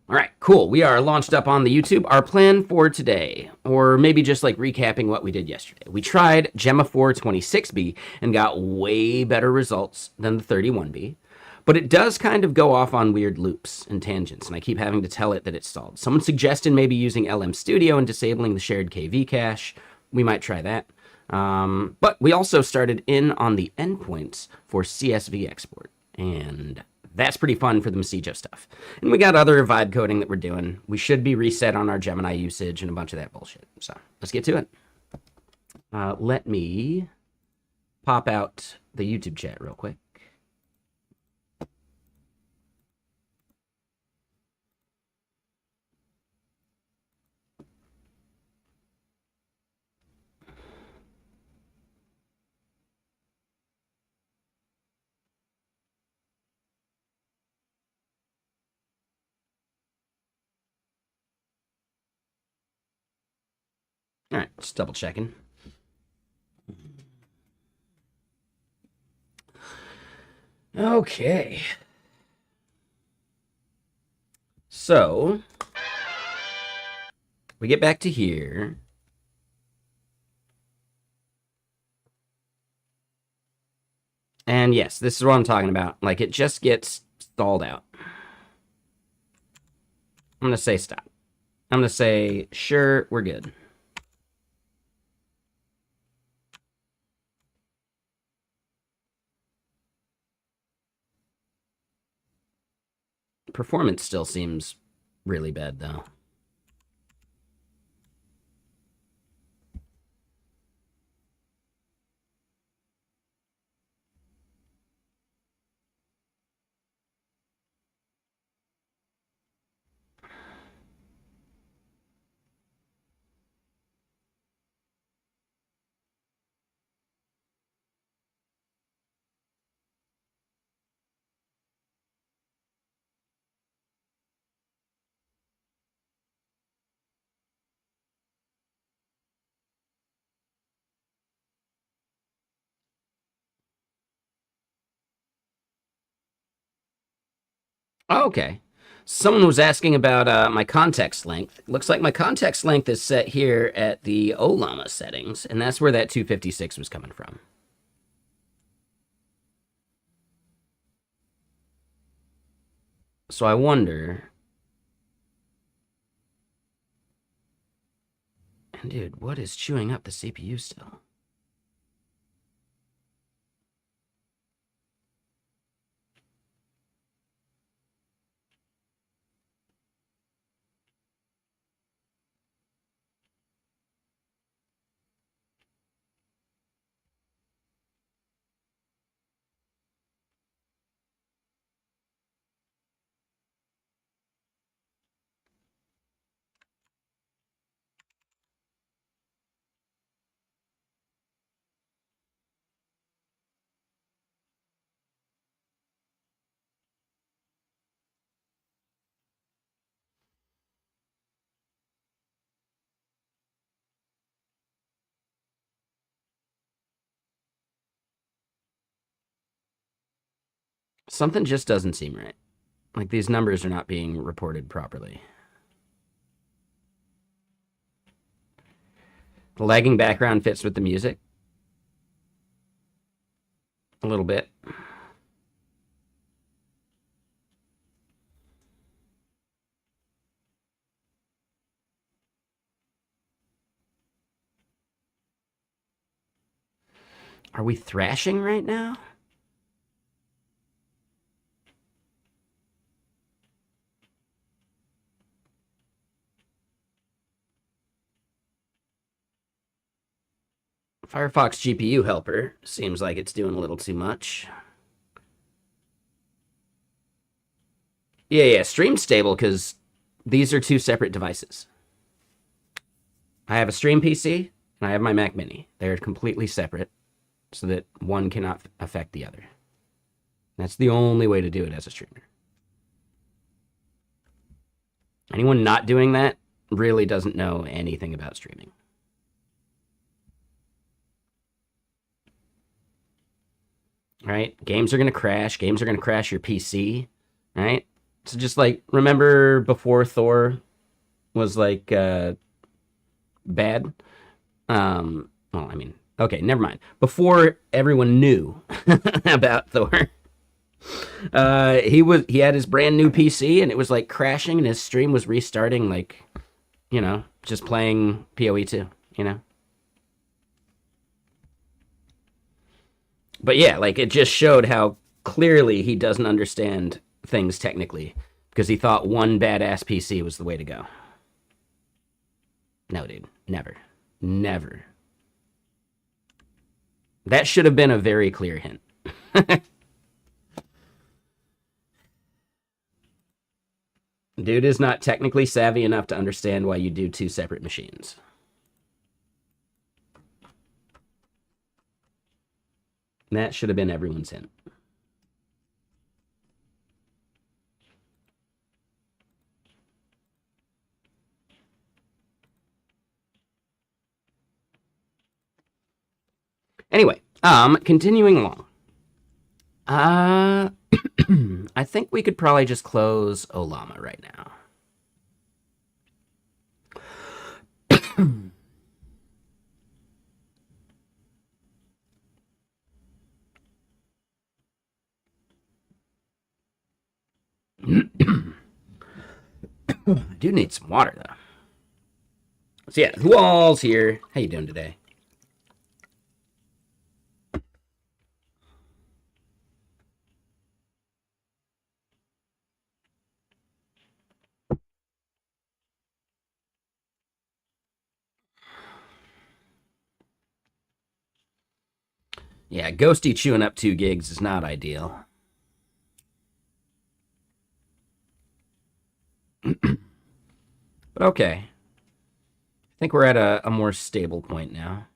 All right, cool. We are launched up on the YouTube. Our plan for today, or maybe just like recapping what we did yesterday. We tried Gemma 4 26B and got way better results than the 31B, but it does kind of go off on weird loops and tangents, and I keep having to tell it that it's stalled. Someone suggested maybe using LM Studio and disabling the shared KV cache. We might try that. But we also started in on the endpoints for CSV export, and that's pretty fun for the Messijo stuff. And we got other vibe coding that we're doing. We should be reset on our Gemini usage and a bunch of that bullshit. So let's get to it. Let me pop out the YouTube chat real quick. All right, just double checking. Okay. So we get back to here. And yes, this is what I'm talking about. Like, it just gets stalled out. I'm going to say stop. I'm going to say, sure, we're good. Performance still seems really bad, though. Oh, okay. Someone was asking about my context length. Looks like my context length is set here at the Olama settings, and that's where that 256 was coming from. So I wonder... And dude, what is chewing up the CPU still? Something just doesn't seem right. Like, these numbers are not being reported properly. The lagging background fits with the music. A little bit. Are we thrashing right now? Firefox GPU helper seems like it's doing a little too much. Yeah, stream's stable because these are two separate devices. I have a stream PC and I have my Mac Mini. They're completely separate so that one cannot affect the other. That's the only way to do it as a streamer. Anyone not doing that really doesn't know anything about streaming. Right? Games are going to crash. Games are going to crash your PC. Right? So just like remember before Thor was like bad. Well, I mean, okay, never mind. Before everyone knew about Thor, he had his brand new PC and it was like crashing and his stream was restarting like, just playing PoE 2, you know. But yeah, like it just showed how clearly he doesn't understand things technically because he thought one badass PC was the way to go. No, dude, never. Never. That should have been a very clear hint. Dude is not technically savvy enough to understand why you do two separate machines. That should have been everyone's hint. Anyway, continuing along. I think we could probably just close Olama right now. I do need some water though. So yeah, who all's here? How you doing today? Yeah, Ghosty chewing up 2 gigs is not ideal. But okay. I think we're at a more stable point now.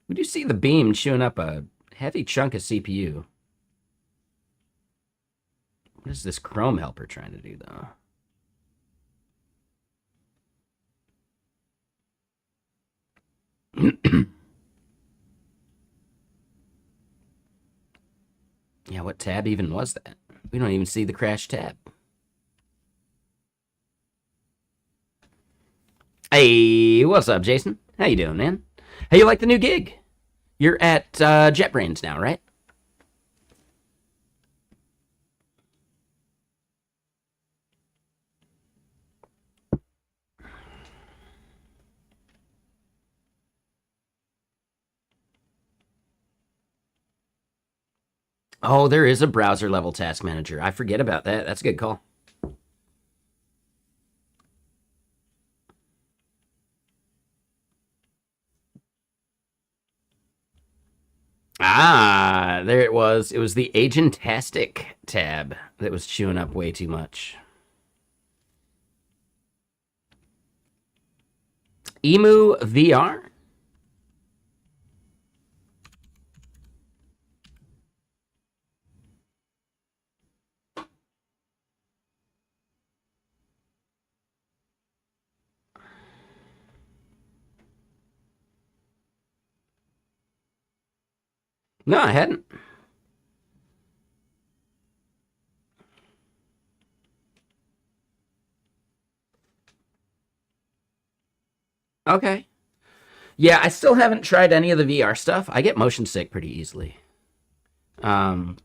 We do see the beam chewing up a heavy chunk of CPU. What is this Chrome helper trying to do, though? Yeah, what tab even was that? We don't even see the crash tab. Hey, what's up, Jason? How you doing, man? Hey, you like the new gig? You're at JetBrains now, right? Oh, there is a browser level task manager. I forget about that. That's a good call. Ah, there it was. It was the Agentastic tab that was chewing up way too much. Emu VR? No, I hadn't. Okay. Yeah, I still haven't tried any of the VR stuff. I get motion sick pretty easily. Theo's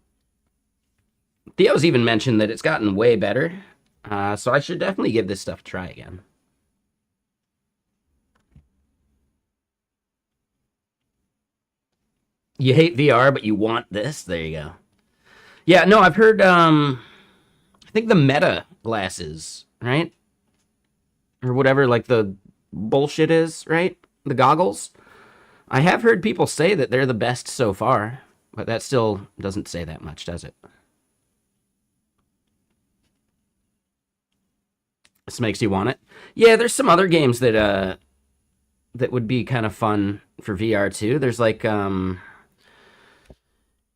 even mentioned that it's gotten way better. So I should definitely give this stuff a try again. You hate VR, but you want this? There you go. Yeah, no, I've heard, I think the Meta glasses, right? Or whatever, like the bullshit is, right? The goggles. I have heard people say that they're the best so far, but that still doesn't say that much, does it? This makes you want it. Yeah, there's some other games that would be kind of fun for VR too. There's like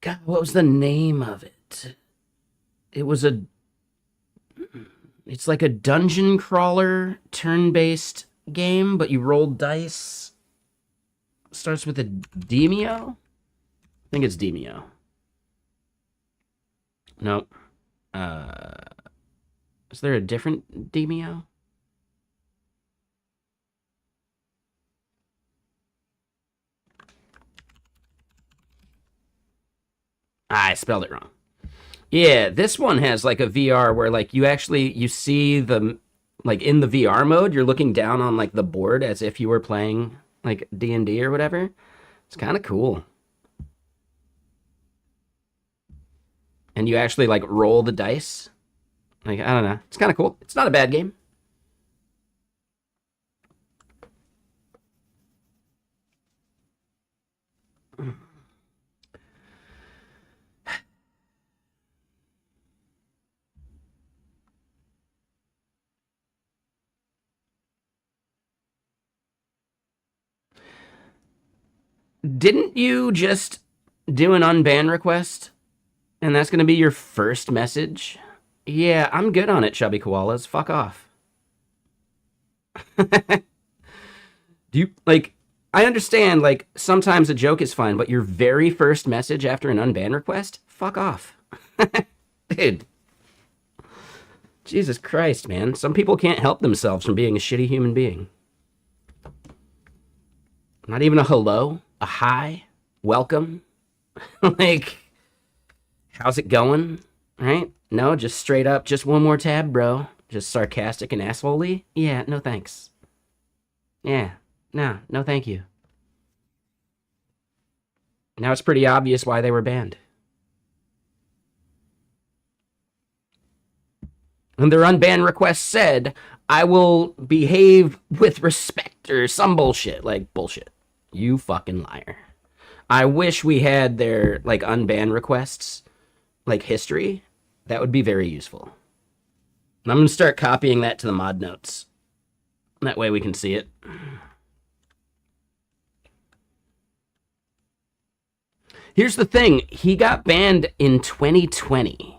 God, what was the name of it? It was it's like a dungeon crawler turn-based game, but you roll dice. Starts with a Demio. I think it's Demio. Nope. Uh, is there a different Demio? I spelled it wrong. Yeah, this one has like a VR where like you see the like in the VR mode, you're looking down on like the board as if you were playing like D&D or whatever. It's kind of cool. And you actually like roll the dice. Like I don't know. It's kind of cool. It's not a bad game. Didn't you just do an unban request? And that's going to be your first message? Yeah, I'm good on it, chubby koalas. Fuck off. Do you like I understand like sometimes a joke is fine, but your very first message after an unban request? Fuck off. Dude. Jesus Christ, man. Some people can't help themselves from being a shitty human being. Not even a hello, a hi, welcome. Like, how's it going? Right? No, just straight up, just one more tab, bro. Just sarcastic and assholey? Yeah, no thanks. Yeah, no thank you. Now it's pretty obvious why they were banned. And their unban request said, I will behave with respect or some bullshit. Like, bullshit. You fucking liar. I wish we had their, like, unban requests, like, history. That would be very useful. And I'm going to start copying that to the mod notes. That way we can see it. Here's the thing. He got banned in 2020.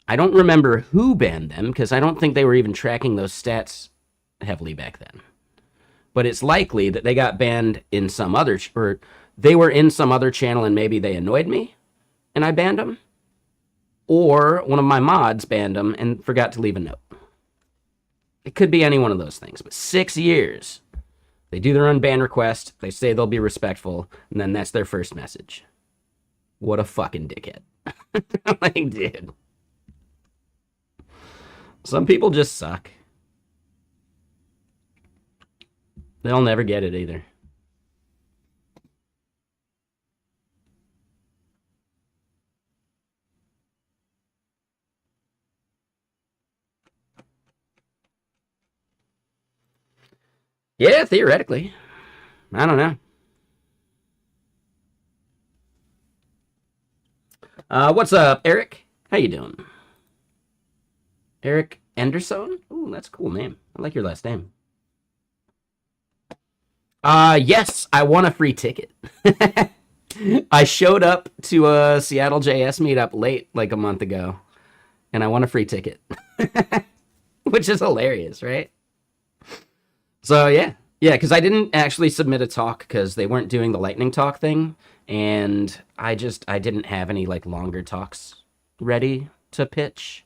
I don't remember who banned them because I don't think they were even tracking those stats heavily back then. But it's likely that they got banned in some other, or they were in some other channel and maybe they annoyed me and I banned them. Or one of my mods banned them and forgot to leave a note. It could be any one of those things. But 6 years. They do their unban request. They say they'll be respectful. And then that's their first message. What a fucking dickhead. Like, dude. Some people just suck. They'll never get it either. Yeah, theoretically. I don't know. What's up, Eric? How you doing? Eric Anderson? Ooh, that's a cool name. I like your last name. Yes, I won a free ticket. I showed up to a Seattle JS meetup late, like a month ago, and I won a free ticket. Which is hilarious, right? So yeah, because I didn't actually submit a talk because they weren't doing the lightning talk thing, and I didn't have any like longer talks ready to pitch.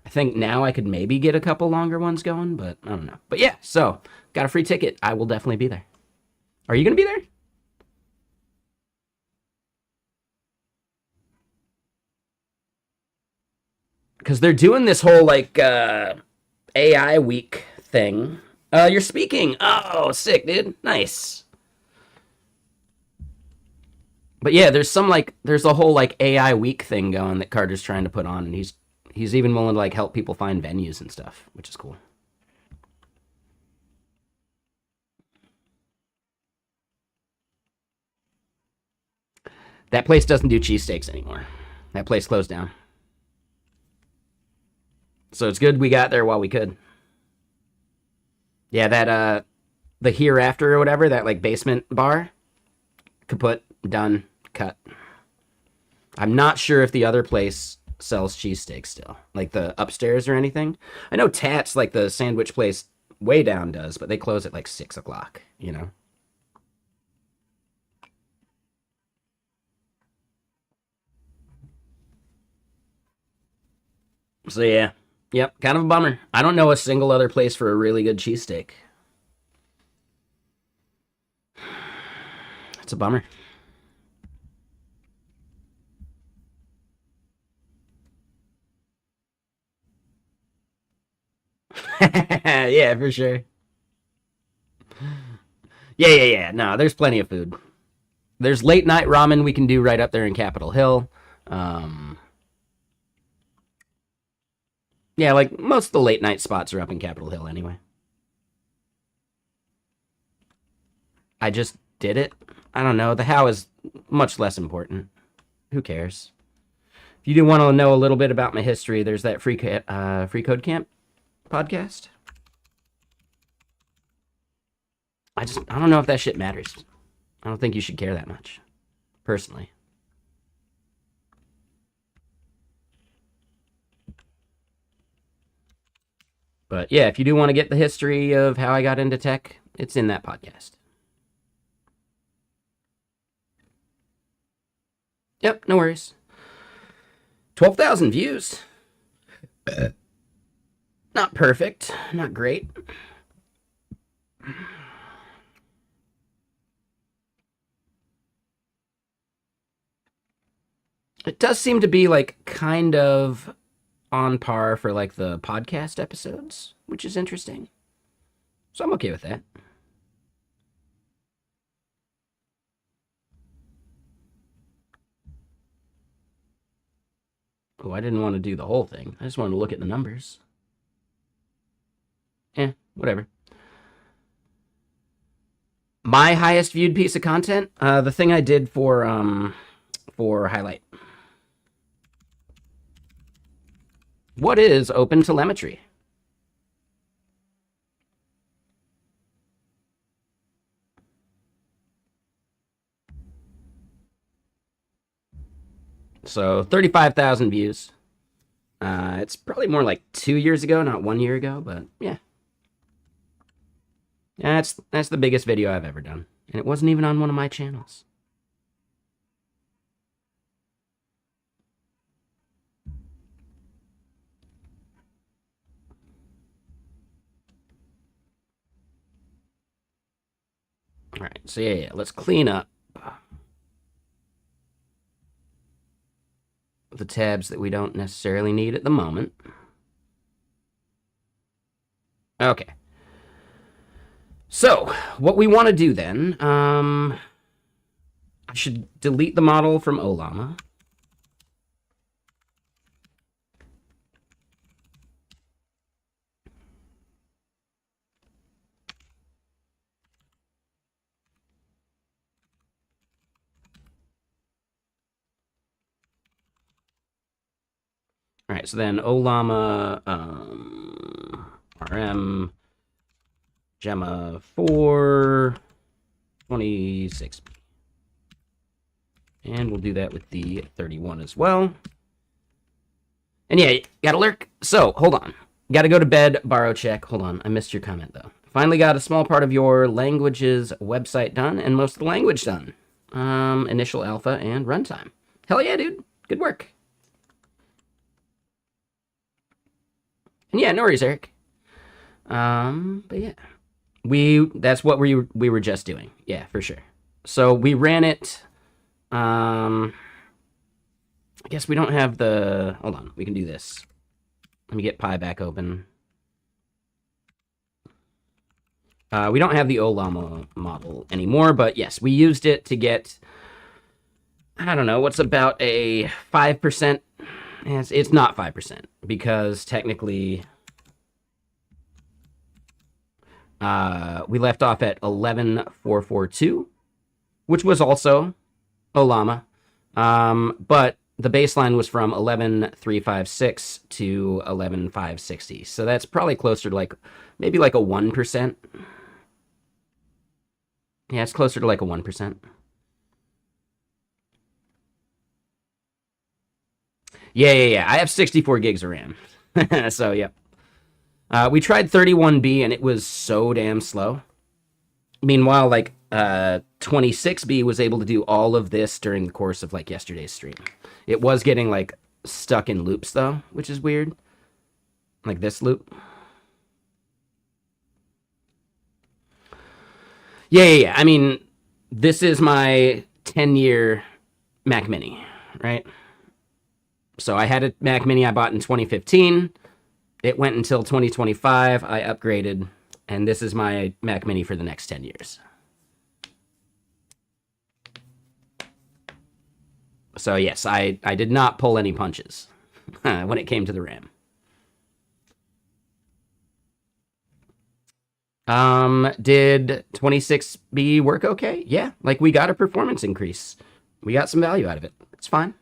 I think now I could maybe get a couple longer ones going, but I don't know. But yeah, so got a free ticket. I will definitely be there. Are you gonna be there? Because they're doing this whole like AI week thing. You're speaking. Oh, sick, dude. Nice. But yeah, there's a whole like AI week thing going that Carter's trying to put on, and he's even willing to like help people find venues and stuff, which is cool. That place doesn't do cheesesteaks anymore. That place closed down. So it's good we got there while we could. Yeah, that the hereafter or whatever, that like basement bar, kaput, done, cut. I'm not sure if the other place sells cheesesteaks still, like the upstairs or anything. I know Tats, like the sandwich place way down, does, but they close at like 6 o'clock. You know. So yeah, yep, kind of a bummer. I don't know a single other place for a really good cheesesteak. It's a bummer. Yeah, for sure. Yeah. No, there's plenty of food. There's late night ramen we can do right up there in Capitol Hill. Um, yeah, like most of the late night spots are up in Capitol Hill anyway. I just did it. I don't know. The how is much less important. Who cares? If you do want to know a little bit about my history, there's that free code camp podcast. I don't know if that shit matters. I don't think you should care that much, personally. But yeah, if you do want to get the history of how I got into tech, it's in that podcast. Yep, no worries. 12,000 views. Not perfect, not great. It does seem to be like kind of on par for like the podcast episodes, which is interesting. So I'm okay with that. Oh, I didn't want to do the whole thing. I just wanted to look at the numbers. Whatever. My highest viewed piece of content, the thing I did for highlight. What is open telemetry? So 35,000 views. It's probably more like 2 years ago, not 1 year ago, but yeah. That's the biggest video I've ever done. And it wasn't even on one of my channels. All right, so yeah, let's clean up the tabs that we don't necessarily need at the moment. Okay. So, what we want to do then, I should delete the model from Olama. All right, so then Olama RM Gemma 426. And we'll do that with the 31 as well. And yeah, gotta lurk. So, hold on. Gotta go to bed, borrow check. Hold on, I missed your comment though. Finally got a small part of your languages website done and most of the language done. Initial alpha and runtime. Hell yeah, dude. Good work. And yeah, no worries, Eric. But yeah. That's what we were just doing. Yeah, for sure. So we ran it. I guess we don't have the. Hold on, we can do this. Let me get Pi back open. We don't have the Olama model anymore, but yes, we used it to get. I don't know what's about a 5%. It's not 5% because technically. We left off at 11,442, which was also Olama. But the baseline was from 11,356 to 11,560. So that's probably closer to like, maybe like a 1%. Yeah, it's closer to like a 1%. Yeah. I have 64 gigs of RAM. So, yeah. We tried 31B and it was so damn slow. Meanwhile, like 26B was able to do all of this during the course of like yesterday's stream. It was getting like stuck in loops though, which is weird. Like this loop. Yeah. I mean, this is my 10-year Mac Mini, right? So I had a Mac Mini I bought in 2015. It went until 2025. I upgraded, and this is my Mac Mini for the next 10 years. So yes, I did not pull any punches when it came to the RAM. Did 26B work okay? Yeah, like we got a performance increase. We got some value out of it. It's fine.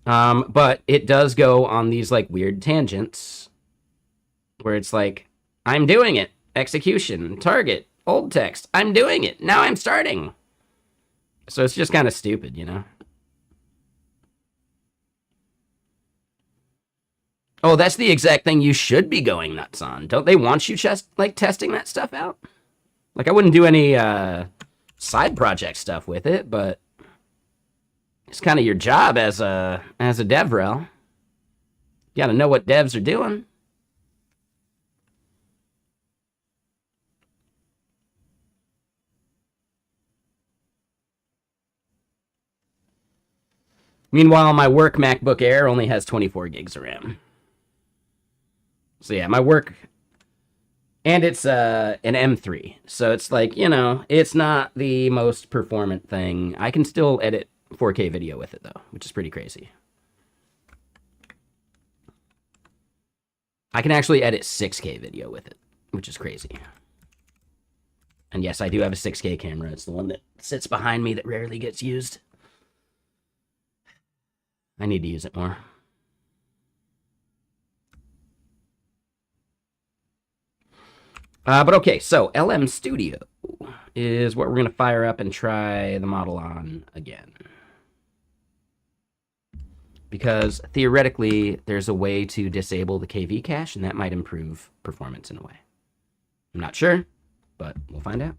But it does go on these like weird tangents where it's like, I'm doing it. Execution, target, old text. I'm doing it. Now I'm starting. So it's just kind of stupid, you know? Oh, that's the exact thing you should be going nuts on. Don't they want you just like testing that stuff out? Like I wouldn't do any side project stuff with it, but it's kind of your job as a DevRel. You got to know what devs are doing. Meanwhile, my work MacBook Air only has 24 gigs of RAM. So yeah, my work, and it's an M3. So it's like, you know, it's not the most performant thing. I can still edit 4K video with it though, which is pretty crazy. I can actually edit 6K video with it, which is crazy. And yes, I do have a 6K camera. It's the one that sits behind me that rarely gets used. I need to use it more. But okay, so LM Studio is what we're going to fire up and try the model on again. Because theoretically, there's a way to disable the KV cache, and that might improve performance in a way. I'm not sure, but we'll find out.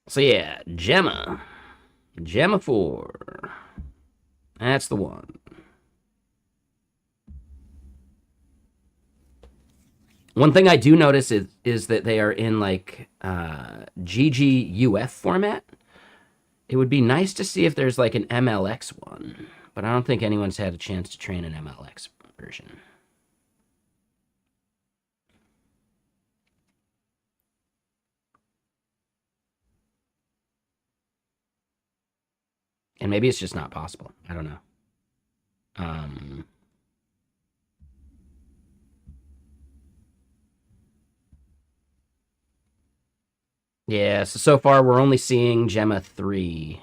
So yeah, Gemma 4. That's the one. One thing I do notice is that they are in like GGUF format. It would be nice to see if there's like an MLX one, but I don't think anyone's had a chance to train an MLX version. And maybe it's just not possible. I don't know. Yeah, so far we're only seeing Gemma 3.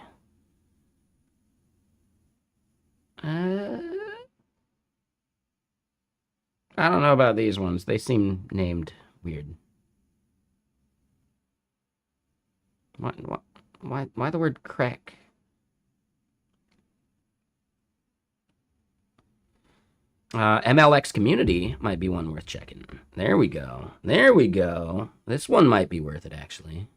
Uh, I don't know about these ones. They seem named weird. Why the word crack? MLX community might be one worth checking. There we go. There we go. This one might be worth it, actually.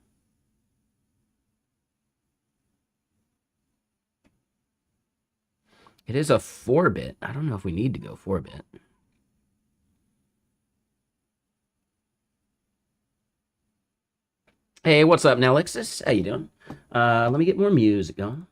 It is a 4-bit. I don't know if we need to go 4-bit. Hey, what's up, Nelixis? How you doing? Let me get more music going.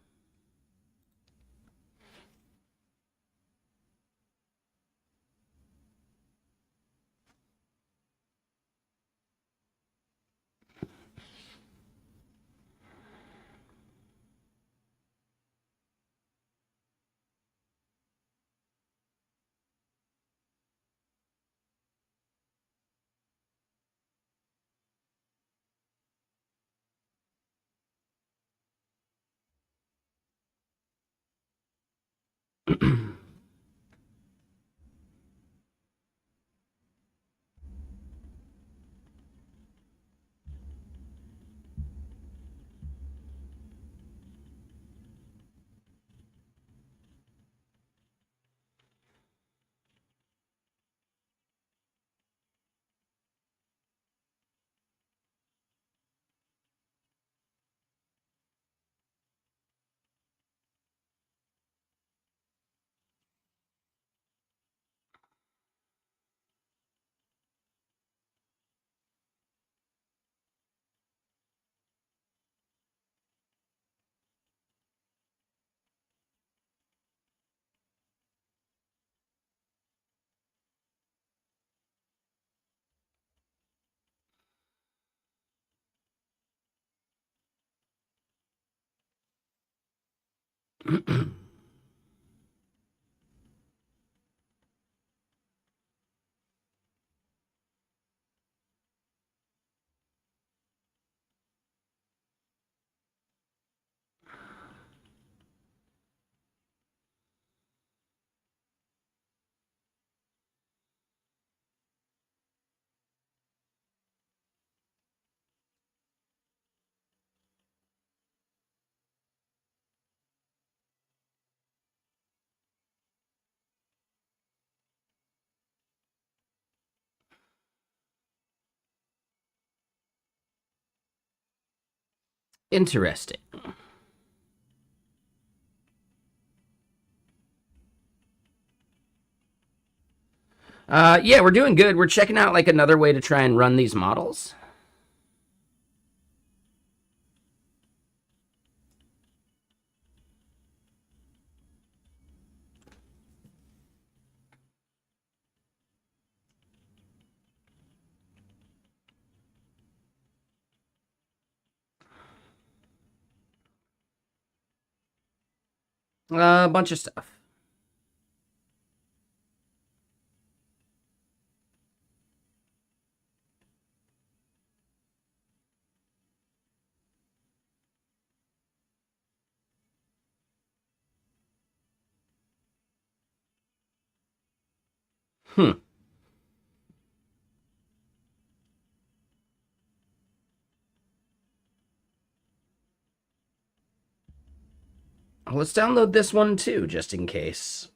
Interesting. Yeah, we're doing good. We're checking out like another way to try and run these models. A bunch of stuff. Hmm. Let's download this one too, just in case.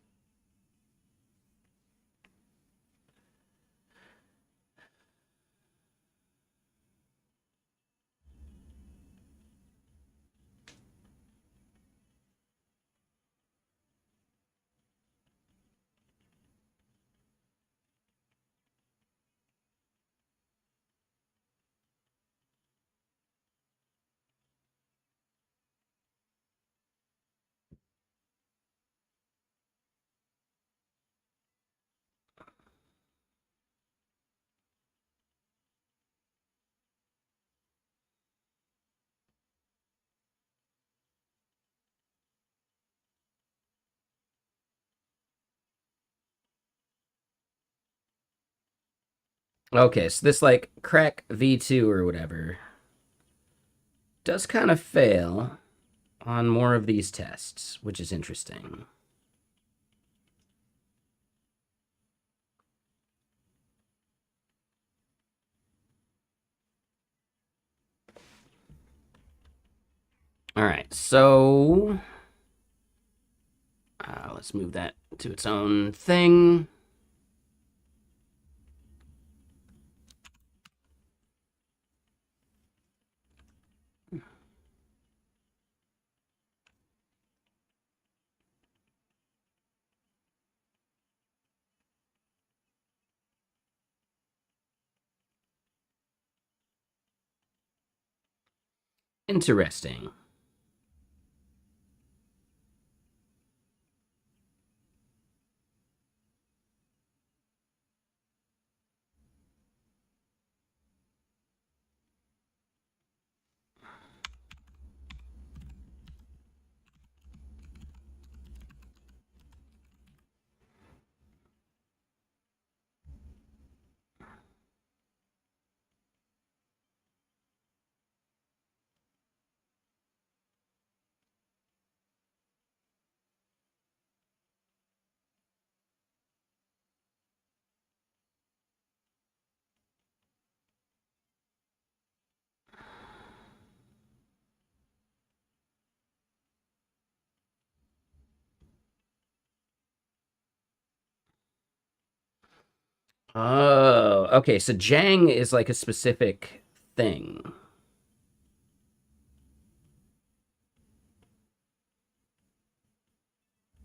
Okay, so this like crack V2 or whatever does kind of fail on more of these tests, which is interesting. All right, so let's move that to its own thing. Interesting. Oh, okay. So Jang is like a specific thing.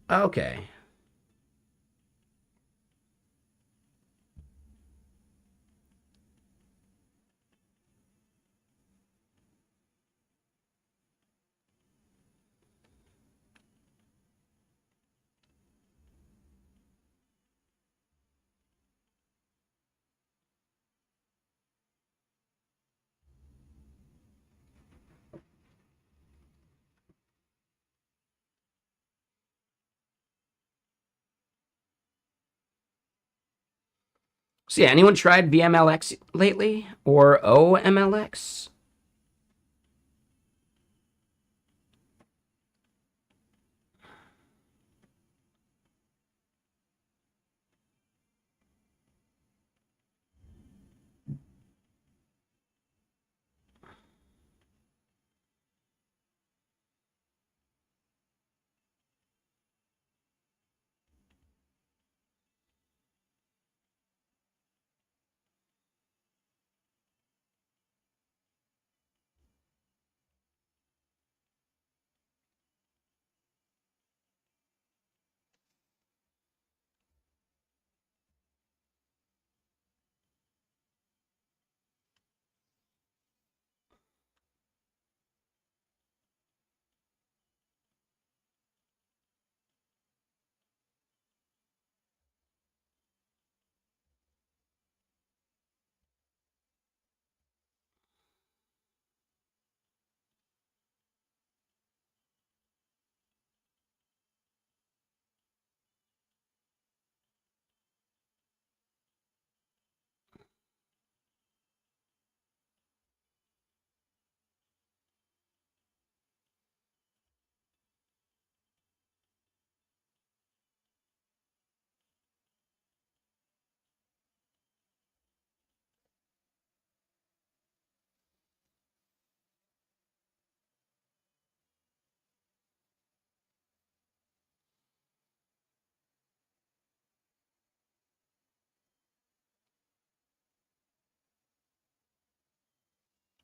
Okay. So yeah, anyone tried VMLX lately or OMLX?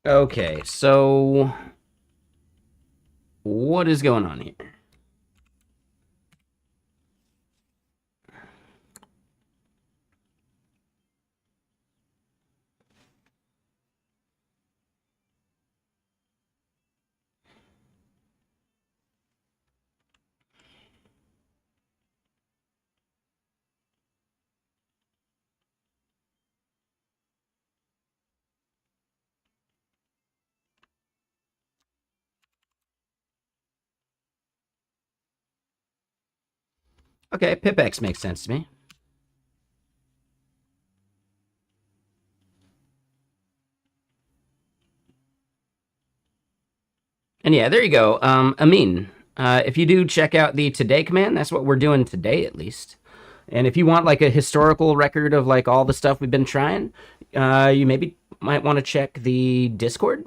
Okay, so what is going on here? Okay, Pipex makes sense to me. And yeah, there you go. Amin, if you do check out the today command, that's what we're doing today at least. And if you want like a historical record of like all the stuff we've been trying, you maybe might want to check the Discord.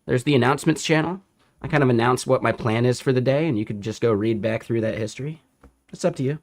There's the announcements channel. I kind of announce what my plan is for the day, and you could just go read back through that history. It's up to you.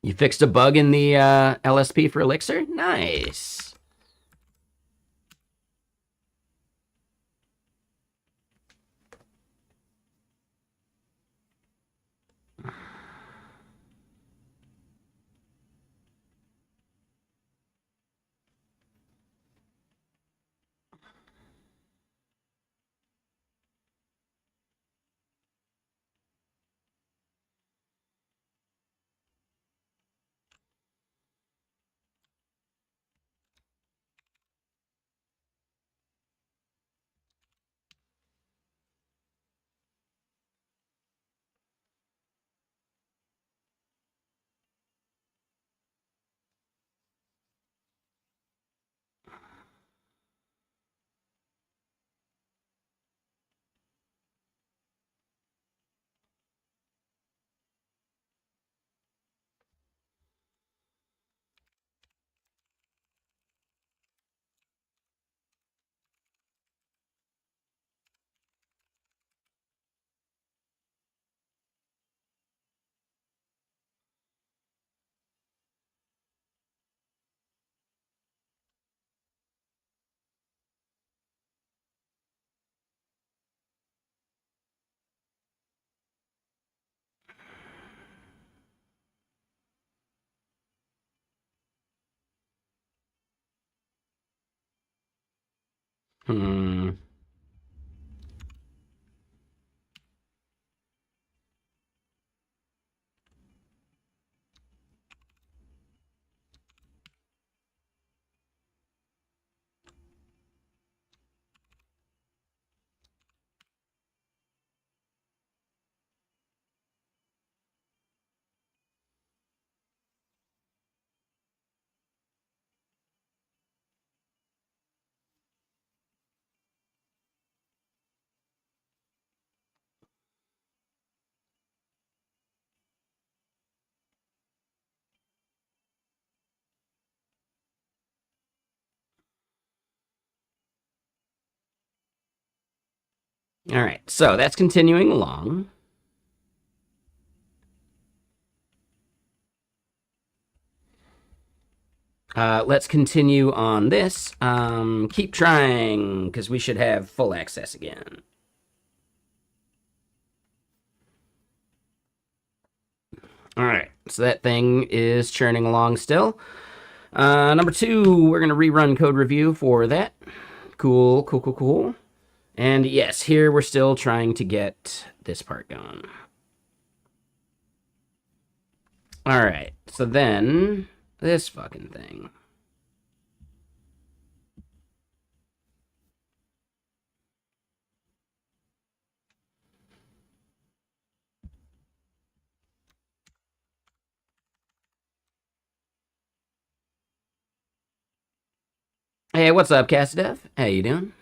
You fixed a bug in the LSP for Elixir? Nice. Hmm. All right, so that's continuing along. Let's continue on this. Keep trying, because we should have full access again. All right, so that thing is churning along still. Number two, we're going to rerun code review for that. Cool, cool, cool, cool. And yes, here we're still trying to get this part going. All right, so then this fucking thing. Hey, what's up, Cassidev? How you doing?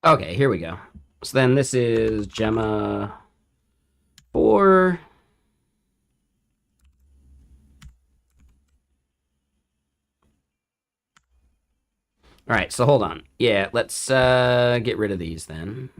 Okay, here we go. So then this is Gemma 4. All right, so hold on. Yeah, let's get rid of these then.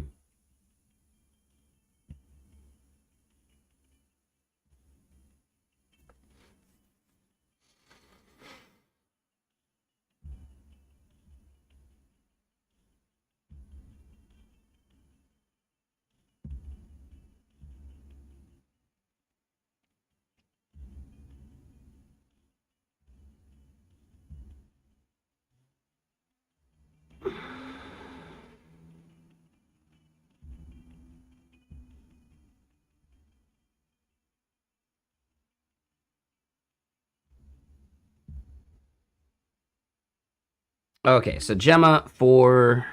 Okay, so Gemma 4.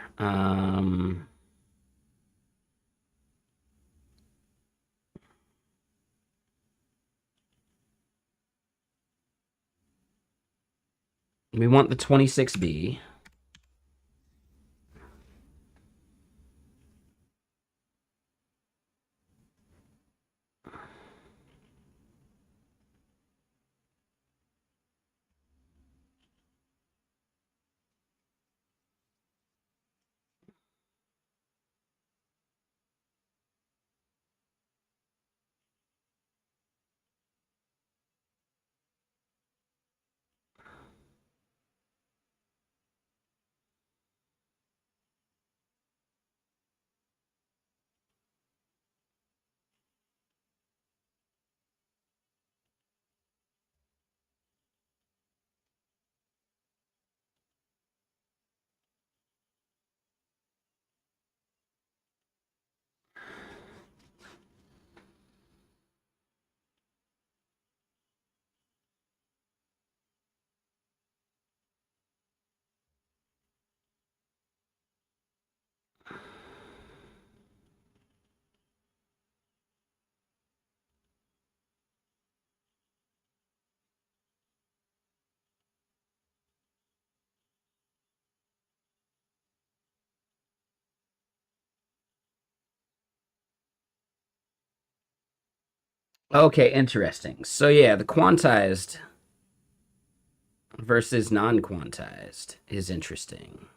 We want the 26B. Okay, interesting. So yeah, the quantized versus non-quantized is interesting.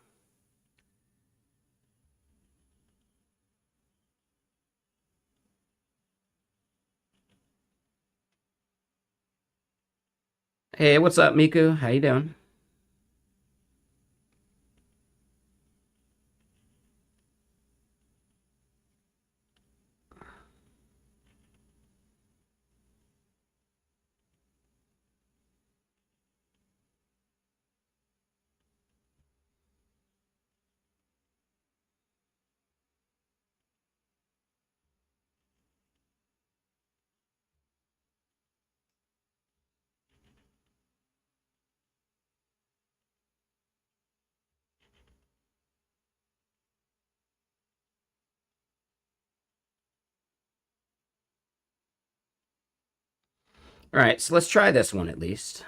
Hey, what's up, Miku? How you doing? All right, so let's try this one at least.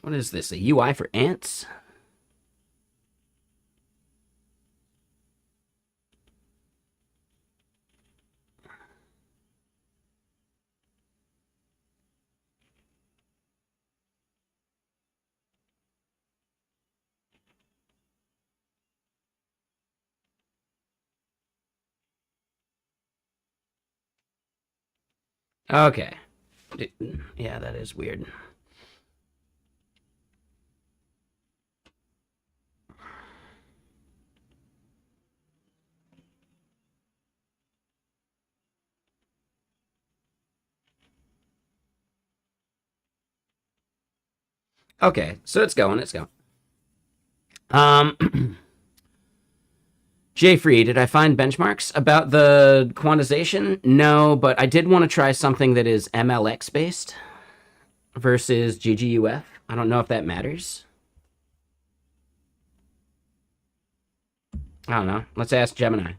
What is this? A UI for ants? Okay. Yeah, that is weird. Okay, so it's going, it's going. Um, Jay Free, did I find benchmarks about the quantization? No, but I did want to try something that is MLX based versus GGUF. I don't know if that matters. I don't know. Let's ask Gemini.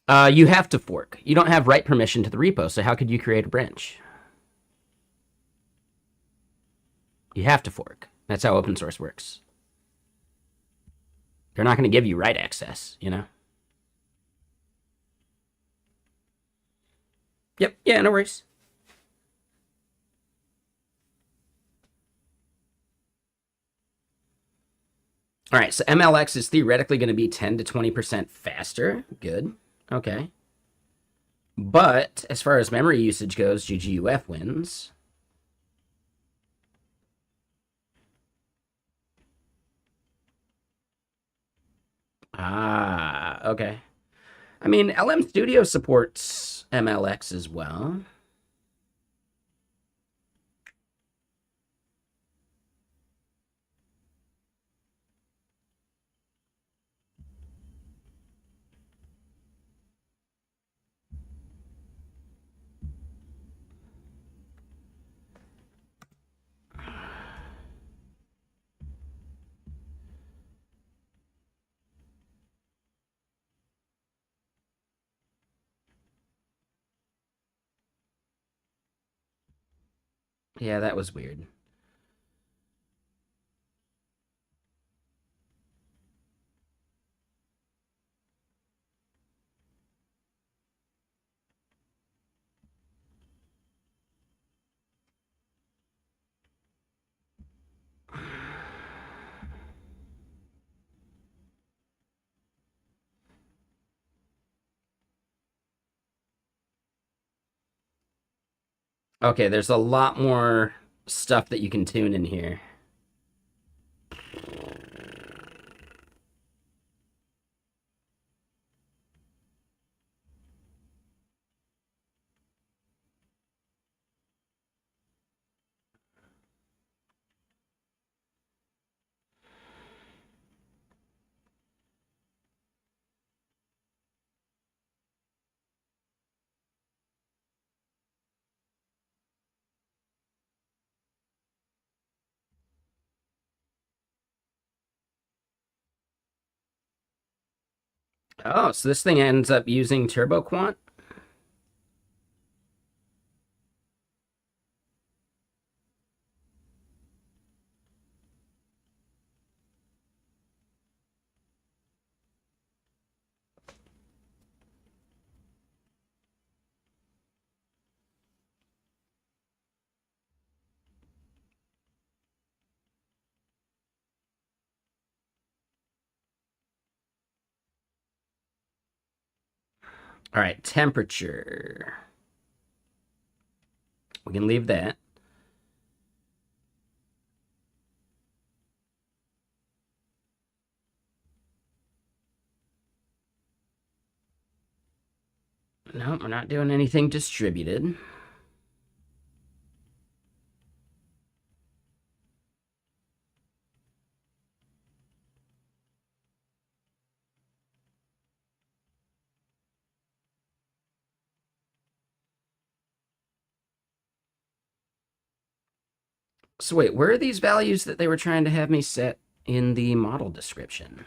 You have to fork. You don't have write permission to the repo, so how could you create a branch? You have to fork. That's how open source works. They're not going to give you write access, you know? Yep. Yeah, no worries. All right, so MLX is theoretically going to be 10 to 20% faster. Good. Okay. But as far as memory usage goes, GGUF wins. Ah, okay. I mean, LM Studio supports MLX as well. Yeah, that was weird. Okay, there's a lot more stuff that you can tune in here. Oh, so this thing ends up using turbo quant? All right, temperature. We can leave that. No, we're not doing anything distributed. So wait, where are these values that they were trying to have me set in the model description?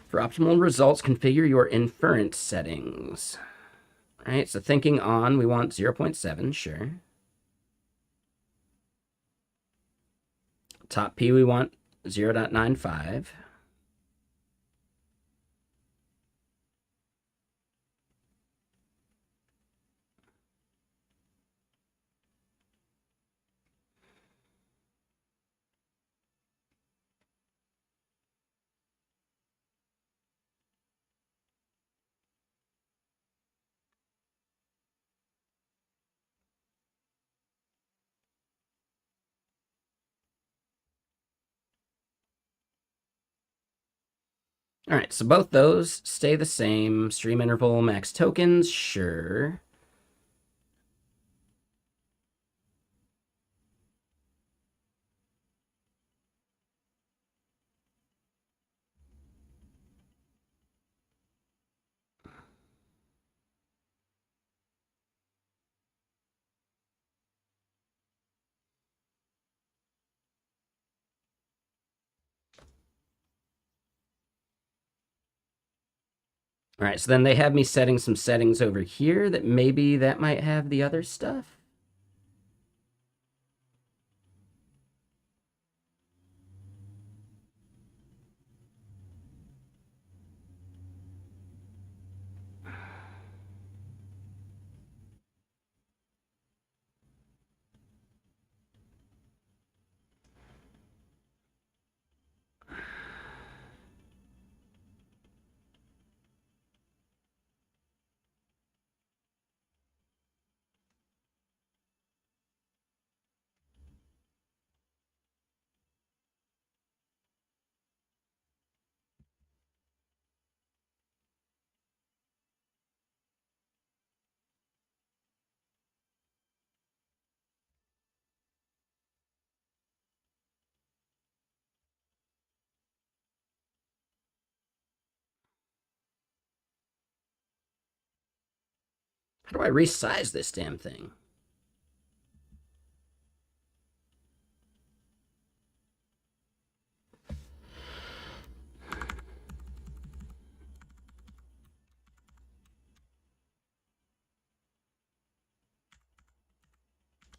For optimal results, configure your inference settings. All right, so thinking on, we want 0.7, sure. Top P, we want 0.95. All right, so both those stay the same. Stream interval, max tokens, sure. All right, so then they have me setting some settings over here that maybe that might have the other stuff. How do I resize this damn thing?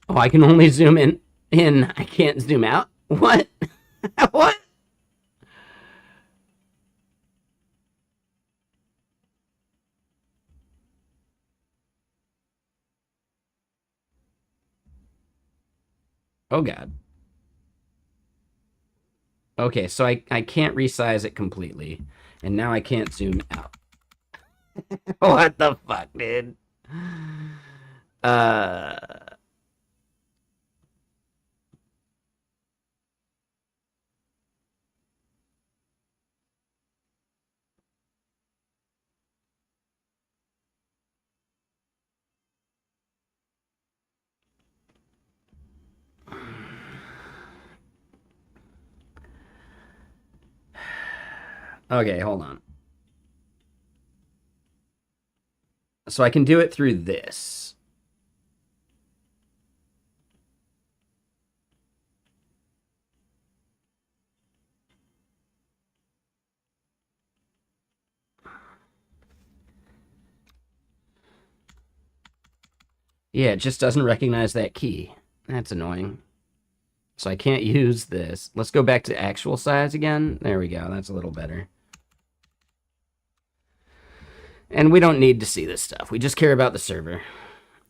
Oh, I can only zoom in. I can't zoom out? What? What? Oh god. Okay, so I can't resize it completely. And now I can't zoom out. What the fuck, dude? Uh Okay, hold on. So I can do it through this. Yeah, it just doesn't recognize that key. That's annoying. So I can't use this. Let's go back to actual size again. There we go. That's a little better. And we don't need to see this stuff. We just care about the server.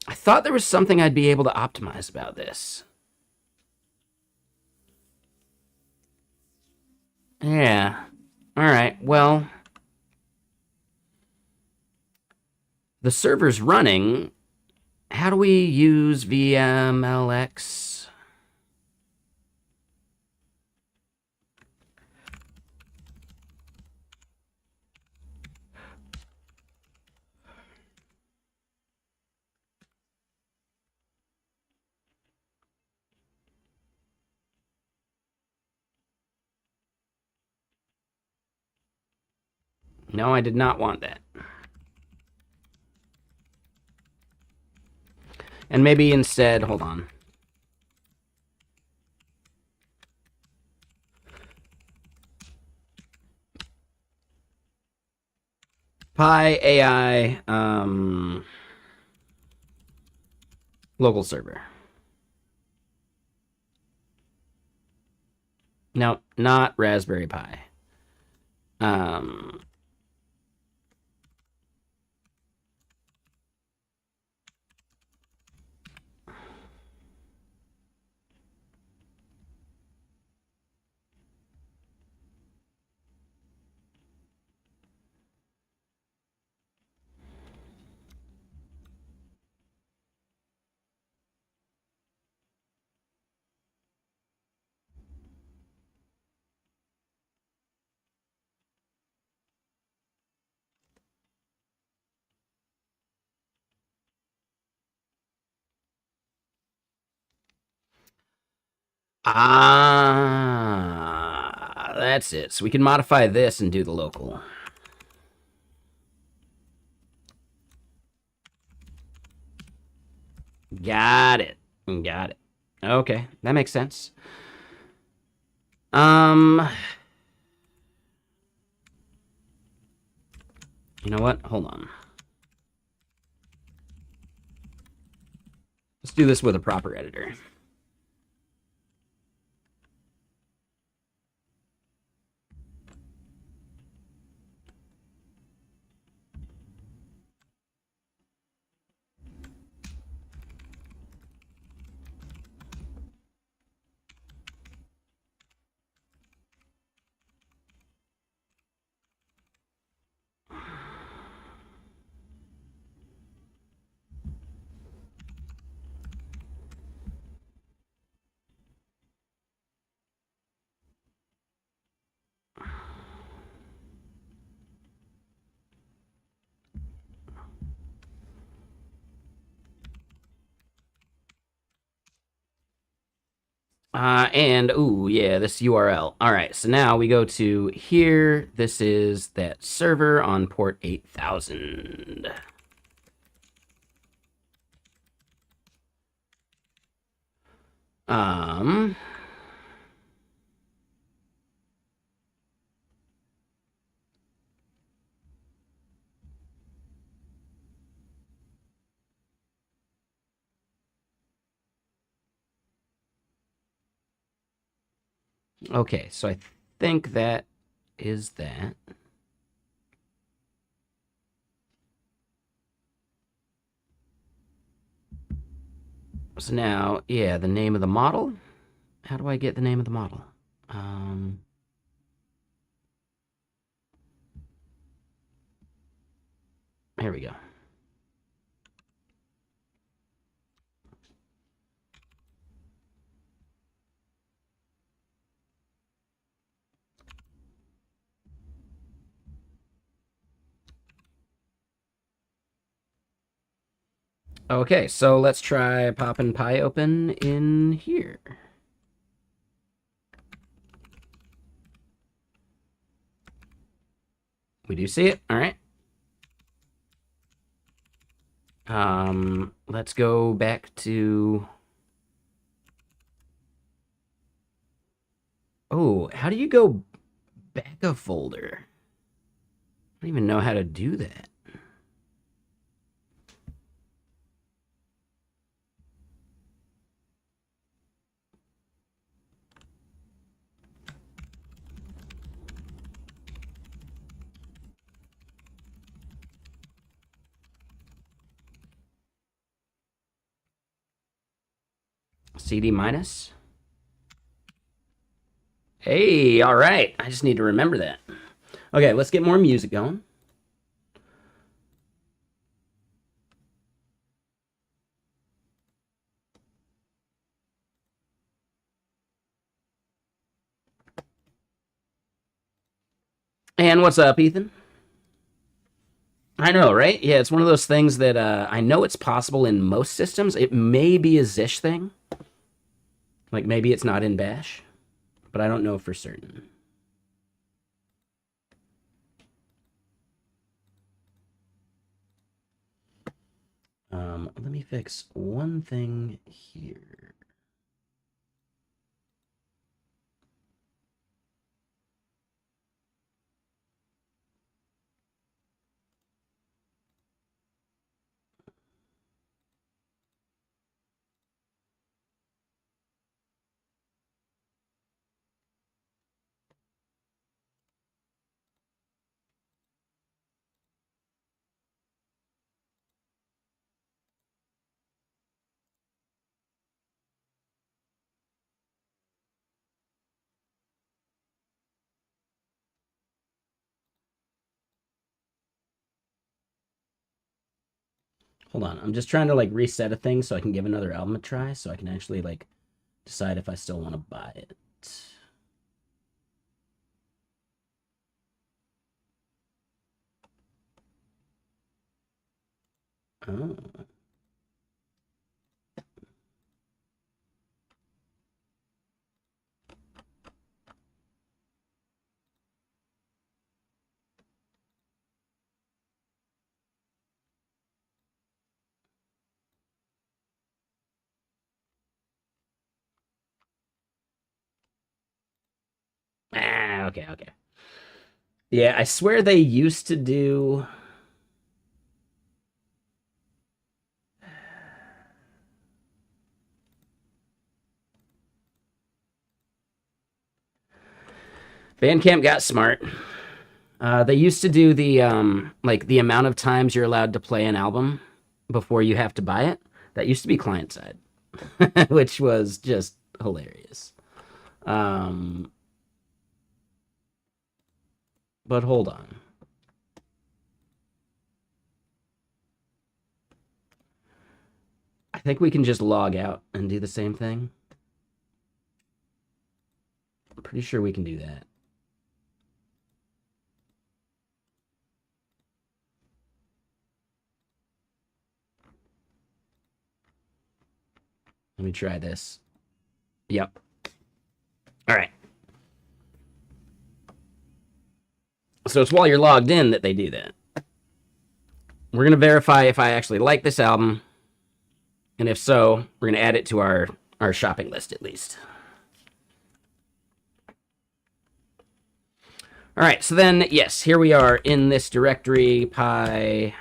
I thought there was something I'd be able to optimize about this. Yeah. All right. Well, the server's running. How do we use VMLX? No, I did not want that. And maybe instead, hold on. Pi AI local server. No, not Raspberry Pi. Um, that's it. So we can modify this and do the local. Got it. Got it. Okay, that makes sense. You know what? Hold on. Let's do this with a proper editor. Ooh, yeah, this URL. All right, so now we go to here. This is that server on port 8000. Um, okay, so I think that is that. So now, yeah, the name of the model. How do I get the name of the model? Here we go. Okay, so let's try popping Pi open in here. We do see it. All right. Let's go back to. Oh, how do you go back a folder? I don't even know how to do that. CD minus. Hey, all right. I just need to remember that. Okay, let's get more music going. And what's up, Ethan? I know, right? Yeah, it's one of those things that I know it's possible in most systems. It may be a Zish thing. Like maybe it's not in Bash, but I don't know for certain. Let me fix one thing here. Hold on, I'm just trying to like reset a thing so I can give another album a try, so I can actually like decide if I still want to buy it. Oh. Ah, okay, okay. Yeah, I swear they used to do. Bandcamp got smart. They used to do the like the amount of times you're allowed to play an album before you have to buy it. That used to be client side, which was just hilarious. Um, but hold on. I think we can just log out and do the same thing. I'm pretty sure we can do that. Let me try this. Yep. All right. So it's while you're logged in that they do that. We're going to verify if I actually like this album. And if so, we're going to add it to our shopping list at least. All right, so then, yes, here we are in this directory, pi.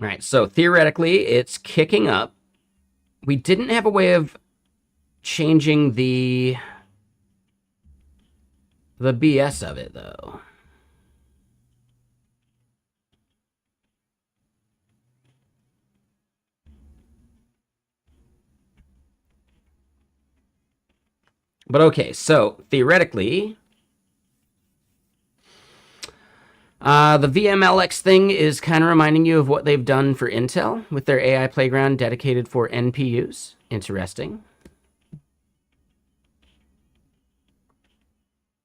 All right, so theoretically, it's kicking up. We didn't have a way of changing the BS of it, though. But okay, so theoretically, the VMLX thing is kind of reminding you of what they've done for Intel with their AI playground dedicated for NPUs. Interesting.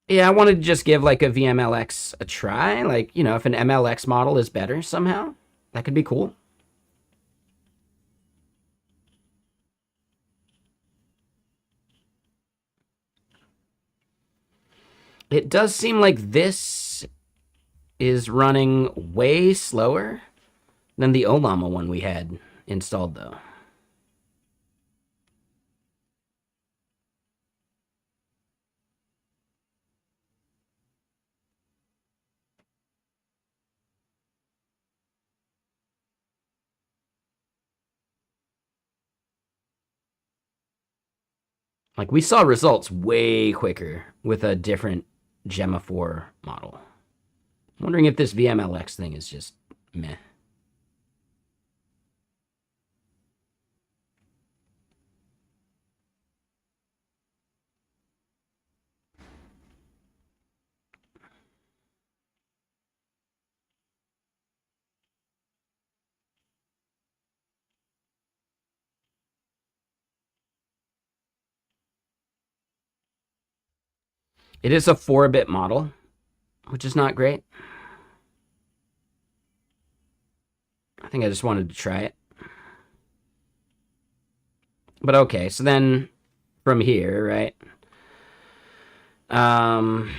Yeah, I wanted to just give like a VMLX a try. Like, you know, if an MLX model is better somehow, that could be cool. It does seem like this is running way slower than the Olama one we had installed, though. Like, we saw results way quicker with a different Gemma 4 model. I'm wondering if this VMLX thing is just meh. It is a 4-bit model, which is not great. I think I just wanted to try it. But okay, so then from here, right? Um,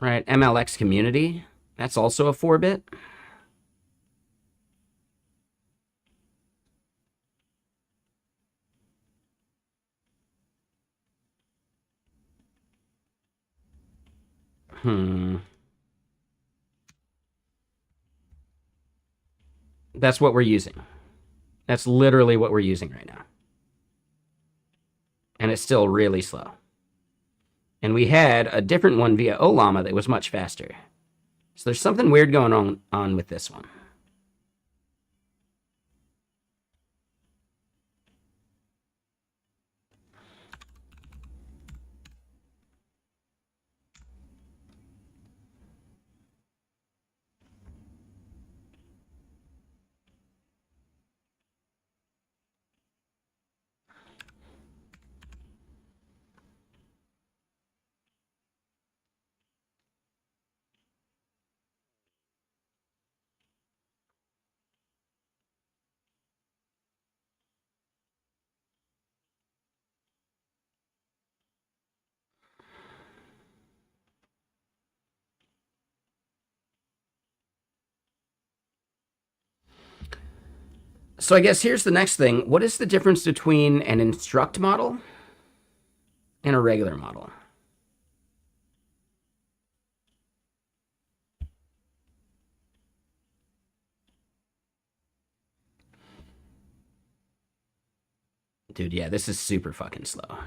right, MLX Community. That's also a 4-bit. That's what we're using. That's literally what we're using right now. And it's still really slow. And we had a different one via Olama that was much faster. So there's something weird going on with this one. So I guess here's the next thing. What is the difference between an instruct model and a regular model? Dude, yeah, this is super fucking slow.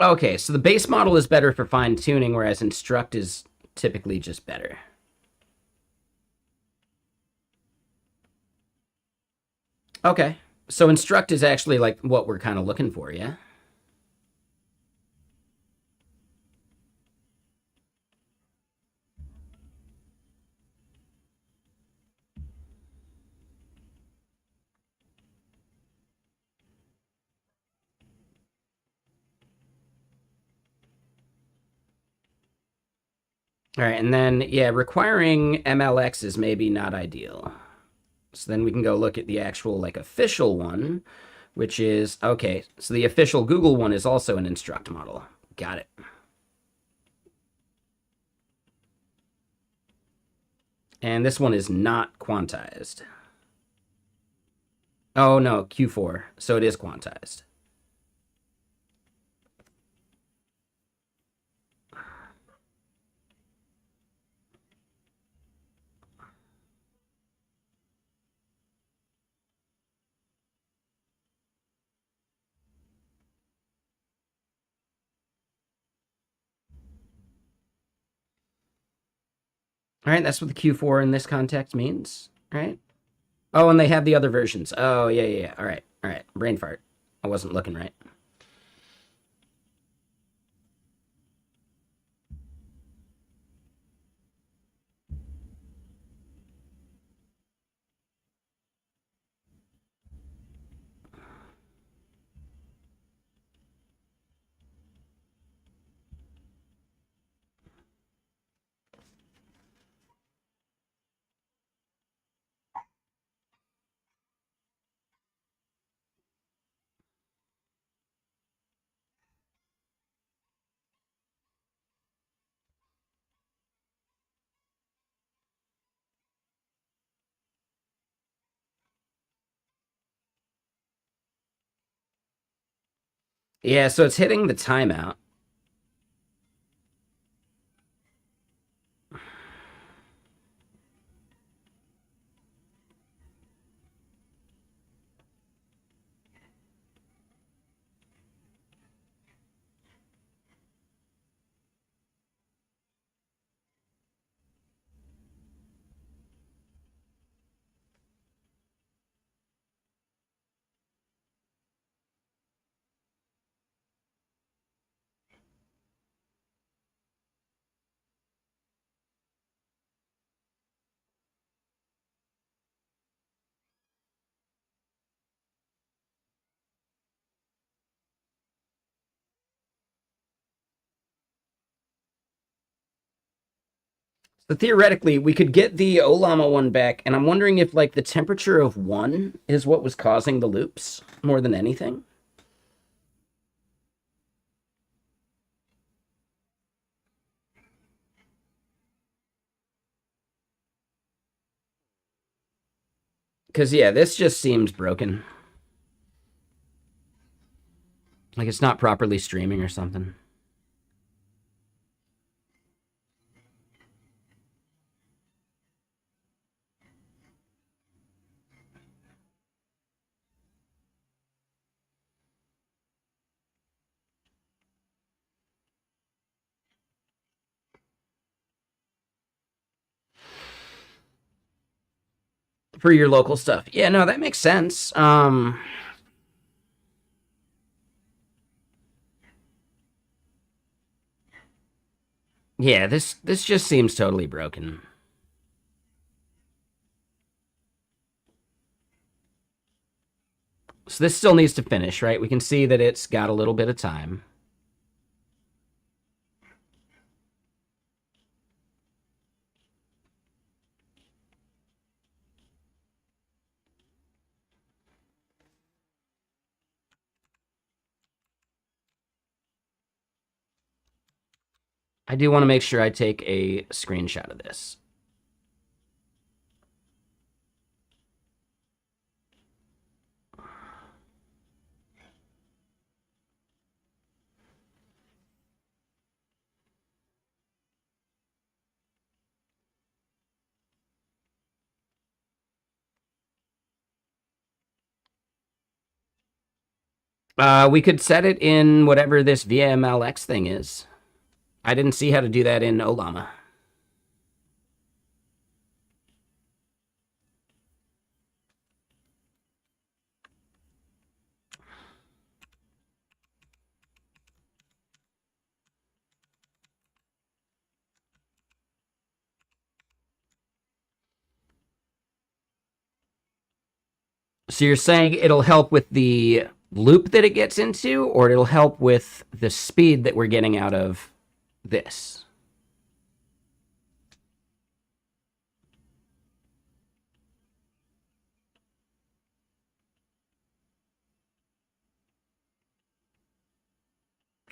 Okay, so the base model is better for fine tuning, whereas instruct is typically just better. Okay, so instruct is actually like what we're kind of looking for, yeah? All right, and then, yeah, requiring MLX is maybe not ideal. So then we can go look at the actual, like, official one, which is, okay, so the official Google one is also an instruct model. Got it. And this one is not quantized. Oh, no, Q4. So it is quantized. All right, that's what the Q4 in this context means, right? Oh, and they have the other versions. Oh, yeah, yeah, yeah. All right. Brain fart. I wasn't looking right. Yeah, so it's hitting the timeout. So theoretically, we could get the Olama one back, and I'm wondering if like the temperature of one is what was causing the loops more than anything. Because yeah, this just seems broken. Like it's not properly streaming or something. For your local stuff. Yeah, no, that makes sense. Yeah, this just seems totally broken. So this still needs to finish, right? We can see that it's got a little bit of time. I do want to make sure I take a screenshot of this. We could set it in whatever this VMLX thing is. I didn't see how to do that in Olama. So you're saying it'll help with the loop that it gets into, or it'll help with the speed that we're getting out of this?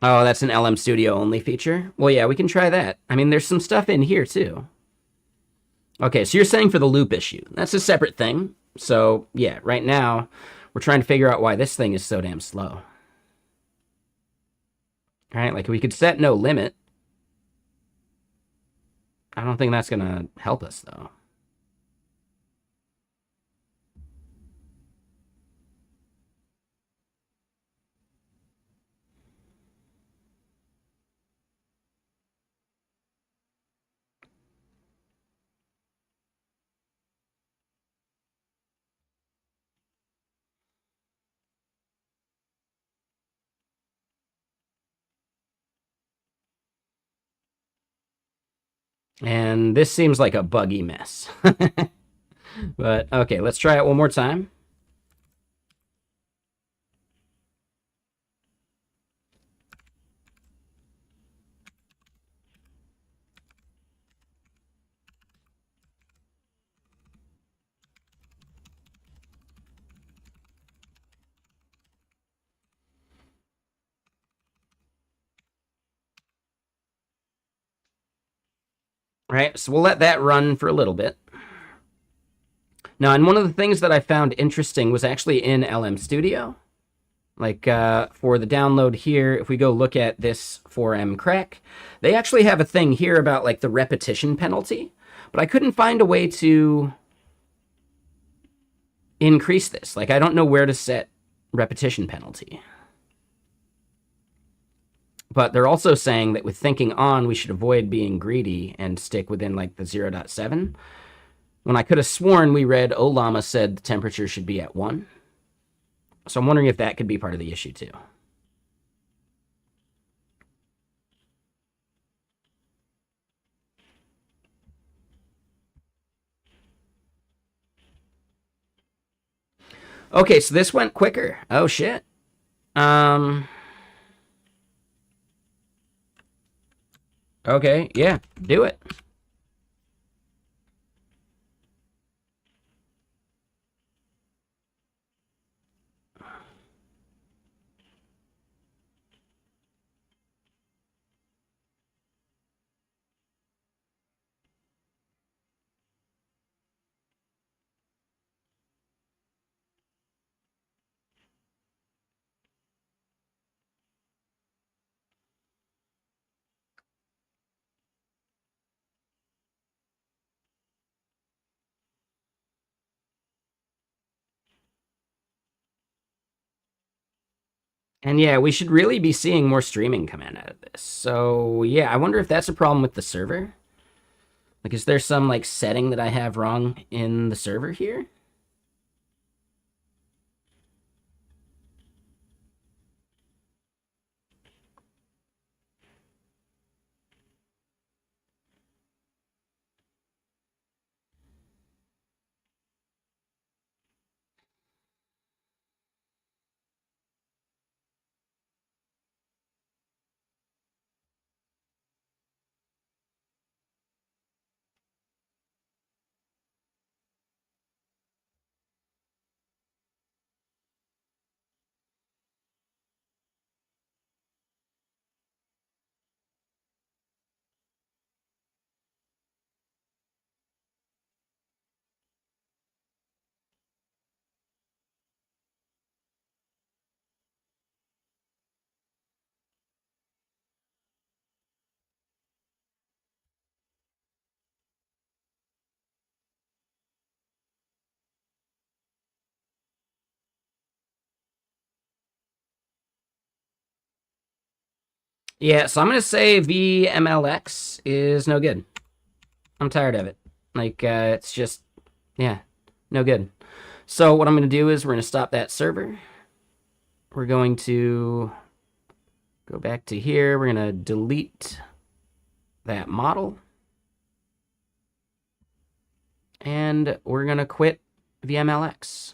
Oh, that's an LM Studio only feature? Well, yeah, we can try that. I mean, there's some stuff in here too. Okay, so you're saying for the loop issue. That's a separate thing. So, yeah, right now, we're trying to figure out why this thing is so damn slow. All right, like we could set no limit. I don't think that's going to help us, though. And this seems like a buggy mess. But, okay, let's try it one more time. Right, so we'll let that run for a little bit. Now, and one of the things that I found interesting was actually in LM Studio. Like for the download here, if we go look at this 4M crack, they actually have a thing here about like the repetition penalty, but I couldn't find a way to increase this. Like I don't know where to set repetition penalty. But they're also saying that with thinking on, we should avoid being greedy and stick within like the 0.7. When I could have sworn we read Olama said the temperature should be at 1. So I'm wondering if that could be part of the issue too. Okay, so this went quicker. Oh shit. Okay, yeah, do it. And yeah, we should really be seeing more streaming come in out of this. So yeah, I wonder if that's a problem with the server. Like, is there some like setting that I have wrong in the server here? Yeah, so I'm gonna say VMLX is no good. I'm tired of it. Like, it's just, yeah, no good. So what I'm gonna do is we're gonna stop that server. We're going to go back to here. We're gonna delete that model. And we're gonna quit VMLX.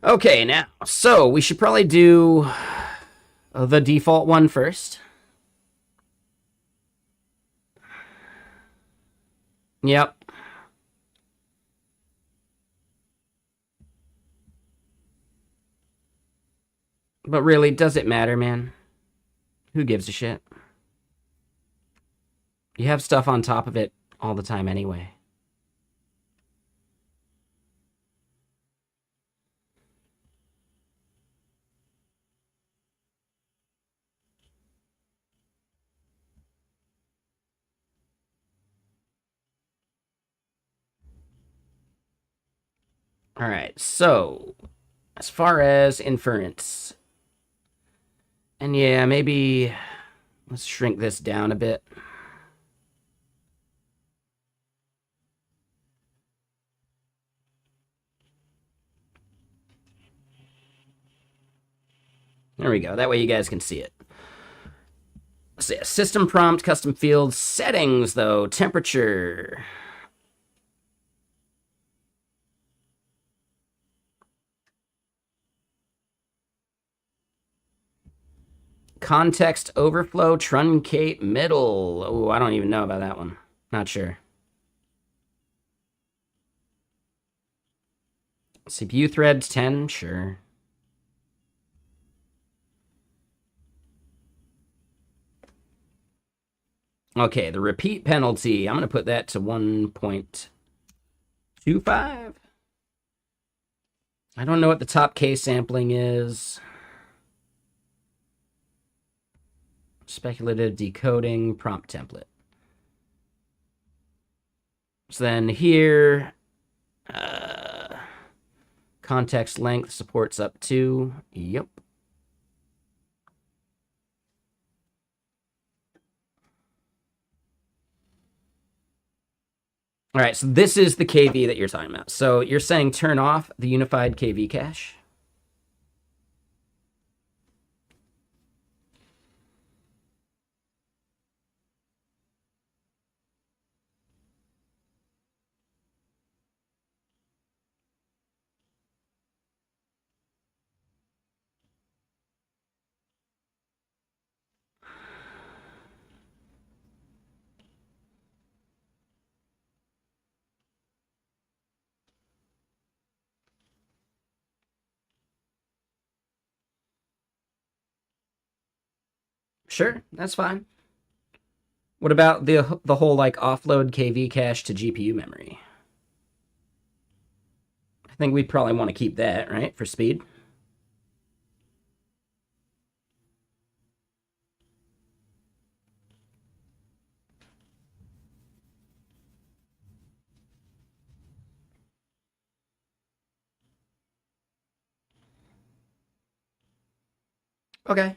Okay, now, so we should probably do the default one first. Yep. But really, does it matter, man? Who gives a shit? You have stuff on top of it all the time anyway. All right, so as far as inference, and yeah, maybe let's shrink this down a bit. There we go. That way you guys can see it. Let's see, system prompt, custom field settings, though. Temperature. Context overflow, truncate middle. Oh, I don't even know about that one. Not sure. CPU threads 10, sure. Okay, the repeat penalty. I'm going to put that to 1.25. I don't know what the top K sampling is. Speculative decoding, prompt template. So then here, context length supports up to, yep. All right, so this is the KV that you're talking about. So you're saying turn off the unified KV cache? Sure, that's fine. What about the whole like offload KV cache to GPU memory? I think we probably want to keep that, right, for speed. Okay.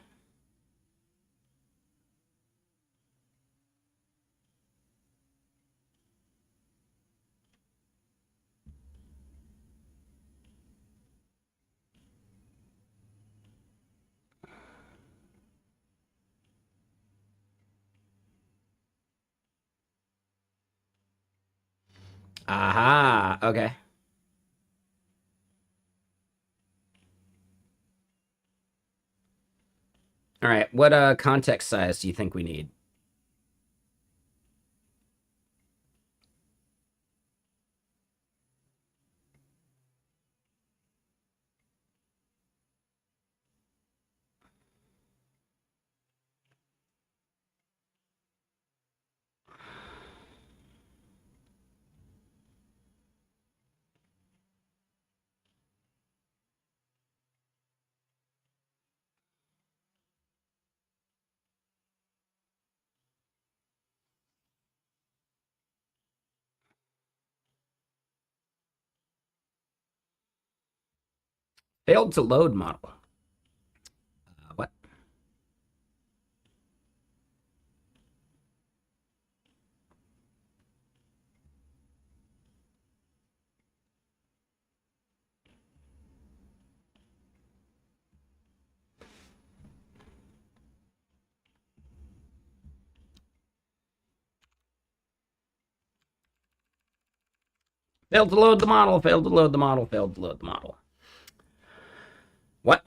Aha. Okay. All right. What context size do you think we need? Failed to load model. What? Failed to load the model. Failed to load the model. Failed to load the model. What?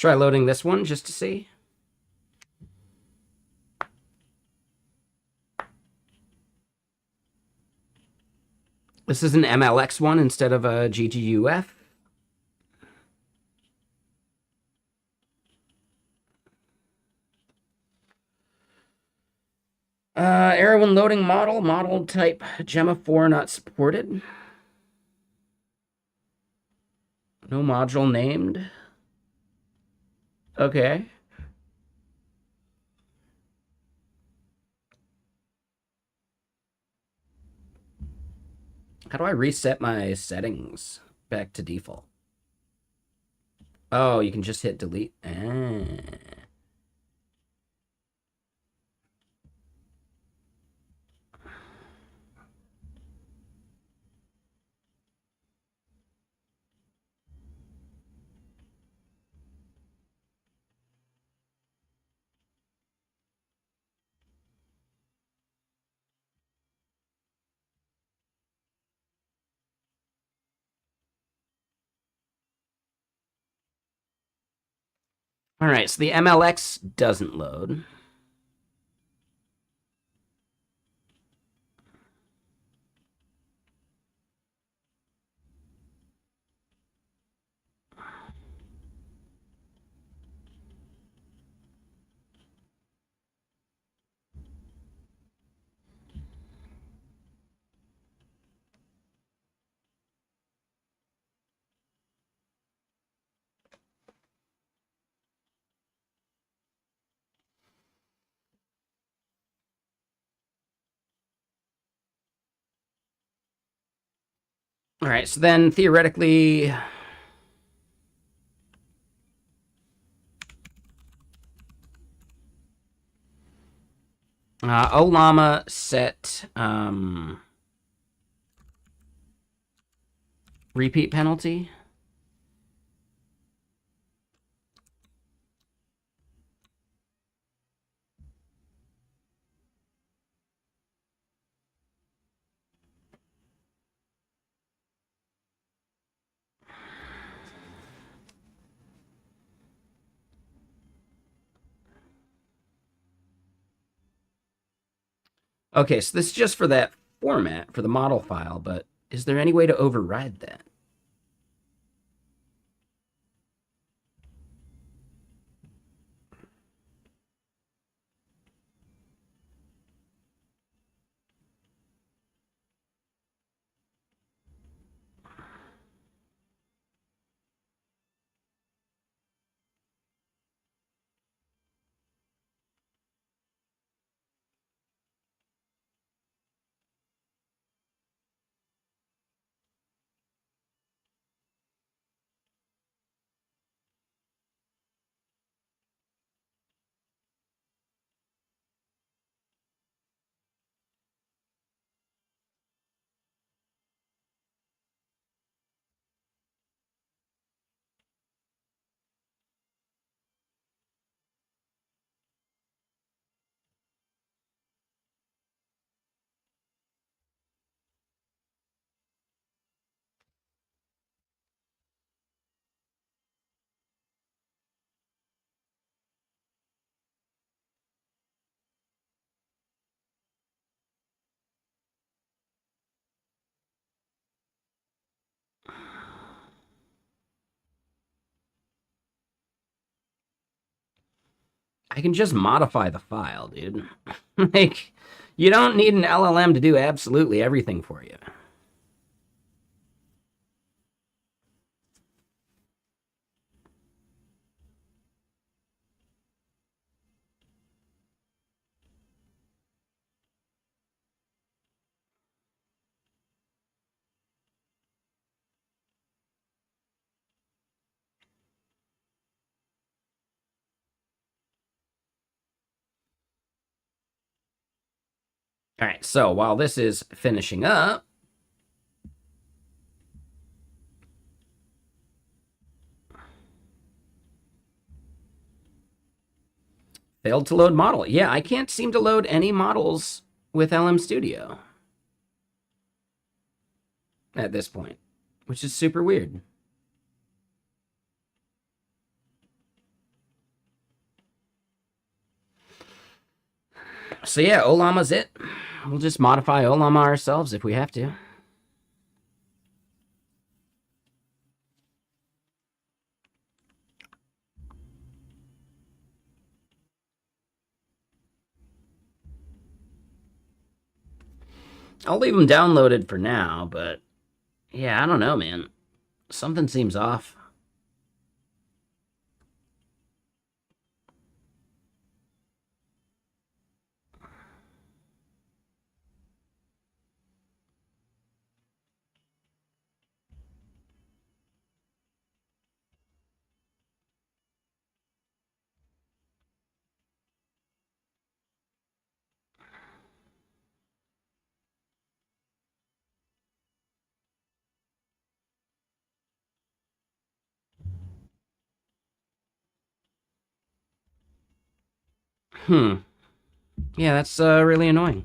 try loading this one just to see. This is an MLX one instead of a GGUF. Error when loading model type Gemma 4 not supported. No module named. Okay. How do I reset my settings back to default? Oh, you can just hit delete. All right, so the MLX doesn't load. All right, so then theoretically, Olama set repeat penalty. Okay, so this is just for that format, for the model file, but is there any way to override that? I can just modify the file, dude. Like, you don't need an LLM to do absolutely everything for you. All right, so while this is finishing up, failed to load model. Yeah, I can't seem to load any models with LM Studio at this point, which is super weird. So yeah, Olama's it. We'll just modify Olama ourselves if we have to. I'll leave them downloaded for now, but yeah, I don't know, man. Something seems off. Hmm. Yeah, that's really annoying.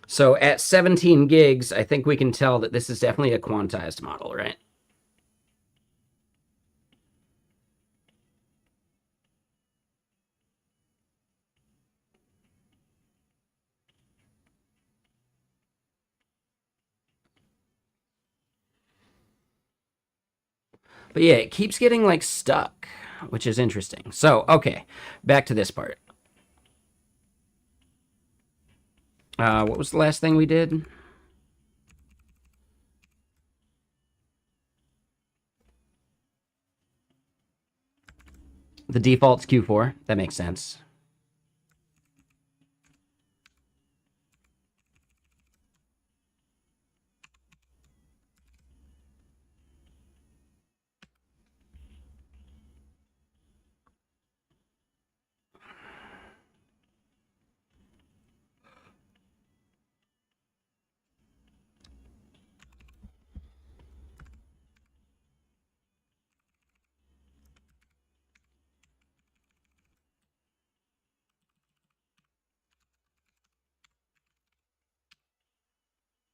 So at 17 gigs, I think we can tell that this is definitely a quantized model, right? But yeah, it keeps getting like stuck, which is interesting. So, okay, back to this part. What was the last thing we did? The default's Q4. That makes sense.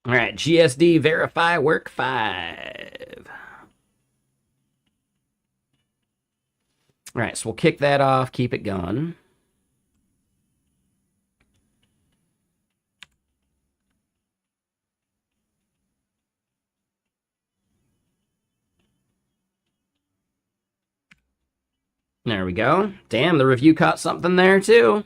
All right, GSD verify work 5. All right, so we'll kick that off, keep it going. There we go. Damn, the review caught something there too.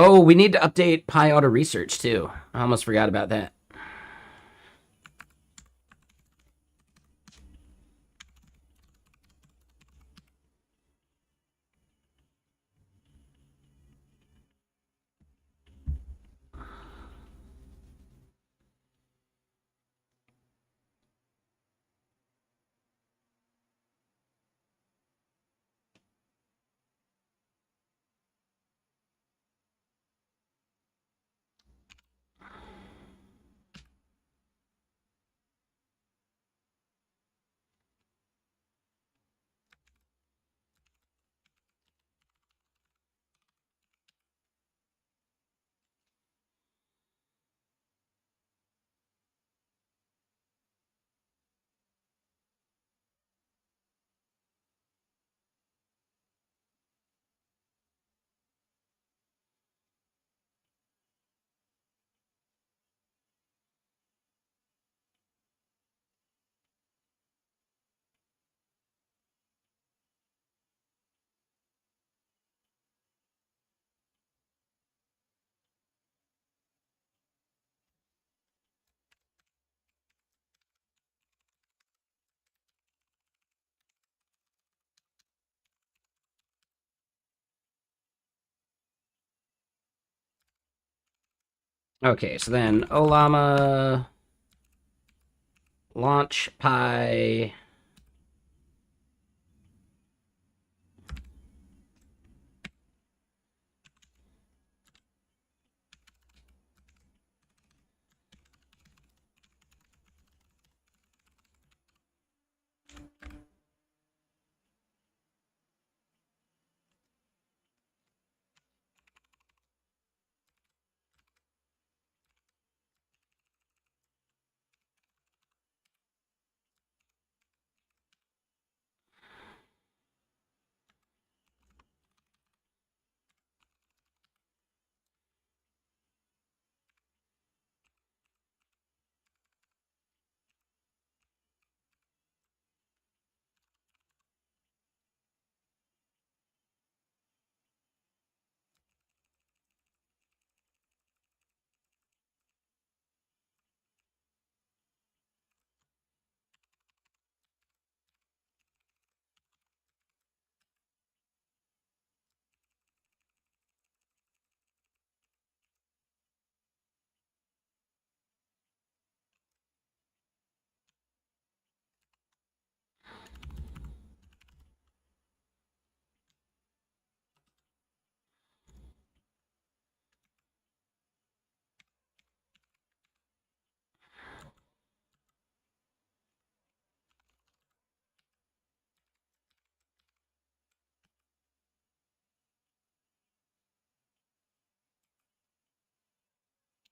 Oh, we need to update Pi Auto Research too. I almost forgot about that. Okay, so then Olama launch pi.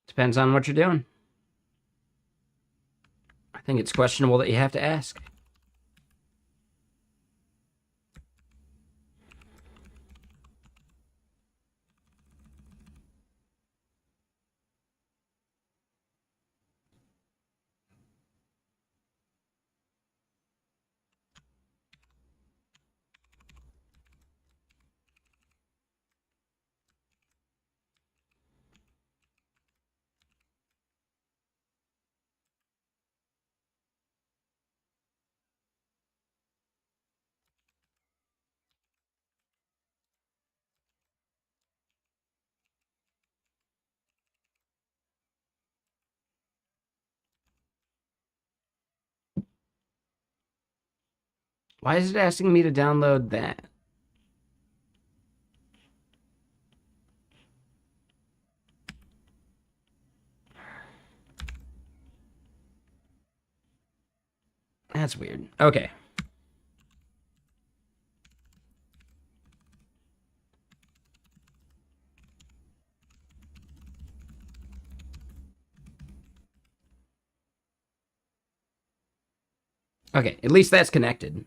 Depends on what you're doing. I think it's questionable that you have to ask. Why is it asking me to download that? That's weird. Okay. Okay, at least that's connected.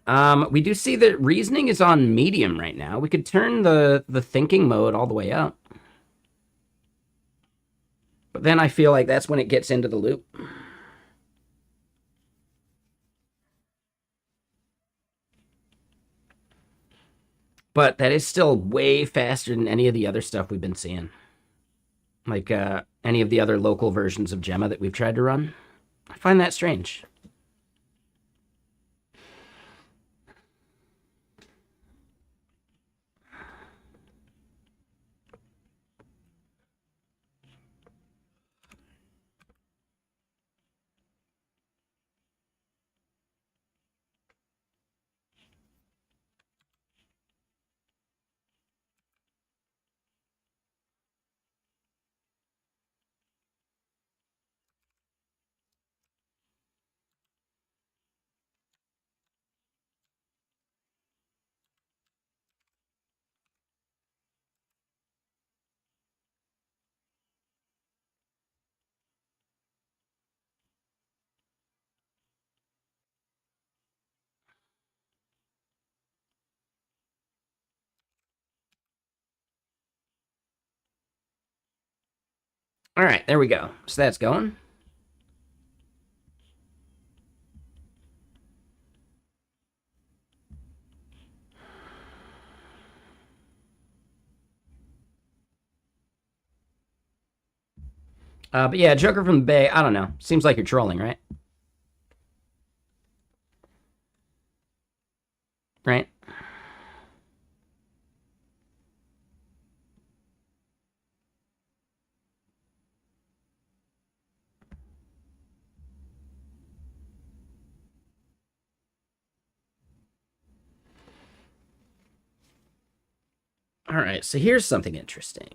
We do see that reasoning is on medium right now. We could turn the thinking mode all the way up. But then I feel like that's when it gets into the loop. But that is still way faster than any of the other stuff we've been seeing. Like any of the other local versions of Gemma that we've tried to run. I find that strange. All right, there we go. So that's going. But yeah, Joker from the Bay, I don't know. Seems like you're trolling, right? Right? All right, so here's something interesting.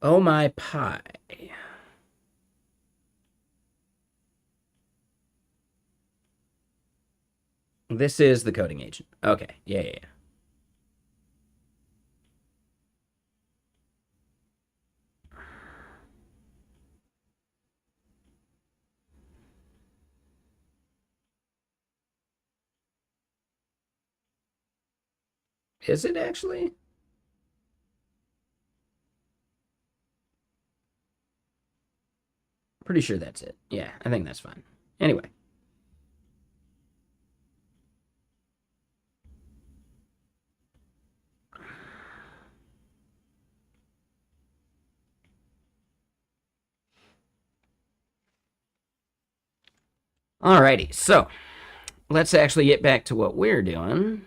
Oh my pie. This is the coding agent. Okay, yeah. Is it actually? Pretty sure that's it. Yeah, I think that's fine. Anyway. Alrighty, so let's actually get back to what we're doing.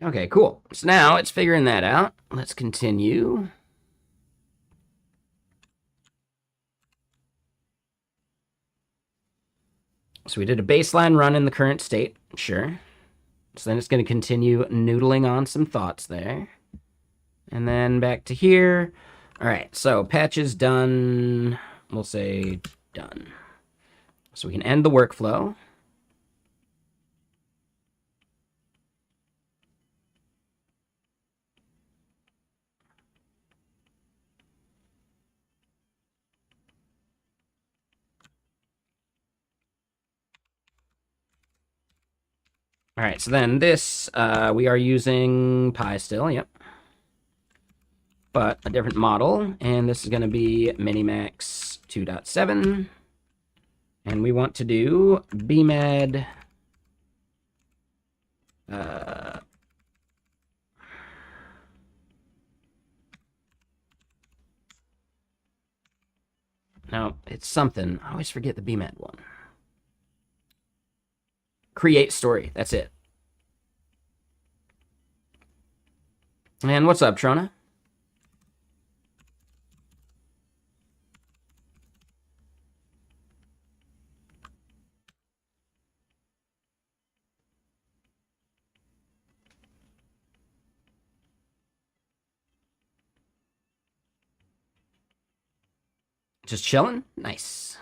Okay, cool. So now it's figuring that out. Let's continue. So we did a baseline run in the current state, sure. So then it's going to continue noodling on some thoughts there. And then back to here. All right, so patch is done. We'll say done. So we can end the workflow. All right, so then this, we are using Pi still, yep. But a different model, and this is going to be Minimax 2.7. And we want to do BMAD. No, it's something. I always forget the BMAD one. Create story. That's it. And what's up, Trona? Just chilling? Nice.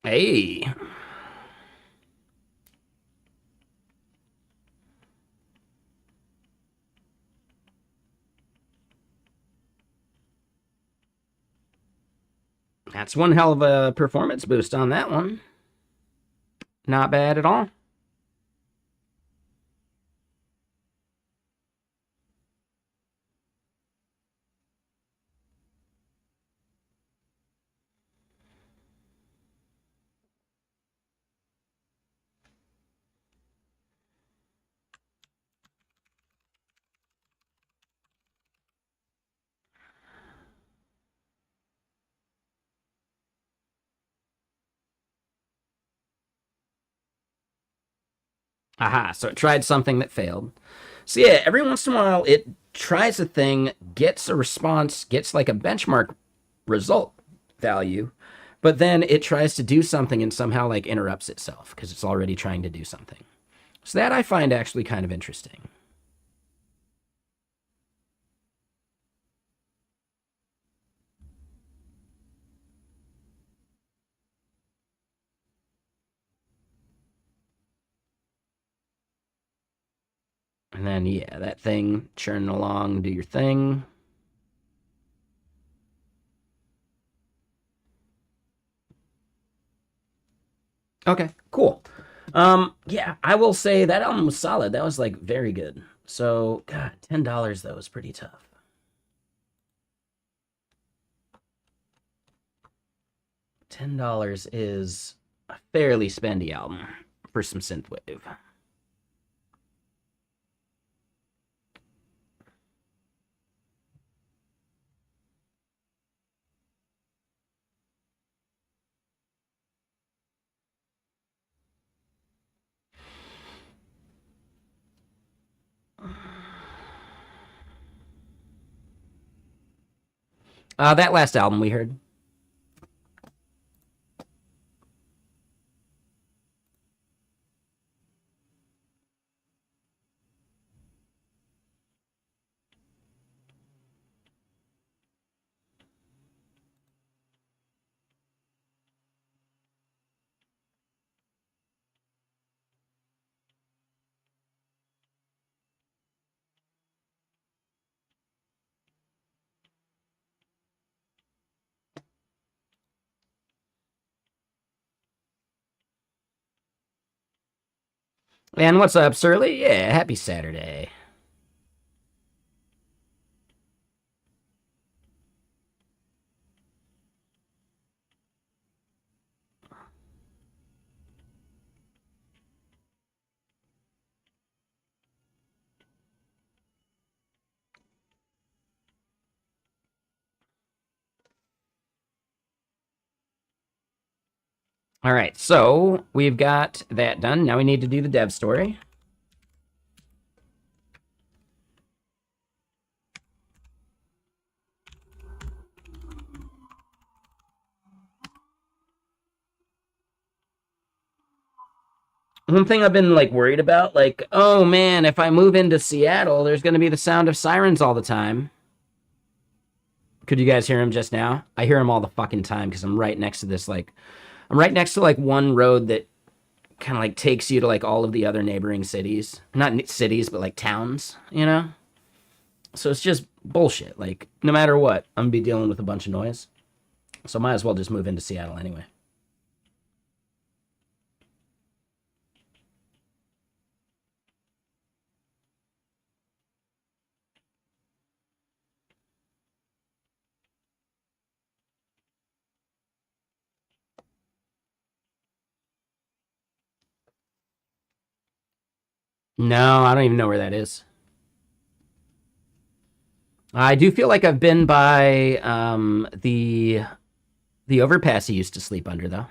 Hey. That's one hell of a performance boost on that one. Not bad at all. Aha, so it tried something that failed. So yeah, every once in a while it tries a thing, gets a response, gets like a benchmark result value, but then it tries to do something and somehow like interrupts itself because it's already trying to do something. So that I find actually kind of interesting. And then yeah, that thing churning along, do your thing. Okay, cool. Yeah, I will say that album was solid. That was like very good. So, God, $10 though is pretty tough. $10 is a fairly spendy album for some synthwave. That last album we heard. And what's up, Surly? Yeah, happy Saturday. All right, so we've got that done. Now we need to do the dev story. One thing I've been like worried about, like, oh man, if I move into Seattle, there's going to be the sound of sirens all the time. Could you guys hear him just now? I hear him all the fucking time because I'm right next to this, like, I'm right next to like one road that kind of like takes you to like all of the other neighboring cities. Not cities, but like towns, you know? So it's just bullshit. Like, no matter what, I'm gonna be dealing with a bunch of noise. So might as well just move into Seattle anyway. No, I don't even know where that is. I do feel like I've been by the overpass he used to sleep under though.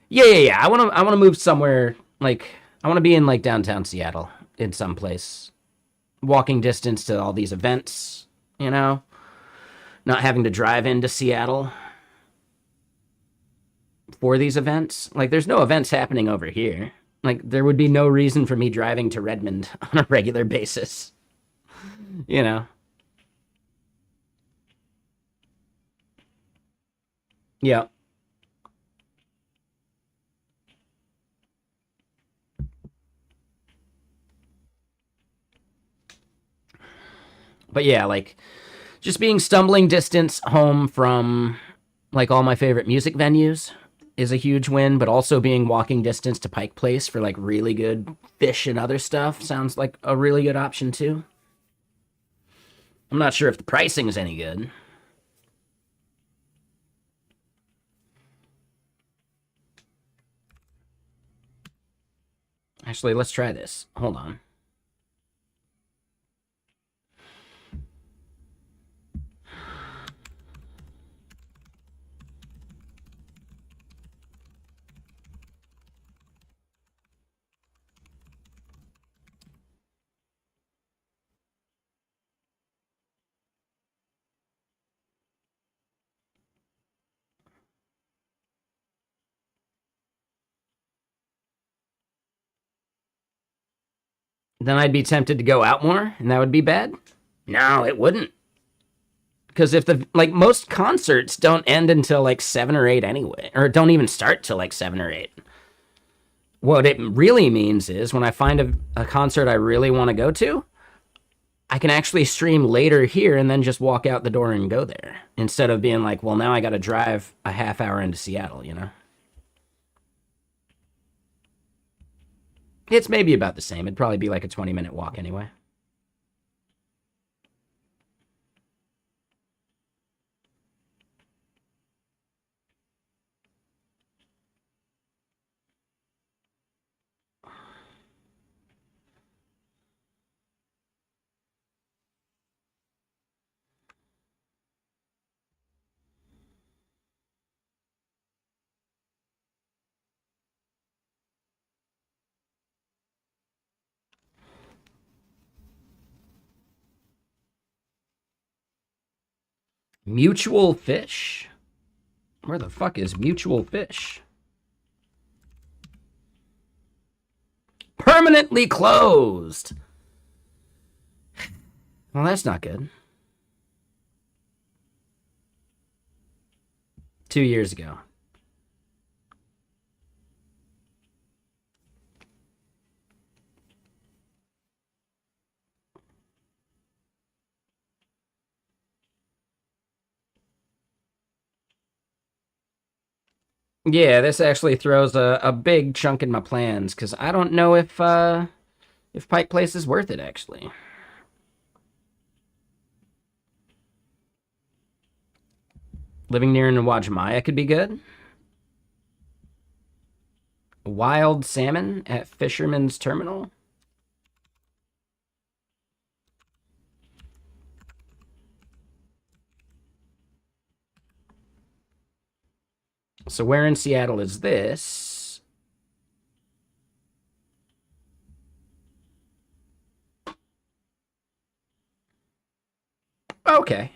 Yeah. I want to move somewhere like I want to be in like downtown Seattle in some place. Walking distance to all these events, you know? Not having to drive into Seattle for these events. Like there's no events happening over here. Like there would be no reason for me driving to Redmond on a regular basis, you know. Yeah. But yeah, like Just being stumbling distance home from like all my favorite music venues is a huge win, but also being walking distance to Pike Place for like really good fish and other stuff sounds like a really good option too. I'm not sure if the pricing is any good. Actually, let's try this. Hold on. Then I'd be tempted to go out more, and that would be bad. No, it wouldn't. Because if the like most concerts don't end until like 7 or 8 anyway, or don't even start till like 7 or 8. What it really means is when I find a concert I really want to go to, I can actually stream later here and then just walk out the door and go there instead of being like, well, now I got to drive a half hour into Seattle, you know? It's maybe about the same. It'd probably be like a 20-minute walk anyway. Mutual Fish? Where the fuck is Mutual Fish? Permanently closed. Well, that's not good. 2 years ago. Yeah, this actually throws a big chunk in my plans because I don't know if Pike Place is worth it actually. Living near Nawajimaya could be good. Wild salmon at Fisherman's Terminal. So where in Seattle is this? Okay.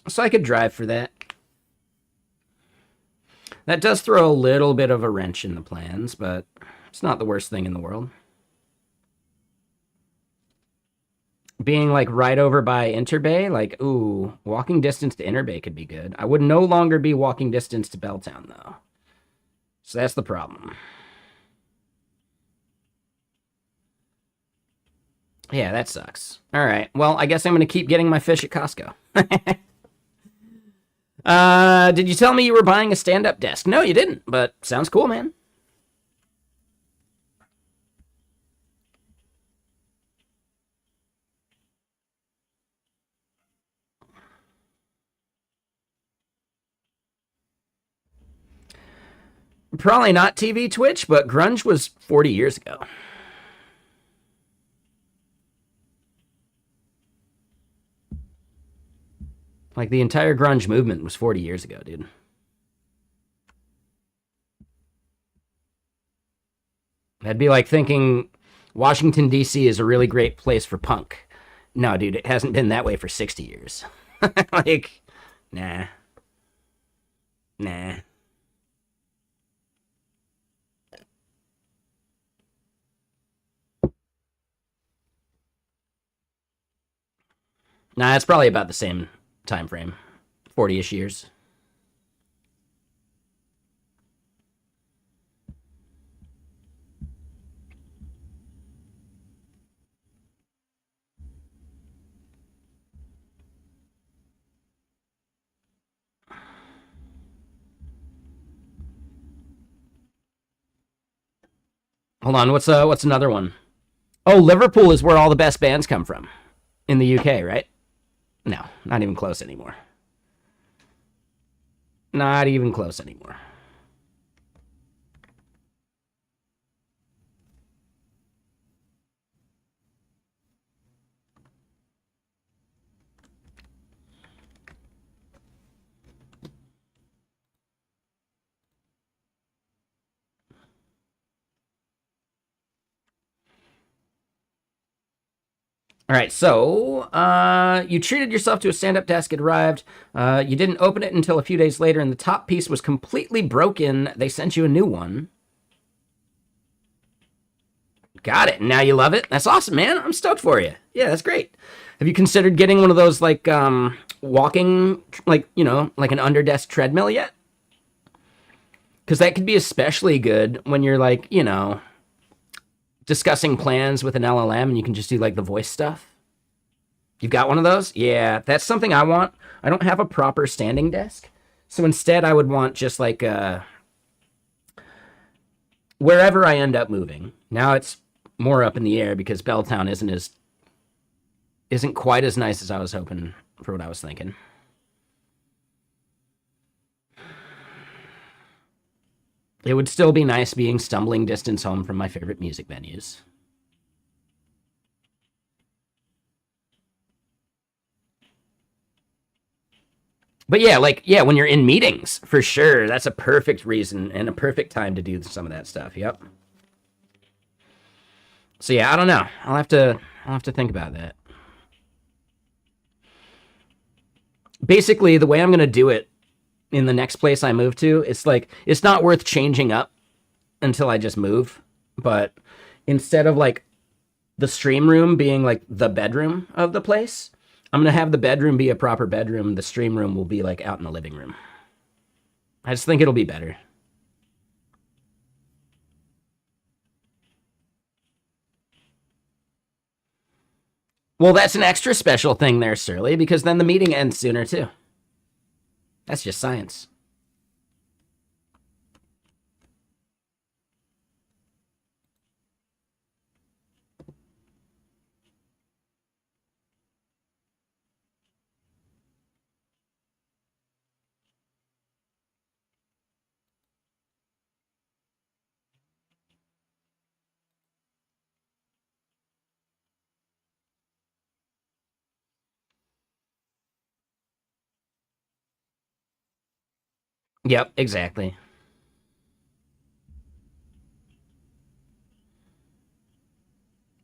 So I could drive for that. That does throw a little bit of a wrench in the plans, but it's not the worst thing in the world. Being like right over by Interbay, like, ooh, walking distance to Interbay could be good. I would no longer be walking distance to Belltown, though. So that's the problem. Yeah, that sucks. All right. Well, I guess I'm going to keep getting my fish at Costco. Did you tell me you were buying a stand-up desk? No, you didn't, but sounds cool, man. Probably not TV Twitch, but grunge was 40 years ago. Like the entire grunge movement was 40 years ago, dude. That'd be like thinking Washington, D.C. is a really great place for punk. No, dude, it hasn't been that way for 60 years. Like, nah. Nah. Nah, it's probably about the same time frame. 40-ish years. Hold on, what's another one? Oh, Liverpool is where all the best bands come from in the UK, right? No, not even close anymore. Not even close anymore. All right, so you treated yourself to a stand-up desk. It arrived. You didn't open it until a few days later, and the top piece was completely broken. They sent you a new one. Got it. Now you love it. That's awesome, man. I'm stoked for you. Yeah, that's great. Have you considered getting one of those like walking, like like an under-desk treadmill yet? Because that could be especially good when you're like discussing plans with an LLM and you can just do like the voice stuff. You've got one of those? Yeah, that's something I want. I don't have a proper standing desk. So instead I would want just like wherever I end up moving. Now it's more up in the air because Belltown isn't quite as nice as I was hoping for what I was thinking. It would still be nice being stumbling distance home from my favorite music venues. But yeah, when you're in meetings, for sure, that's a perfect reason and a perfect time to do some of that stuff. Yep. So yeah, I don't know. I'll have to think about that. Basically, the way I'm gonna do it in the next place I move to, it's not worth changing up until I just move. But instead of like the stream room being like the bedroom of the place, I'm gonna have the bedroom be a proper bedroom. The stream room will be like out in the living room. I just think it'll be better. Well, that's an extra special thing there, Surly, because then the meeting ends sooner too. That's just science. Yep, exactly.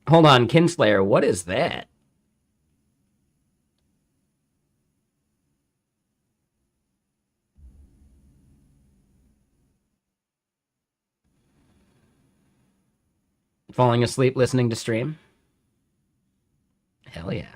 Hold on, Kinslayer, what is that? Falling asleep listening to stream? Hell yeah.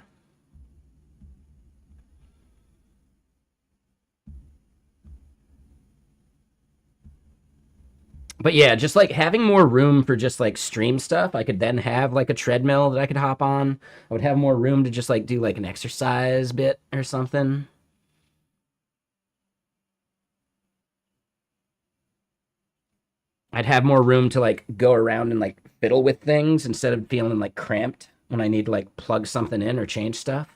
But yeah, just like having more room for just like stream stuff, I could then have like a treadmill that I could hop on. I would have more room to just like do like an exercise bit or something. I'd have more room to like go around and like fiddle with things instead of feeling like cramped when I need to like plug something in or change stuff.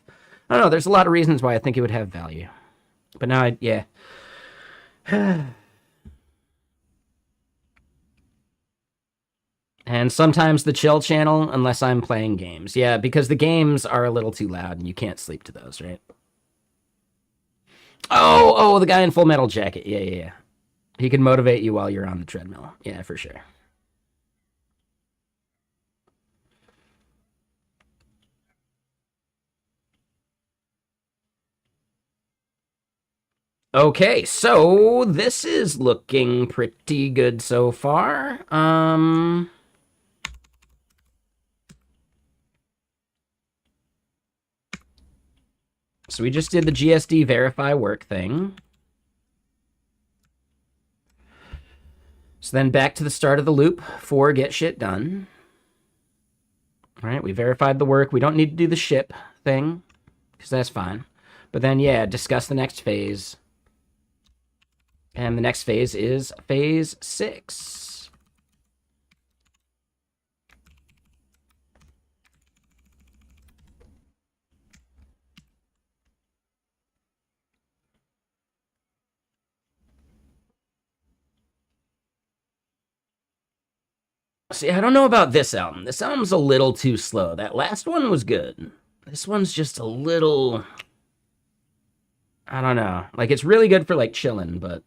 I don't know. There's a lot of reasons why I think it would have value. But now, yeah. And sometimes the chill channel, unless I'm playing games. Yeah, because the games are a little too loud and you can't sleep to those, right? Oh, the guy in Full Metal Jacket. Yeah, yeah, yeah. He can motivate you while you're on the treadmill. Yeah, for sure. Okay, so this is looking pretty good so far. So we just did the GSD verify work thing. So then back to the start of the loop for get shit done. All right, we verified the work. We don't need to do the ship thing because that's fine. But then, yeah, discuss the next phase. And the next phase is phase 6. See, I don't know about this album. This album's a little too slow. That last one was good. This one's just a little. I don't know. Like, it's really good for, like, chilling, but.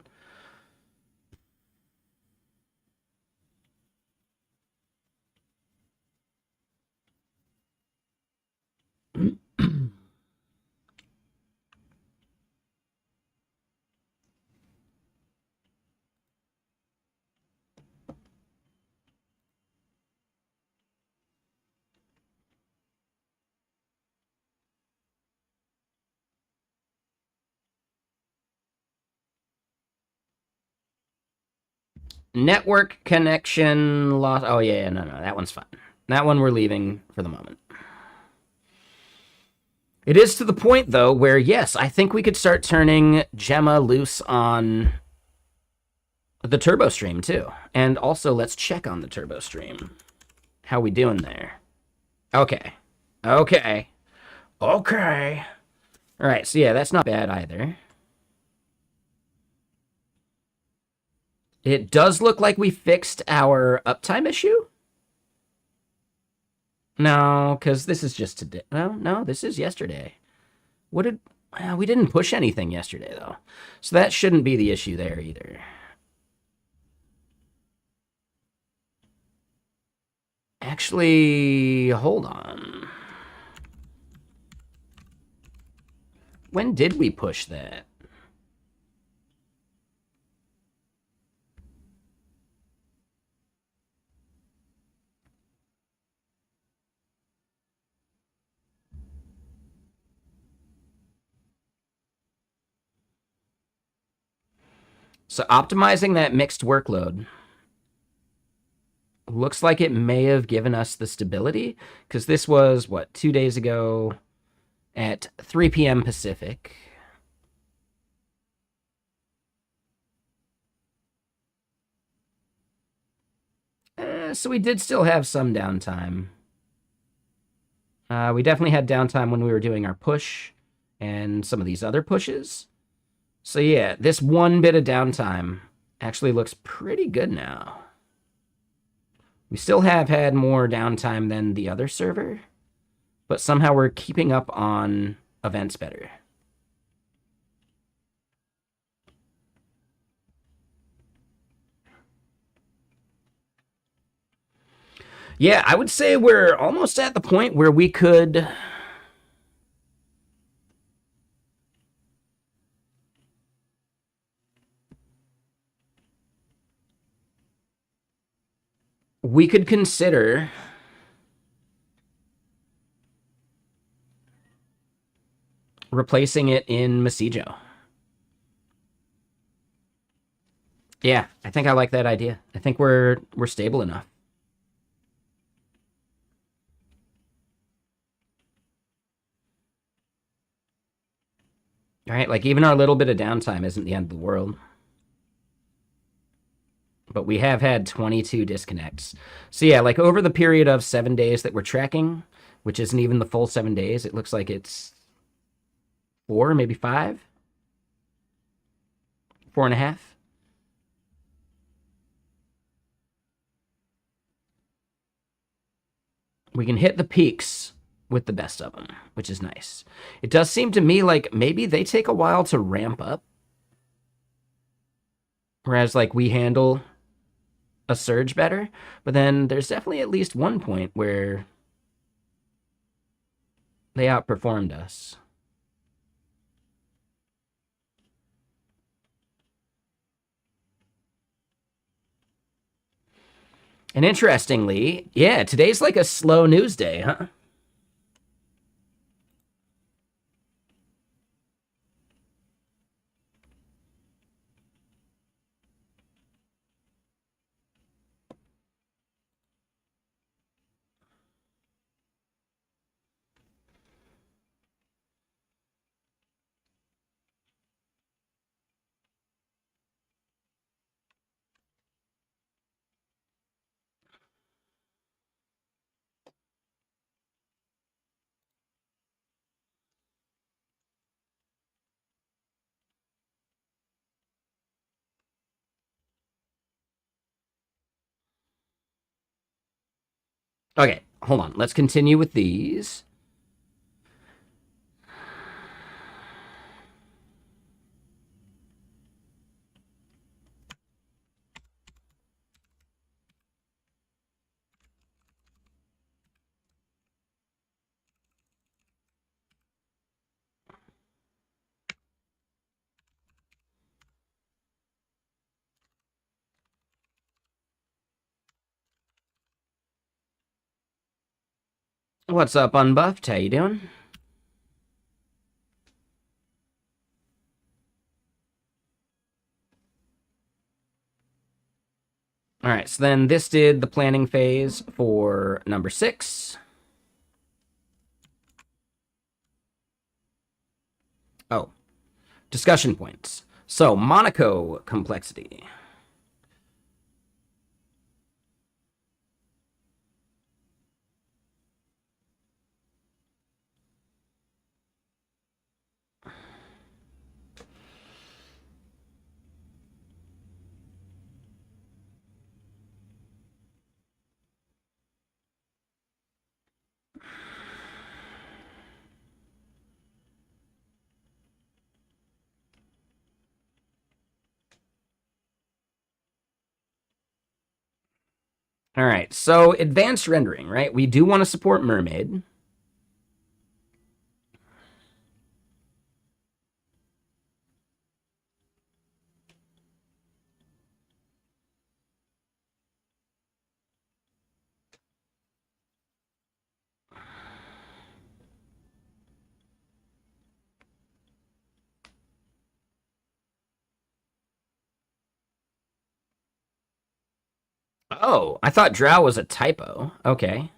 Network connection lost. Oh, yeah, no, no. That one's fine. That one we're leaving for the moment. It is to the point, though, where, yes, I think we could start turning Gemma loose on the turbo stream, too. And also, let's check on the turbo stream. How we doing there? Okay. Okay. Okay. All right, so yeah, that's not bad either. It does look like we fixed our uptime issue. No, because this is just today. Well, no, this is yesterday. What did... Well, we didn't push anything yesterday, though. So that shouldn't be the issue there either. Actually, hold on. When did we push that? So optimizing that mixed workload looks like it may have given us the stability, because this was, what, 2 days ago at 3 p.m. Pacific. So we did still have some downtime. We definitely had downtime when we were doing our push and some of these other pushes. So yeah, this one bit of downtime actually looks pretty good now. We still have had more downtime than the other server, but somehow we're keeping up on events better. Yeah, I would say we're almost at the point where we could... We could consider replacing it in Messijo. Yeah, I think I like that idea. I think we're stable enough. All right, like even our little bit of downtime isn't the end of the world. But we have had 22 disconnects. So yeah, like over the period of 7 days that we're tracking, which isn't even the full 7 days, it looks like it's 4, maybe 5, 4.5. We can hit the peaks with the best of them, which is nice. It does seem to me like maybe they take a while to ramp up. Whereas like we handle a surge better, but then there's definitely at least one point where they outperformed us. And interestingly, yeah, today's like a slow news day, huh? Okay, hold on. Let's continue with these. What's up, Unbuffed? How you doing? All right, so then this did the planning phase for number 6. Oh, discussion points. So, Monaco complexity. All right, so advanced rendering, right? We do want to support Mermaid. Oh, I thought drow was a typo. Okay.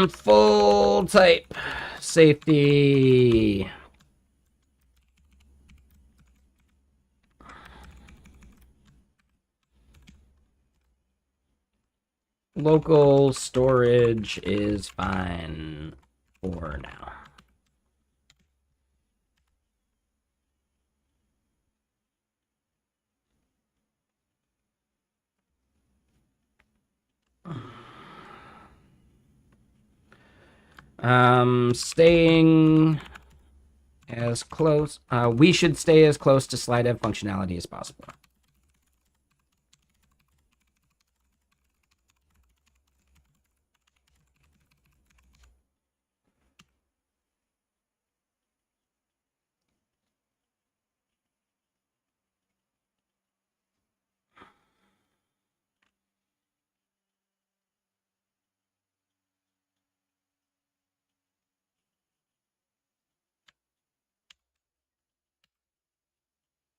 Full type safety. Local storage is fine for now. Staying as close. We should stay as close to slide dev functionality as possible.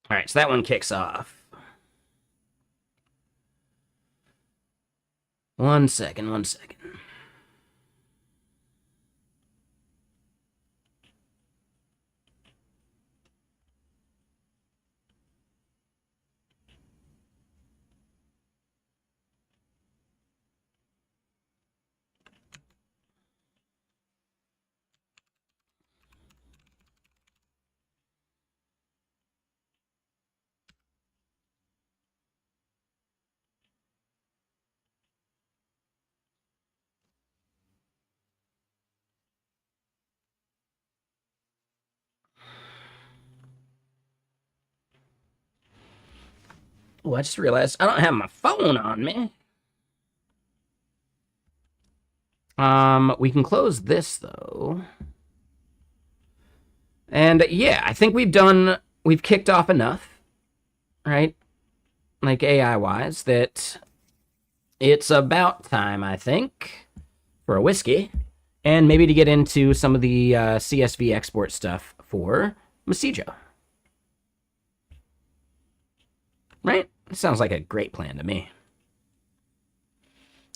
All right, so that one kicks off. 1 second, 1 second. Oh, I just realized I don't have my phone on me. We can close this though. And yeah, I think we've kicked off enough, right? Like AI wise, that it's about time, I think, for a whiskey. And maybe to get into some of the CSV export stuff for Messijo. Right? This sounds like a great plan to me.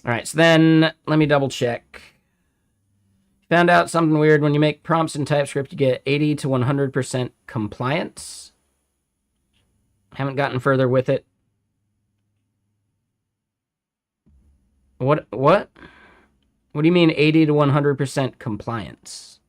All right, so then let me double check. Found out something weird. When you make prompts in TypeScript, you get 80 to 100% compliance. Haven't gotten further with it. What? What do you mean 80 to 100% compliance?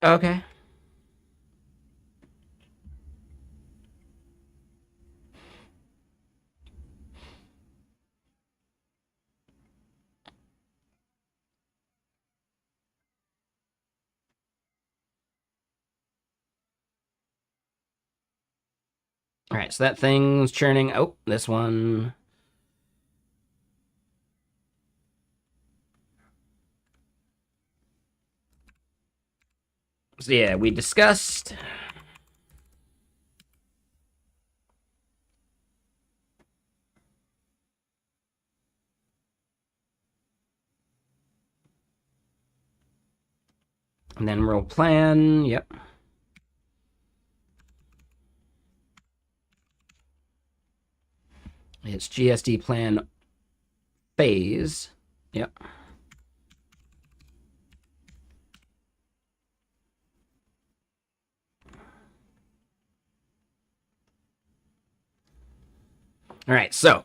Okay. All right, so that thing's churning. Oh, this one. So yeah, we discussed. And then we'll plan. Yep. It's GSD plan phase. Yep. All right, so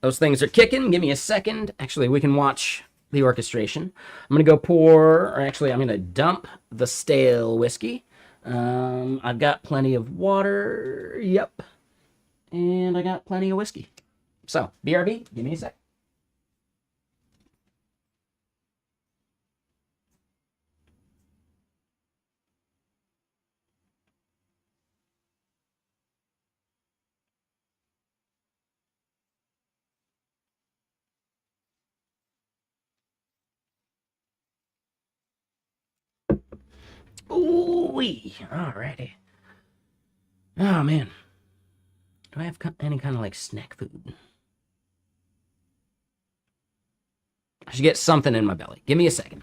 those things are kicking. Give me a second. Actually, we can watch the orchestration. I'm going to go pour, or actually, I'm going to dump the stale whiskey. I've got plenty of water. Yep. And I got plenty of whiskey. So, BRB, give me a sec. Ooh-wee. Alrighty. Oh, man. Do I have any kind of like snack food? I should get something in my belly. Give me a second.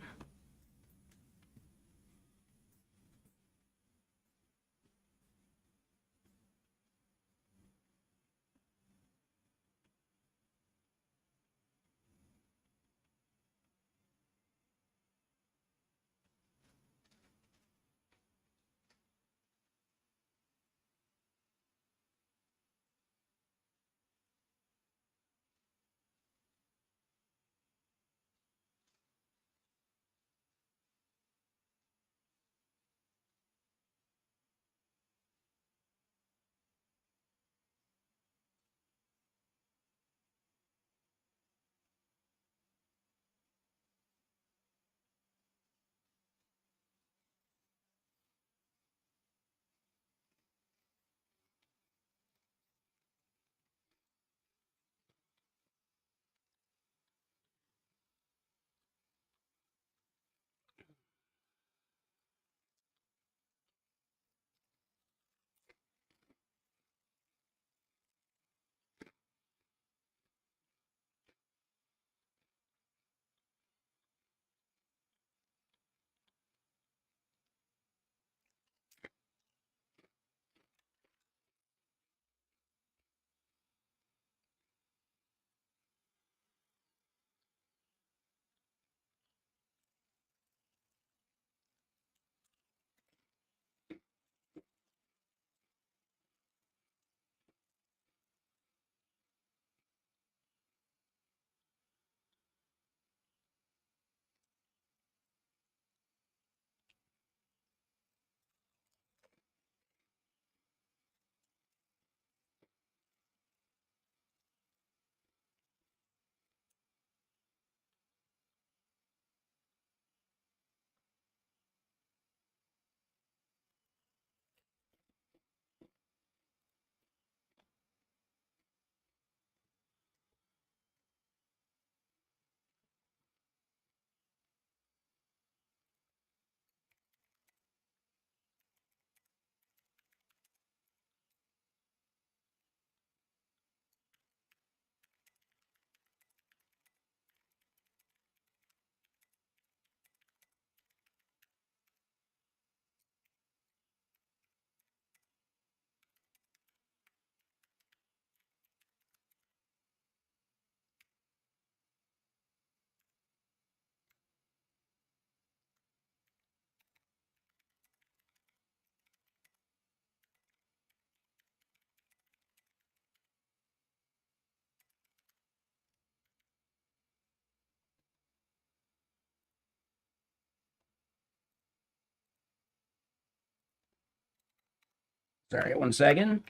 Sorry, 1 second.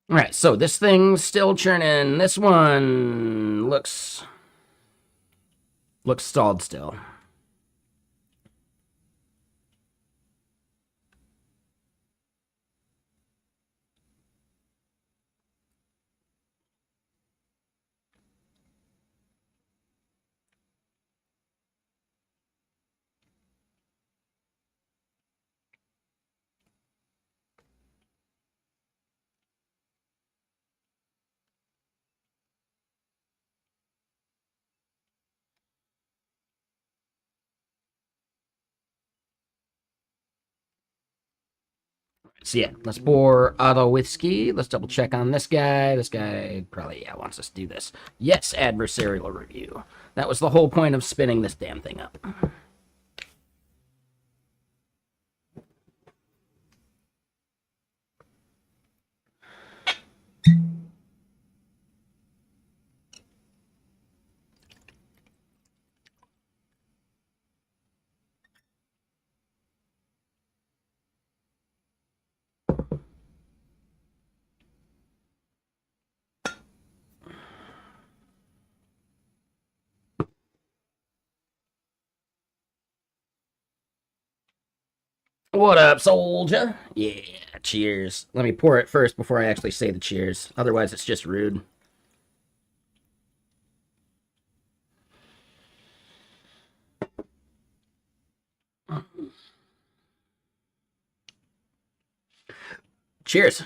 All right, so this thing's still churning. This one looks stalled still. So yeah, let's pour auto whiskey. Let's double check on this guy. This guy probably wants us to do this. Yes, adversarial review. That was the whole point of spinning this damn thing up. What up, soldier? Yeah, cheers. Let me pour it first before I actually say the cheers. Otherwise, it's just rude. Cheers.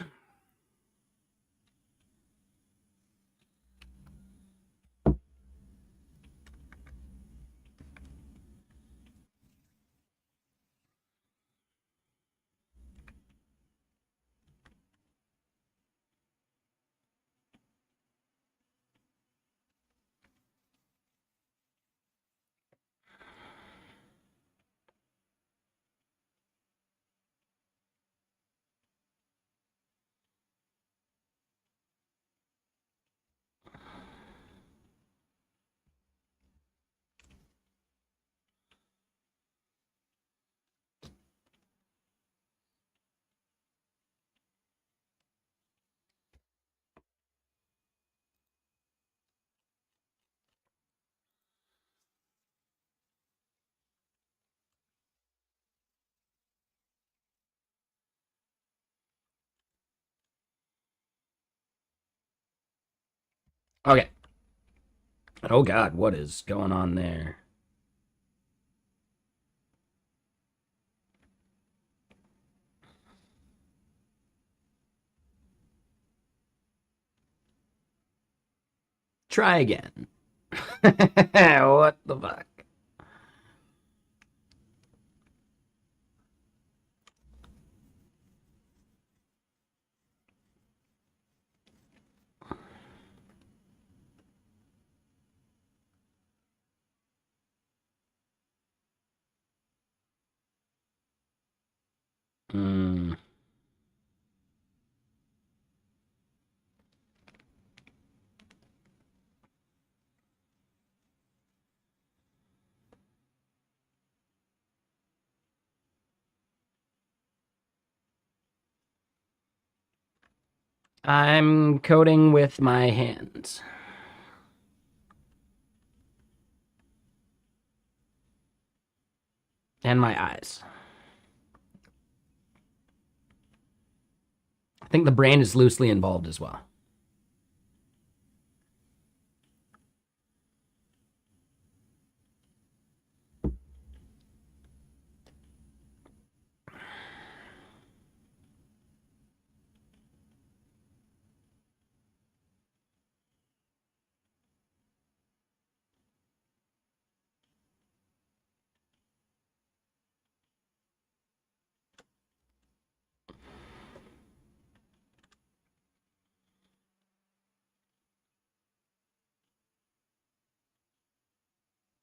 Okay. Oh God, what is going on there? Try again. What the fuck? Mm. I'm coding with my hands. And my eyes. I think the brain is loosely involved as well.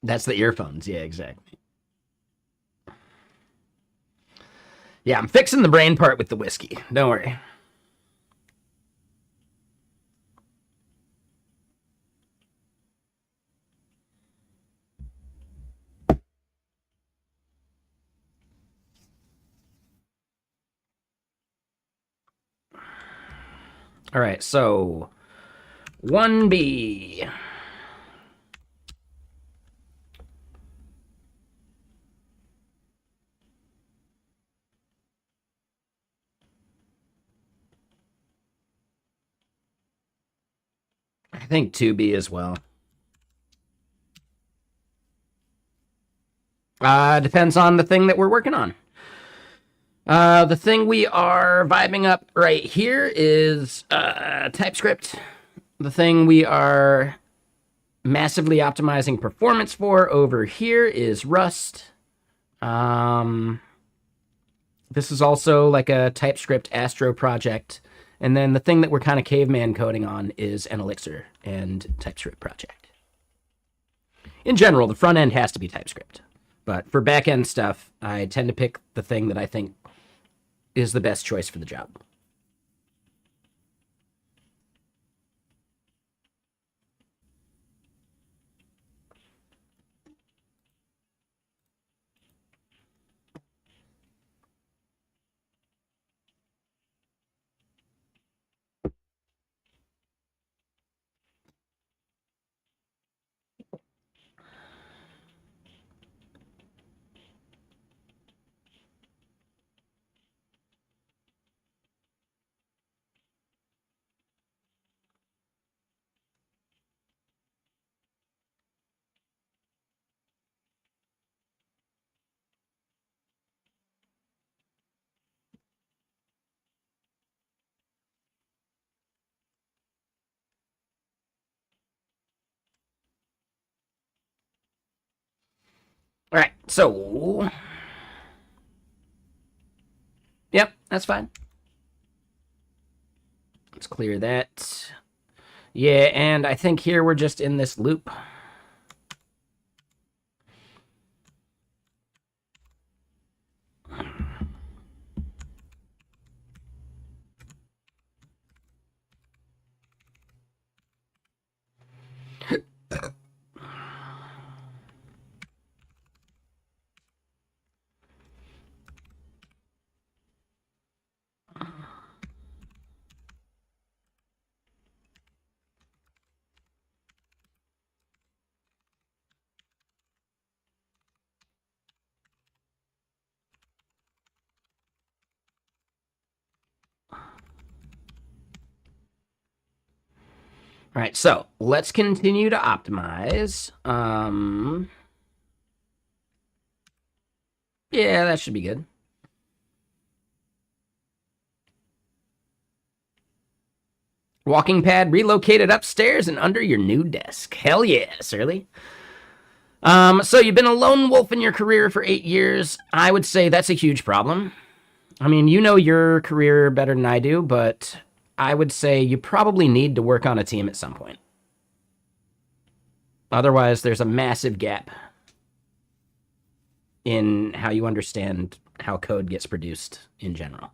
That's the earphones. Yeah, exactly. Yeah, I'm fixing the brain part with the whiskey. Don't worry. All right, so 1B. I think 2B as well. Depends on the thing that we're working on. The thing we are vibing up right here is TypeScript. The thing we are massively optimizing performance for over here is Rust. This is also like a TypeScript Astro project. And then the thing that we're kind of caveman coding on is an Elixir and TypeScript project. In general, the front end has to be TypeScript. But for back end stuff, I tend to pick the thing that I think is the best choice for the job. All right, so yep, that's fine. Let's clear that. Yeah, and I think here we're just in this loop. All right, so let's continue to optimize. Yeah, that should be good. Walking pad relocated upstairs and under your new desk. Hell yeah, Surly. So you've been a lone wolf in your career for 8 years. I would say that's a huge problem. I mean, you know your career better than I do, but I would say you probably need to work on a team at some point. Otherwise, there's a massive gap in how you understand how code gets produced in general.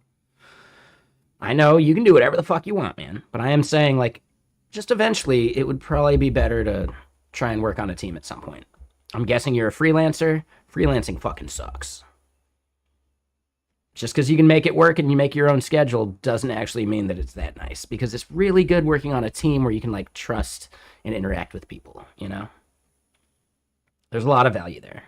I know you can do whatever the fuck you want, man, but I am saying, like, just eventually it would probably be better to try and work on a team at some point. I'm guessing you're a freelancer. Freelancing fucking sucks. Just because you can make it work and you make your own schedule doesn't actually mean that it's that nice, because it's really good working on a team where you can, like, trust and interact with people, you know? There's a lot of value there.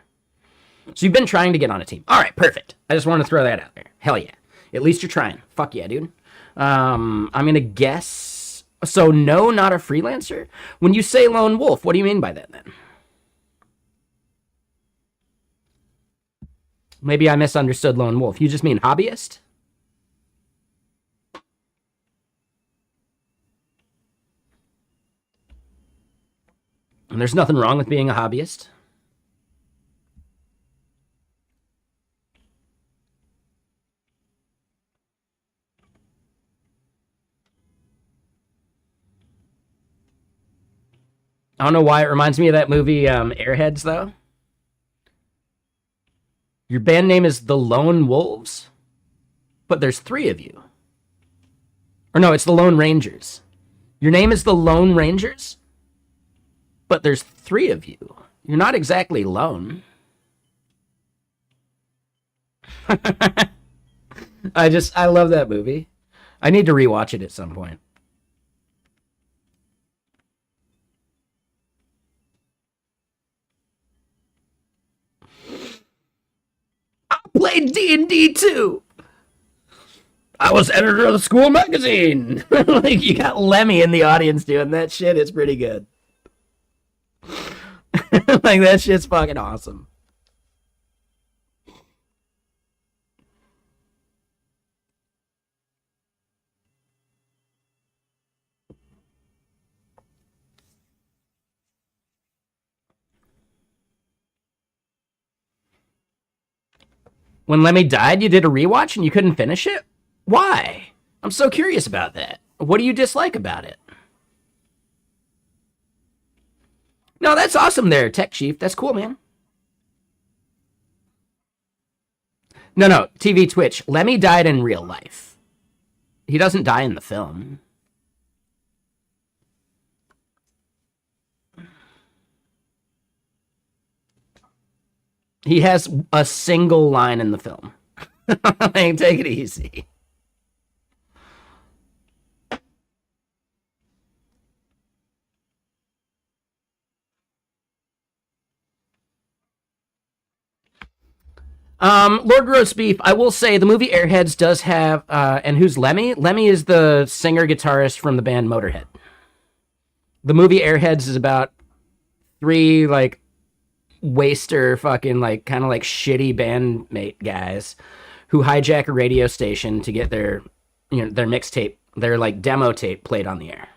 So you've been trying to get on a team. All right, perfect. I just want to throw that out there. Hell yeah. At least you're trying. Fuck yeah, dude. I'm going to guess... So no, not a freelancer? When you say lone wolf, what do you mean by that then? Maybe I misunderstood lone wolf. You just mean hobbyist? And there's nothing wrong with being a hobbyist. I don't know why it reminds me of that movie Airheads, though. Your band name is the Lone Wolves, but there's 3 of you. Or no, it's the Lone Rangers. Your name is the Lone Rangers, but there's 3 of you. You're not exactly lone. I love that movie. I need to rewatch it at some point. Played D&D too. I was editor of the school magazine. Like, you got Lemmy in the audience doing that shit. It's pretty good. Like, that shit's fucking awesome. When Lemmy died, you did a rewatch and you couldn't finish it? Why? I'm so curious about that. What do you dislike about it? No, that's awesome there, Tech Chief. That's cool, man. No, TV Twitch. Lemmy died in real life. He doesn't die in the film. He has a single line in the film. Like, take it easy. Lord Roast Beef, I will say the movie Airheads does have, and who's Lemmy? Lemmy is the singer-guitarist from the band Motorhead. The movie Airheads is about 3, like, waster fucking, like, kind of like shitty bandmate guys who hijack a radio station to get their, you know, their mixtape, their, like, demo tape played on the air.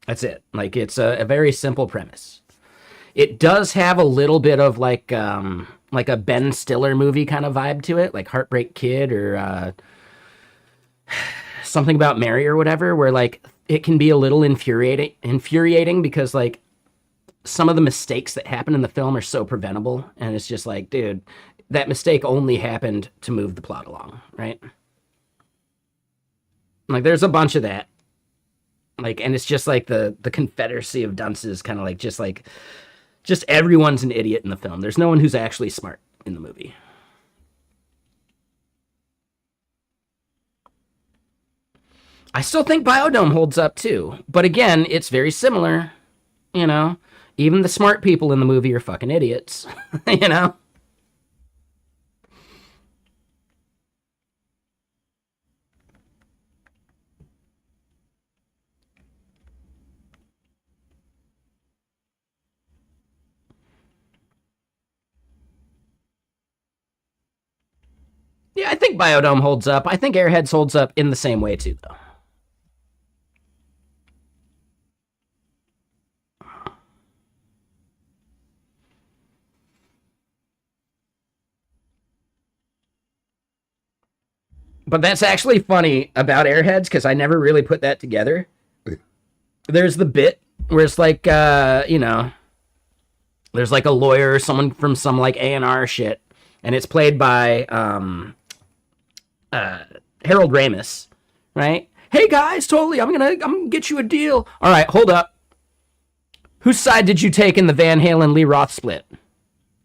That's it. Like, it's a very simple premise. It does have a little bit of, like a Ben Stiller movie kind of vibe to it, like Heartbreak Kid or something about Mary or whatever, where, like, it can be a little infuriating because, like, some of the mistakes that happen in the film are so preventable, and it's just like, dude, that mistake only happened to move the plot along, right? Like, there's a bunch of that. Like, and it's just like the Confederacy of dunces, kind of like, just everyone's an idiot in the film. There's no one who's actually smart in the movie. I still think Biodome holds up too, but again, it's very similar, you know? Even the smart people in the movie are fucking idiots, you know? Yeah, I think Biodome holds up. I think Airheads holds up in the same way too, though. But that's actually funny about Airheads, because I never really put that together. There's the bit where it's like, you know, there's like a lawyer or someone from some like A&R shit, and it's played by Harold Ramis, right? Hey guys, totally, I'm gonna get you a deal. All right, hold up. Whose side did you take in the Van Halen Lee Roth split?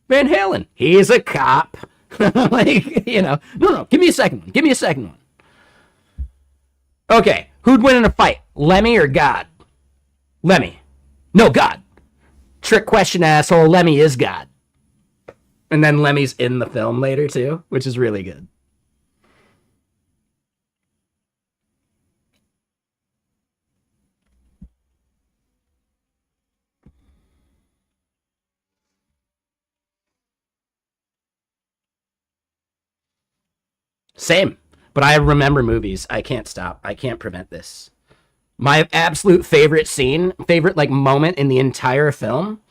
Van Halen. He's a cop. Like, no, give me a second one. Give me a second one. Okay, who'd win in a fight? Lemmy or God? Lemmy. No, God. Trick question, asshole. Lemmy is God. And then Lemmy's in the film later, too, which is really good. Same. But I remember movies. I can't stop. I can't prevent this. My absolute favorite scene, favorite like moment in the entire film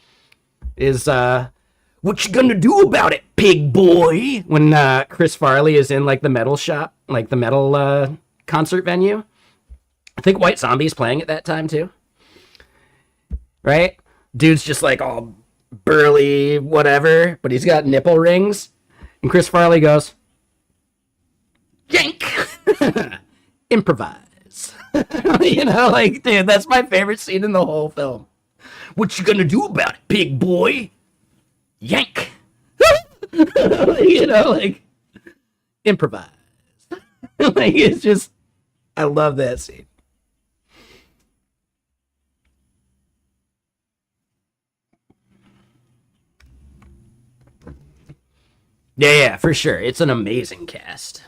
is what you gonna do about it, pig boy? When Chris Farley is in like the metal shop, like the metal concert venue. I think White Zombie's playing at that time too. Right? Dude's just like all burly, whatever, but he's got nipple rings. And Chris Farley goes, yank! Improvise. Like, dude, that's my favorite scene in the whole film. What you gonna do about it, big boy? Yank! Like, improvise. Like, it's just, I love that scene. Yeah, for sure. It's an amazing cast.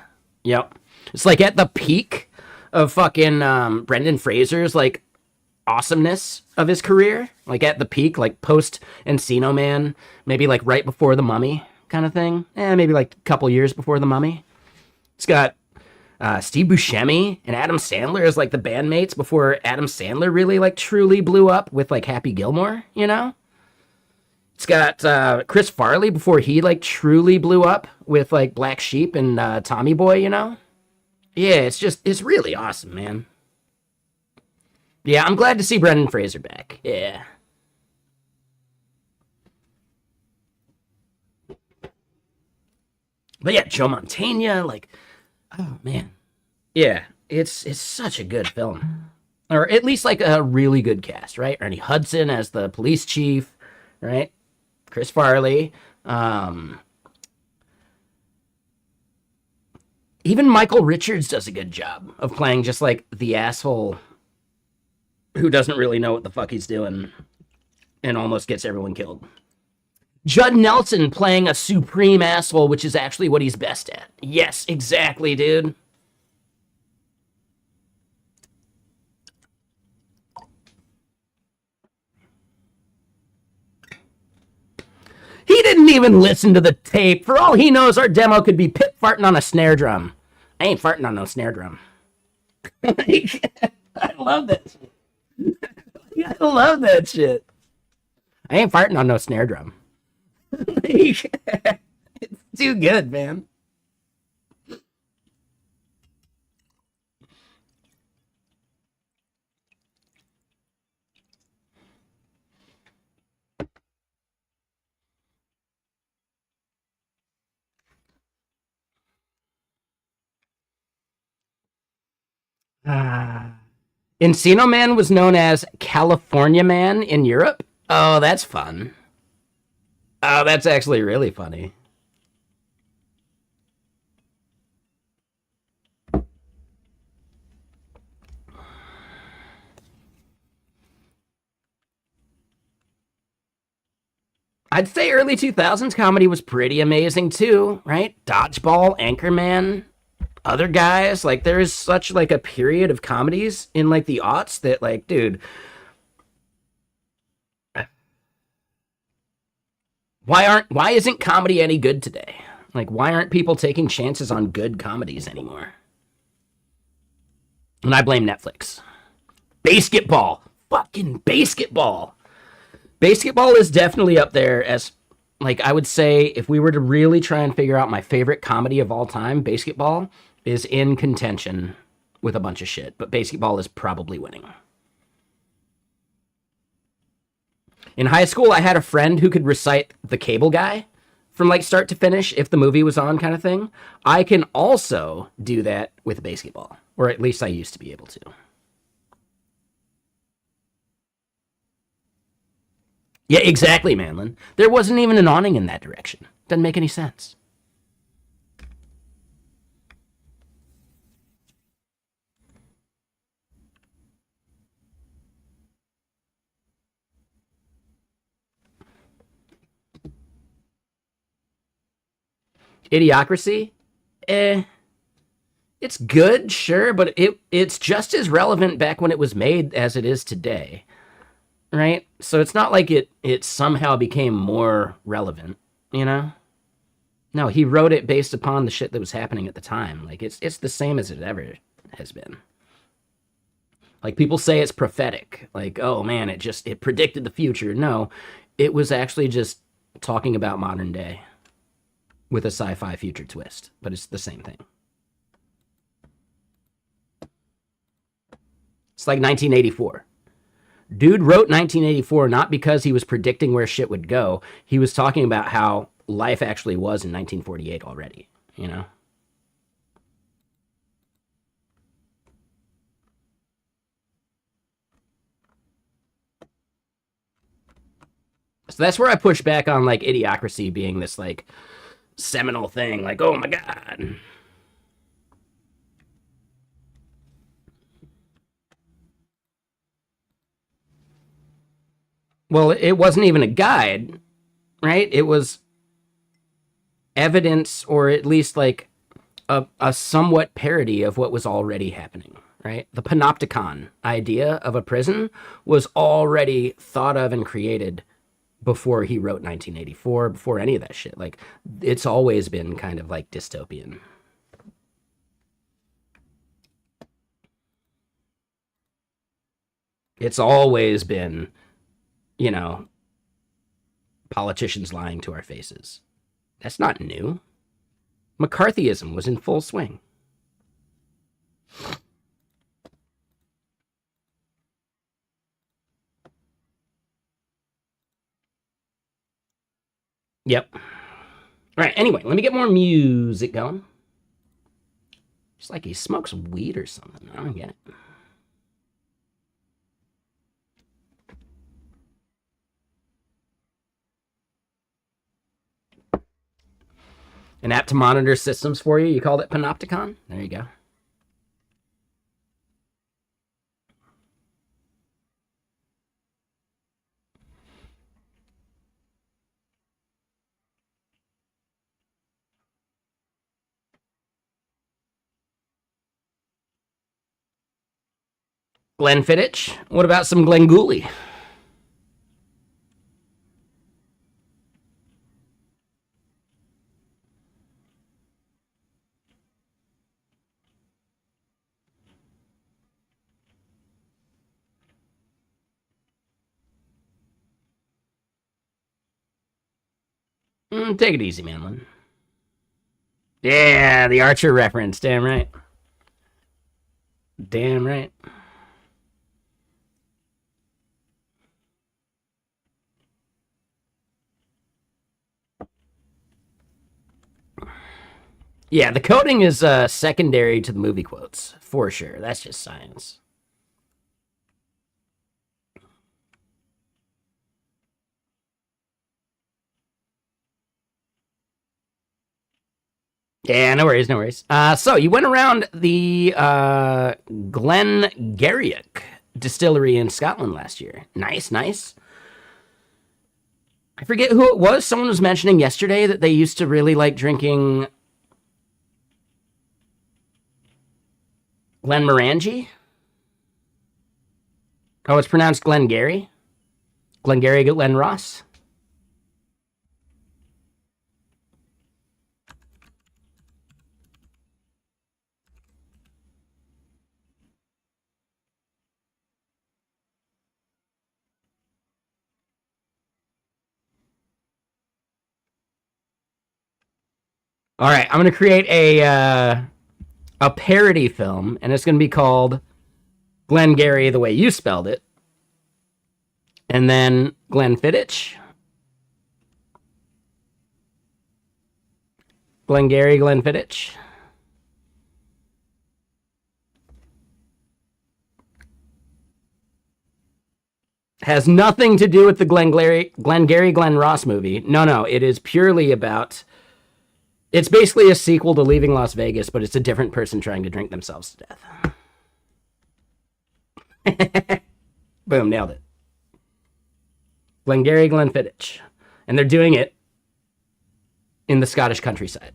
Yep. It's like at the peak of fucking Brendan Fraser's like awesomeness of his career. Like at the peak, like post Encino Man, maybe like right before The Mummy kind of thing. Maybe like a couple years before The Mummy. It's got Steve Buscemi and Adam Sandler as like the bandmates before Adam Sandler really like truly blew up with like Happy Gilmore, It's got Chris Farley before he like truly blew up with like Black Sheep and Tommy Boy, Yeah, it's really awesome, man. Yeah, I'm glad to see Brendan Fraser back. Yeah. But yeah, Joe Mantegna, like, oh man. Yeah, it's such a good film. Or at least like a really good cast, right? Ernie Hudson as the police chief, right? Chris Farley. Even Michael Richards does a good job of playing just like the asshole who doesn't really know what the fuck he's doing and almost gets everyone killed. Judd Nelson playing a supreme asshole, which is actually what he's best at. Yes, exactly, dude. He didn't even listen to the tape. For all he knows, our demo could be Pip farting on a snare drum. I ain't farting on no snare drum. I love that shit. I love that shit. I ain't farting on no snare drum. It's too good, man. Encino Man was known as California Man in Europe. Oh, that's fun. Oh, that's actually really funny. I'd say early 2000s comedy was pretty amazing too, right? Dodgeball, Anchorman, other guys. Like there is such like a period of comedies in like the aughts that like, dude, why isn't comedy any good today? Like why aren't people taking chances on good comedies anymore? And I blame Netflix. Basketball. Fucking basketball. Basketball is definitely up there as, like, I would say if we were to really try and figure out my favorite comedy of all time, basketball is in contention with a bunch of shit, but basketball is probably winning. In high school, I had a friend who could recite The Cable Guy from like start to finish if the movie was on kind of thing. I can also do that with basketball, or at least I used to be able to. Yeah, exactly, Manlin. There wasn't even an awning in that direction. Doesn't make any sense. Idiocracy? Eh, it's good, sure, but it's just as relevant back when it was made as it is today, right? So it's not like it somehow became more relevant, you know? No, he wrote it based upon the shit that was happening at the time. Like it's the same as it ever has been. Like people say it's prophetic. Like, oh man, it predicted the future. No, it was actually just talking about modern day with a sci-fi future twist, but it's the same thing. It's like 1984. Dude wrote 1984 not because he was predicting where shit would go. He was talking about how life actually was in 1948 already, you know? So that's where I push back on like Idiocracy being this like seminal thing. Like, oh my God. Well, it wasn't even a guide, right? It was evidence, or at least like a somewhat parody of what was already happening, right? The panopticon idea of a prison was already thought of and created before he wrote 1984, before any of that shit. Like, it's always been kind of like dystopian. It's always been, you know, politicians lying to our faces. That's not new. McCarthyism was in full swing. Yep. All right, anyway, let me get more music going. It's like he smokes weed or something. I don't get it. An app to monitor systems for you. You called it Panopticon? There you go. Glenfiddich? What about some Glengooly? Take it easy, Manlin. Yeah, the Archer reference. Damn right. Damn right. Yeah, the coding is secondary to the movie quotes, for sure. That's just science. Yeah, no worries, no worries. So you went around the Glengarrick distillery in Scotland last year. Nice, nice. I forget who it was. Someone was mentioning yesterday that they used to really like drinking Glenmorangie. Oh, it's pronounced Glengarry. Glengarry Glen Ross. All right, I'm gonna create a parody film, and it's gonna be called Glengarry the way you spelled it, and then Glenfiddich. Glengarry Glenfiddich. Has nothing to do with the Glengarry Glen Ross movie. No, it is purely about. It's basically a sequel to Leaving Las Vegas, but it's a different person trying to drink themselves to death. Boom, nailed it. Glengarry Glenfiddich. And they're doing it in the Scottish countryside.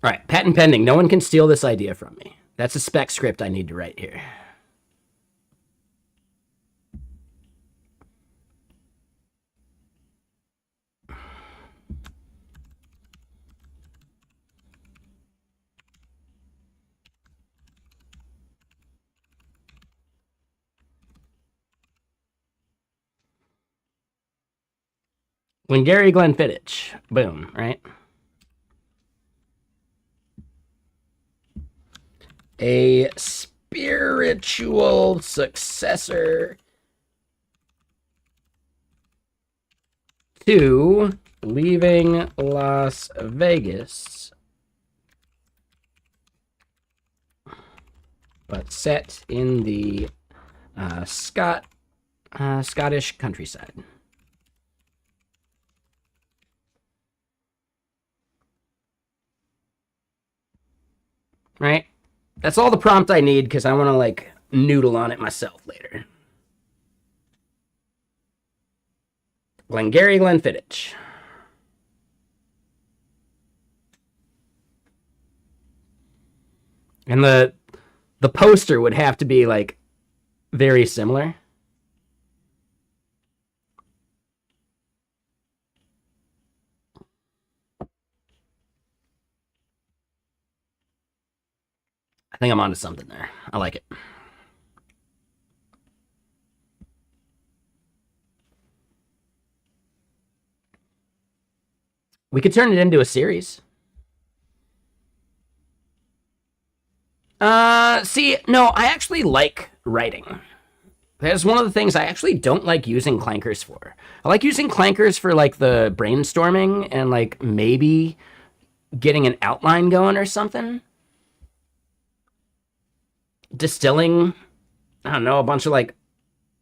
All right, patent pending. No one can steal this idea from me. That's a spec script I need to write here. Glengarry Glenfiddich. Boom, right? A spiritual successor to Leaving Las Vegas, but set in the Scottish countryside. Right? That's all the prompt I need because I want to like noodle on it myself later. Glengarry Glenfiddich. And the poster would have to be like very similar. I think I'm onto something there. I like it. We could turn it into a series. No, I actually like writing. That's one of the things I actually don't like using clankers for. I like using clankers for like the brainstorming and like maybe getting an outline going or something. Distilling, I don't know, a bunch of like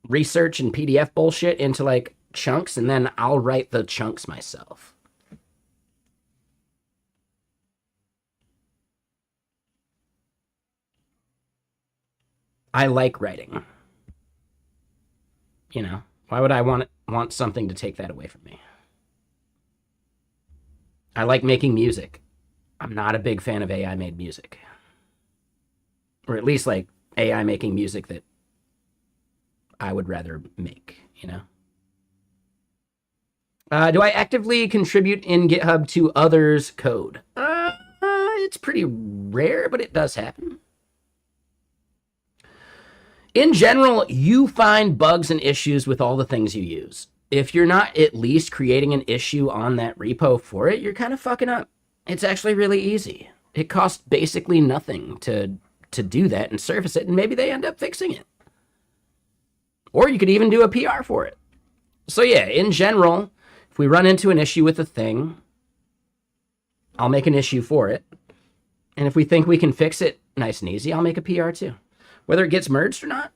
research and PDF bullshit into like chunks, and then I'll write the chunks myself. I like writing. You know, why would I want something to take that away from me? I like making music. I'm not a big fan of AI made music. Or at least like AI making music that I would rather make, you know? Do I actively contribute in GitHub to others' code? It's pretty rare, but it does happen. In general, you find bugs and issues with all the things you use. If you're not at least creating an issue on that repo for it, you're kind of fucking up. It's actually really easy. It costs basically nothing to do that and surface it, and maybe they end up fixing it. Or you could even do a PR for it. So yeah, in general, if we run into an issue with a thing, I'll make an issue for it. And if we think we can fix it nice and easy, I'll make a PR too. Whether it gets merged or not,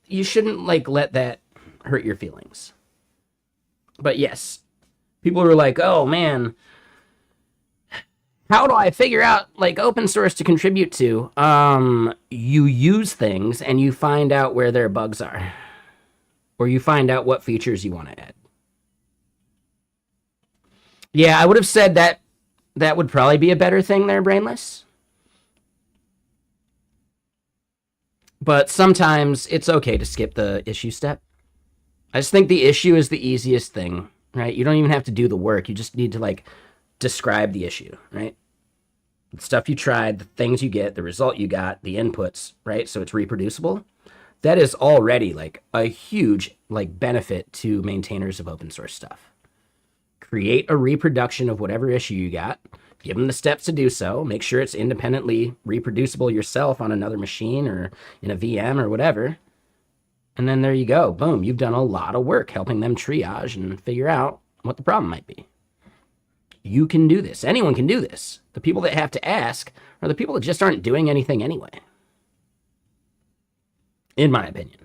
you shouldn't like let that hurt your feelings. But yes, people were like, oh man, how do I figure out like open source to contribute to? You use things and you find out where their bugs are. Or you find out what features you want to add. Yeah, I would have said that would probably be a better thing there, Brainless. But sometimes it's okay to skip the issue step. I just think the issue is the easiest thing, right? You don't even have to do the work. You just need to like describe the issue, right? The stuff you tried, the things you get, the result you got, the inputs, right? So it's reproducible. That is already like a huge like benefit to maintainers of open source stuff. Create a reproduction of whatever issue you got, give them the steps to do so, make sure it's independently reproducible yourself on another machine or in a VM or whatever, And then there you go. Boom. You've done a lot of work helping them triage and figure out what the problem might be. You can do this. Anyone can do this. The people that have to ask are the people that just aren't doing anything anyway. In my opinion.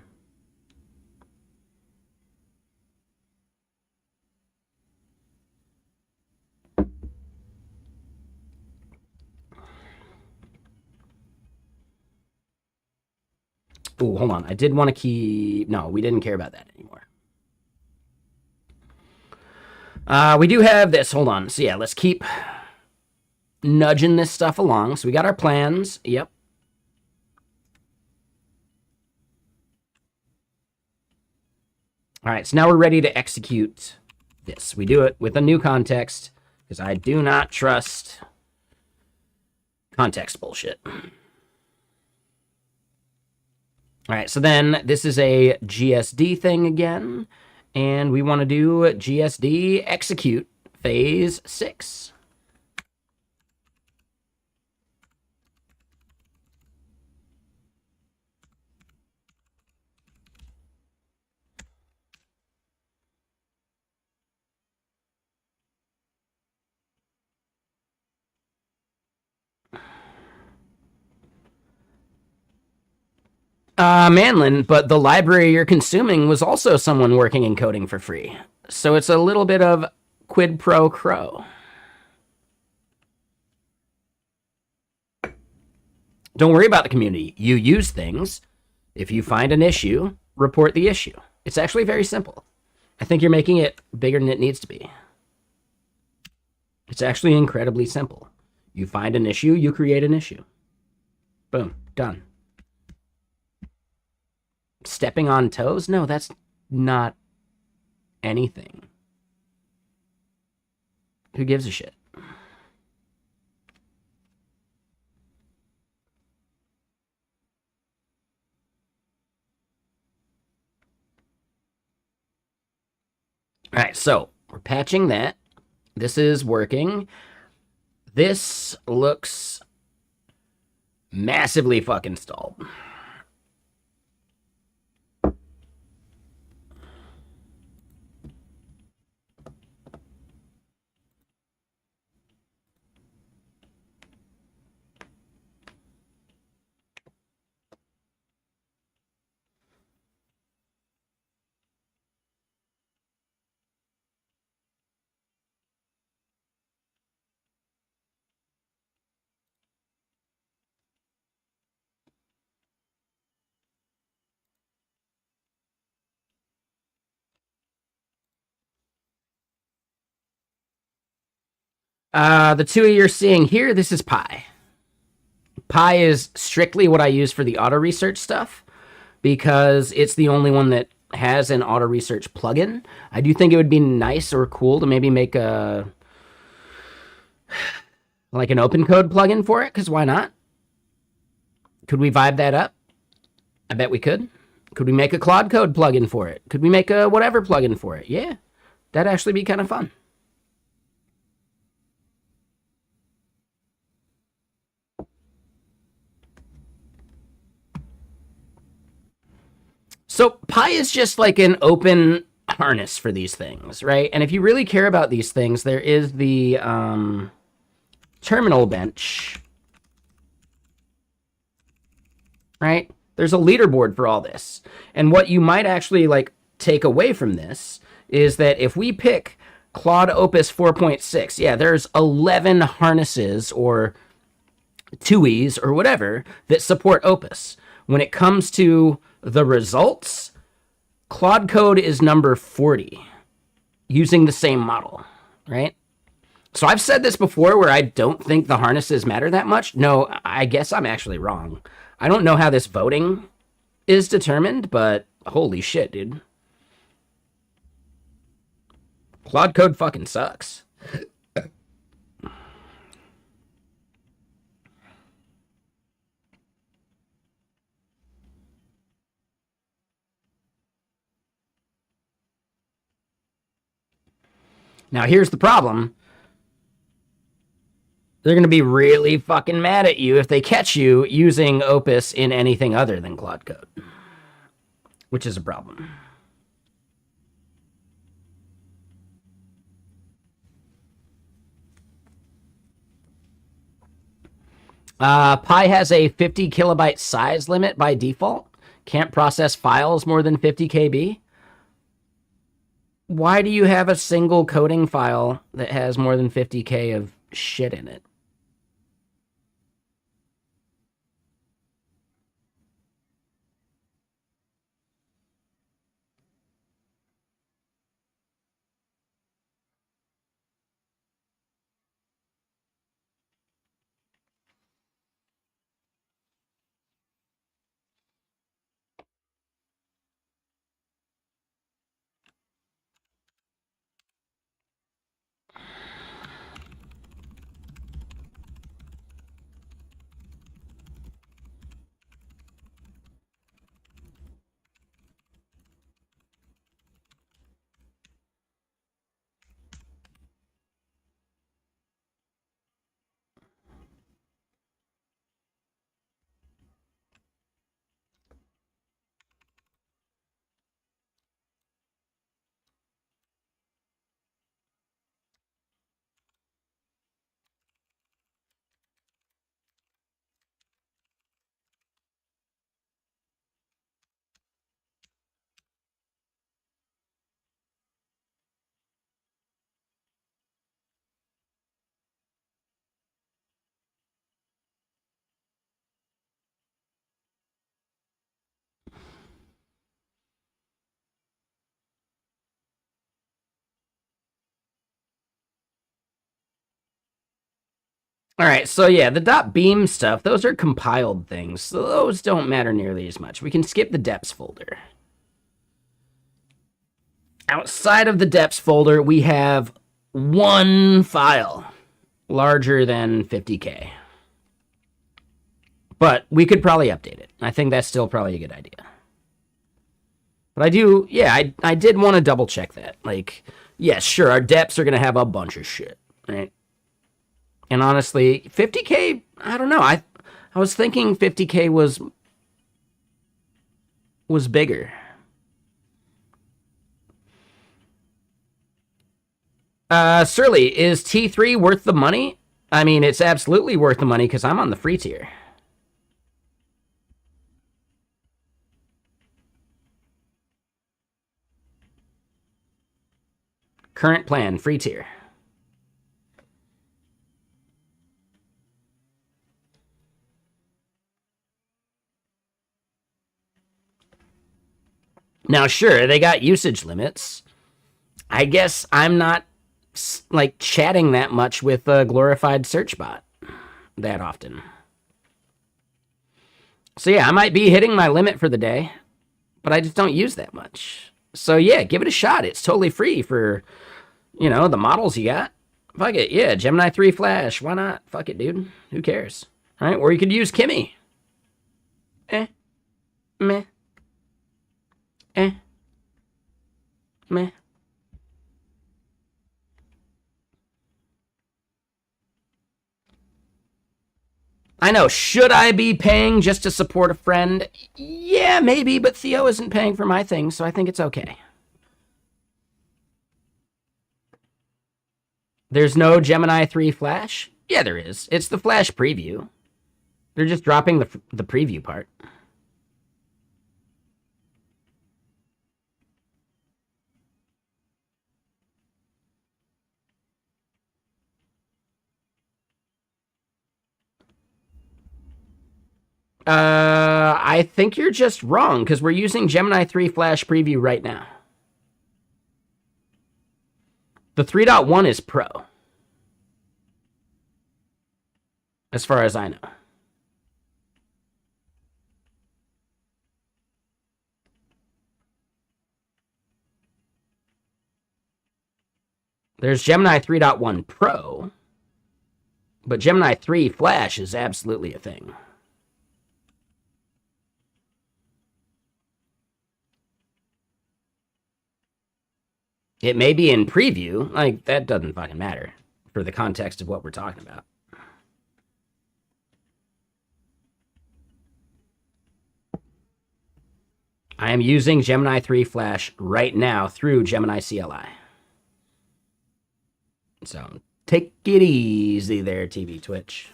Ooh, hold on. I did want to keep... No, we didn't care about that anymore. We do have this. Hold on. So yeah, let's keep nudging this stuff along. So we got our plans. Yep. All right, so now we're ready to execute this. We do it with a new context because I do not trust context bullshit. All right, so then this is a GSD thing again, and we want to do GSD execute phase 6. Manlin, but the library you're consuming was also someone working in coding for free. So it's a little bit of quid pro quo. Don't worry about the community. You use things. If you find an issue, report the issue. It's actually very simple. I think you're making it bigger than it needs to be. It's actually incredibly simple. You find an issue, you create an issue. Boom, done. Stepping on toes? No, that's not anything. Who gives a shit? All right, so we're patching that. This is working. This looks massively fucking stalled. The two you're seeing here, this is Pi. Pi is strictly what I use for the auto research stuff because it's the only one that has an auto research plugin. I do think it would be nice or cool to maybe make a like an open code plugin for it, because why not? Could we vibe that up? I bet we could. Could we make a Claude Code plugin for it? Could we make a whatever plugin for it? Yeah, that'd actually be kind of fun. So Pi is just like an open harness for these things, right? And if you really care about these things, there is the terminal bench, right? There's a leaderboard for all this. And what you might actually like take away from this is that if we pick Claude Opus 4.6, yeah, there's 11 harnesses or TUIs or whatever that support Opus. When it comes to the results, Claude Code is number 40 using the same model, right? So I've said this before where I don't think the harnesses matter that much. No, I guess I'm actually wrong. I don't know how this voting is determined, but holy shit, dude. Claude Code fucking sucks. Now, here's the problem. They're going to be really fucking mad at you if they catch you using Opus in anything other than Claude Code. which is a problem. Pi has a 50 kilobyte size limit by default. Can't process files more than 50 KB. Why do you have a single coding file that has more than 50K of shit in it? All right, so yeah, the .beam stuff, those are compiled things, so those don't matter nearly as much. We can skip the deps folder. Outside of the deps folder, we have one file larger than 50K. But we could probably update it. I think that's still probably a good idea. But I do, yeah, I did want to double check that. Like, yes, sure, our deps are going to have a bunch of shit, right? And honestly, 50K, I don't know. I was thinking 50K was bigger. Surly, is T3 worth the money? I mean, it's absolutely worth the money because I'm on the free tier. Current plan, free tier. Now, sure, they got usage limits. I guess I'm not like chatting that much with a glorified search bot that often. So yeah, I might be hitting my limit for the day, but I just don't use that much. So yeah, give it a shot. It's totally free for, you know, the models you got. Fuck it, yeah, Gemini 3 Flash. Why not? Fuck it, dude. Who cares? All right, or you could use Kimmy. Meh. Meh. I know, should I be paying just to support a friend? Yeah, maybe, but Theo isn't paying for my thing, so I think it's okay. There's no Gemini 3 Flash? Yeah, there is. It's the Flash preview. They're just dropping the preview part. I think you're just wrong, because we're using Gemini 3 Flash preview right now. The 3.1 is Pro. As far as I know. There's Gemini 3.1 Pro, but Gemini 3 Flash is absolutely a thing. It may be in preview. Like, that doesn't fucking matter for the context of what we're talking about. I am using Gemini 3 Flash right now through Gemini CLI. So take it easy there, TV Twitch.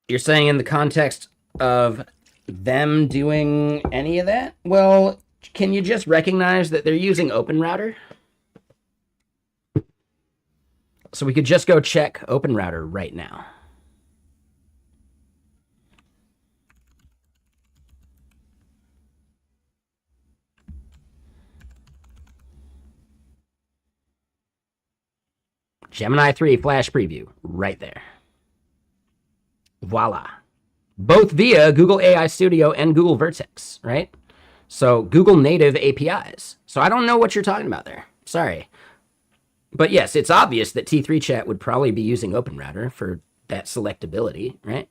You're saying in the context of them doing any of that? Well, can you just recognize that they're using OpenRouter? So we could just go check OpenRouter right now. Gemini 3 Flash Preview right there. Voila. Both via Google AI Studio and Google Vertex, right? So Google native APIs. So I don't know what you're talking about there. Sorry. But yes, it's obvious that T3 Chat would probably be using OpenRouter for that selectability, right?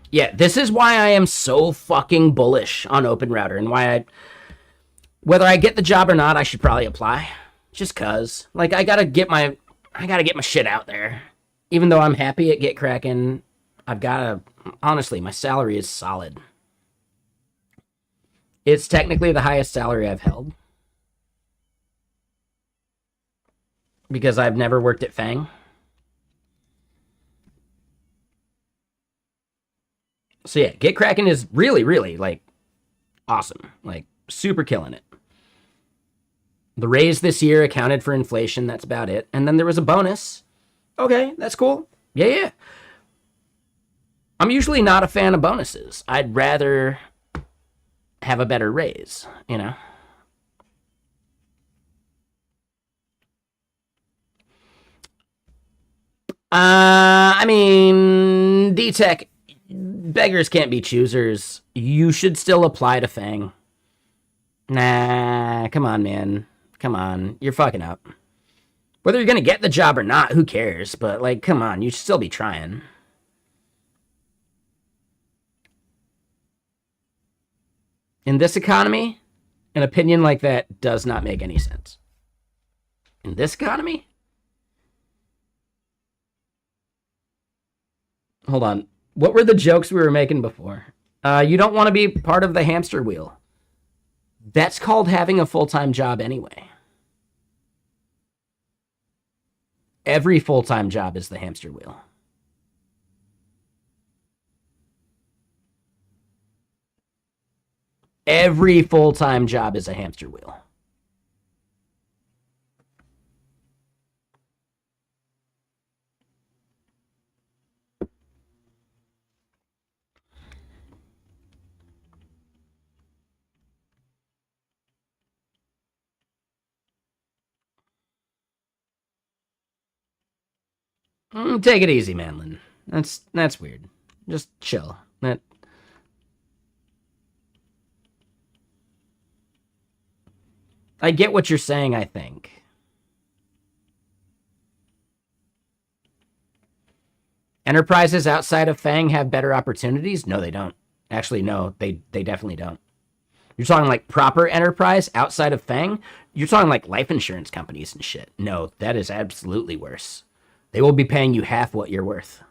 Yeah, this is why I am so fucking bullish on OpenRouter and why whether I get the job or not, I should probably apply. Just cause. Like I gotta get my shit out there. Even though I'm happy at Get Kraken, I've gotta honestly, my salary is solid. It's technically the highest salary I've held. Because I've never worked at Fang. So yeah, Get Kraken is really, really like awesome. Like super killing it. The raise this year accounted for inflation. That's about it. And then there was a bonus. Okay, that's cool. Yeah. I'm usually not a fan of bonuses. I'd rather have a better raise, you know? I mean, D-Tech, beggars can't be choosers. You should still apply to Fang. Nah, come on, man. Come on. You're fucking up. Whether you're gonna get the job or not, who cares? But, like, come on. You should still be trying. In this economy, an opinion like that does not make any sense. In this economy? Hold on. What were the jokes we were making before? You don't want to be part of the hamster wheel. That's called having a full-time job anyway. Every full-time job is the hamster wheel. Every full-time job is a hamster wheel. Take it easy, Manlin. That's weird. Just chill. I get what you're saying, I think. Enterprises outside of Fang have better opportunities? No, they don't. Actually, no, they definitely don't. You're talking like proper enterprise outside of Fang? You're talking like life insurance companies and shit. No, that is absolutely worse. They will be paying you half what you're worth.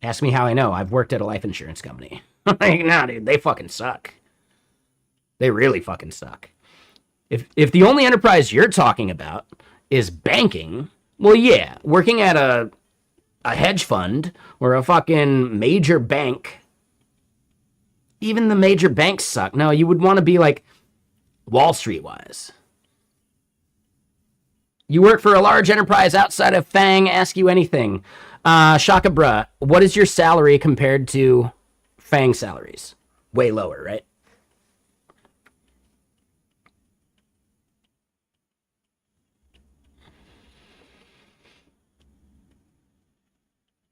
Ask me how I know. I've worked at a life insurance company. Like, nah, dude, they fucking suck. They really fucking suck. If the only enterprise you're talking about is banking, well, yeah, working at a hedge fund or a fucking major bank, even the major banks suck. No, you would want to be like Wall Street wise. You work for a large enterprise outside of Fang, ask you anything. Shaka bruh, what is your salary compared to Fang salaries? Way lower, right?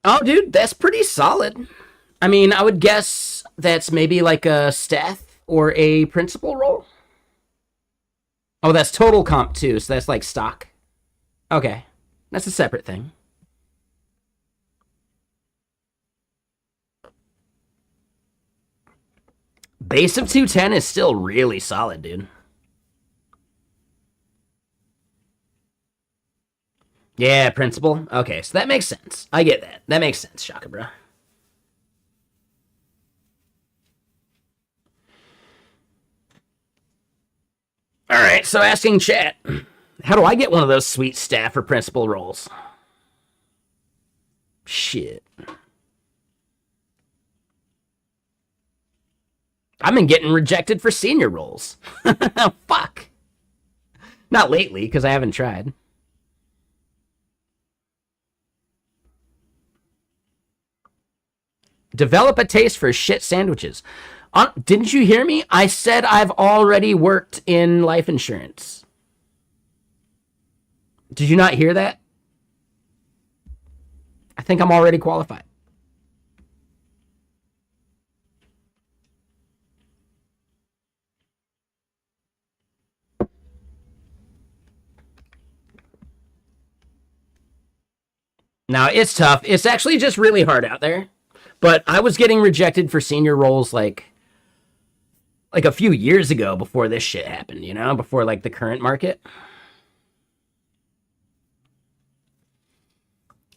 Oh, dude, that's pretty solid. I mean, I would guess that's maybe like a staff or a principal role. Oh, that's total comp too, so that's like stock. Okay, that's a separate thing. Base of 210 is still really solid, dude. Yeah, principal. Okay, so that makes sense. I get that. That makes sense, Shaka, bro. All right, so asking chat, how do I get one of those sweet staff or principal roles? Shit. I've been getting rejected for senior roles. Fuck. Not lately, because I haven't tried. Develop a taste for shit sandwiches. Didn't you hear me? I said I've already worked in life insurance. Did you not hear that? I think I'm already qualified. Now, it's tough. It's actually just really hard out there. But I was getting rejected for senior roles like a few years ago before this shit happened, you know, before like the current market.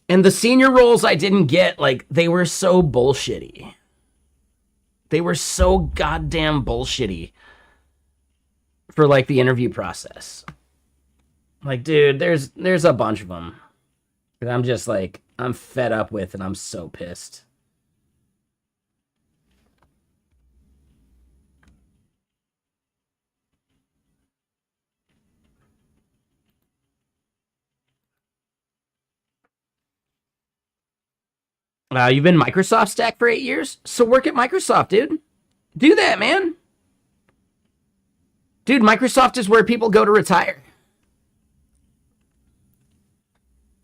And the senior roles I didn't get, like, they were so bullshitty. They were so goddamn bullshitty for like the interview process. Like, dude, there's a bunch of them that I'm just like, I'm fed up with, and I'm so pissed. You've been Microsoft Stack for 8 years, so work at Microsoft, dude. Do that, man. Dude, Microsoft is where people go to retire.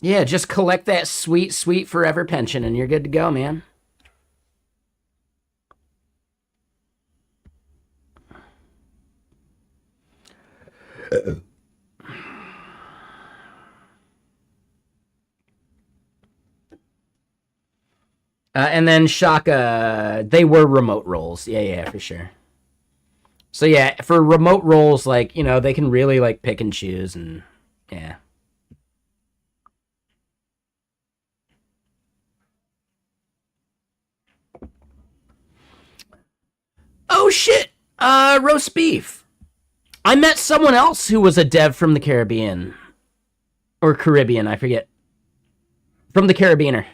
Yeah, just collect that sweet, sweet forever pension, and you're good to go, man. And then Shaka, they were remote roles. Yeah, for sure. So yeah, for remote roles, like, you know, they can really like pick and choose, and yeah. Oh shit! Roast beef. I met someone else who was a dev from the Caribbean. Or Caribbean, I forget. From the Caribbeaner.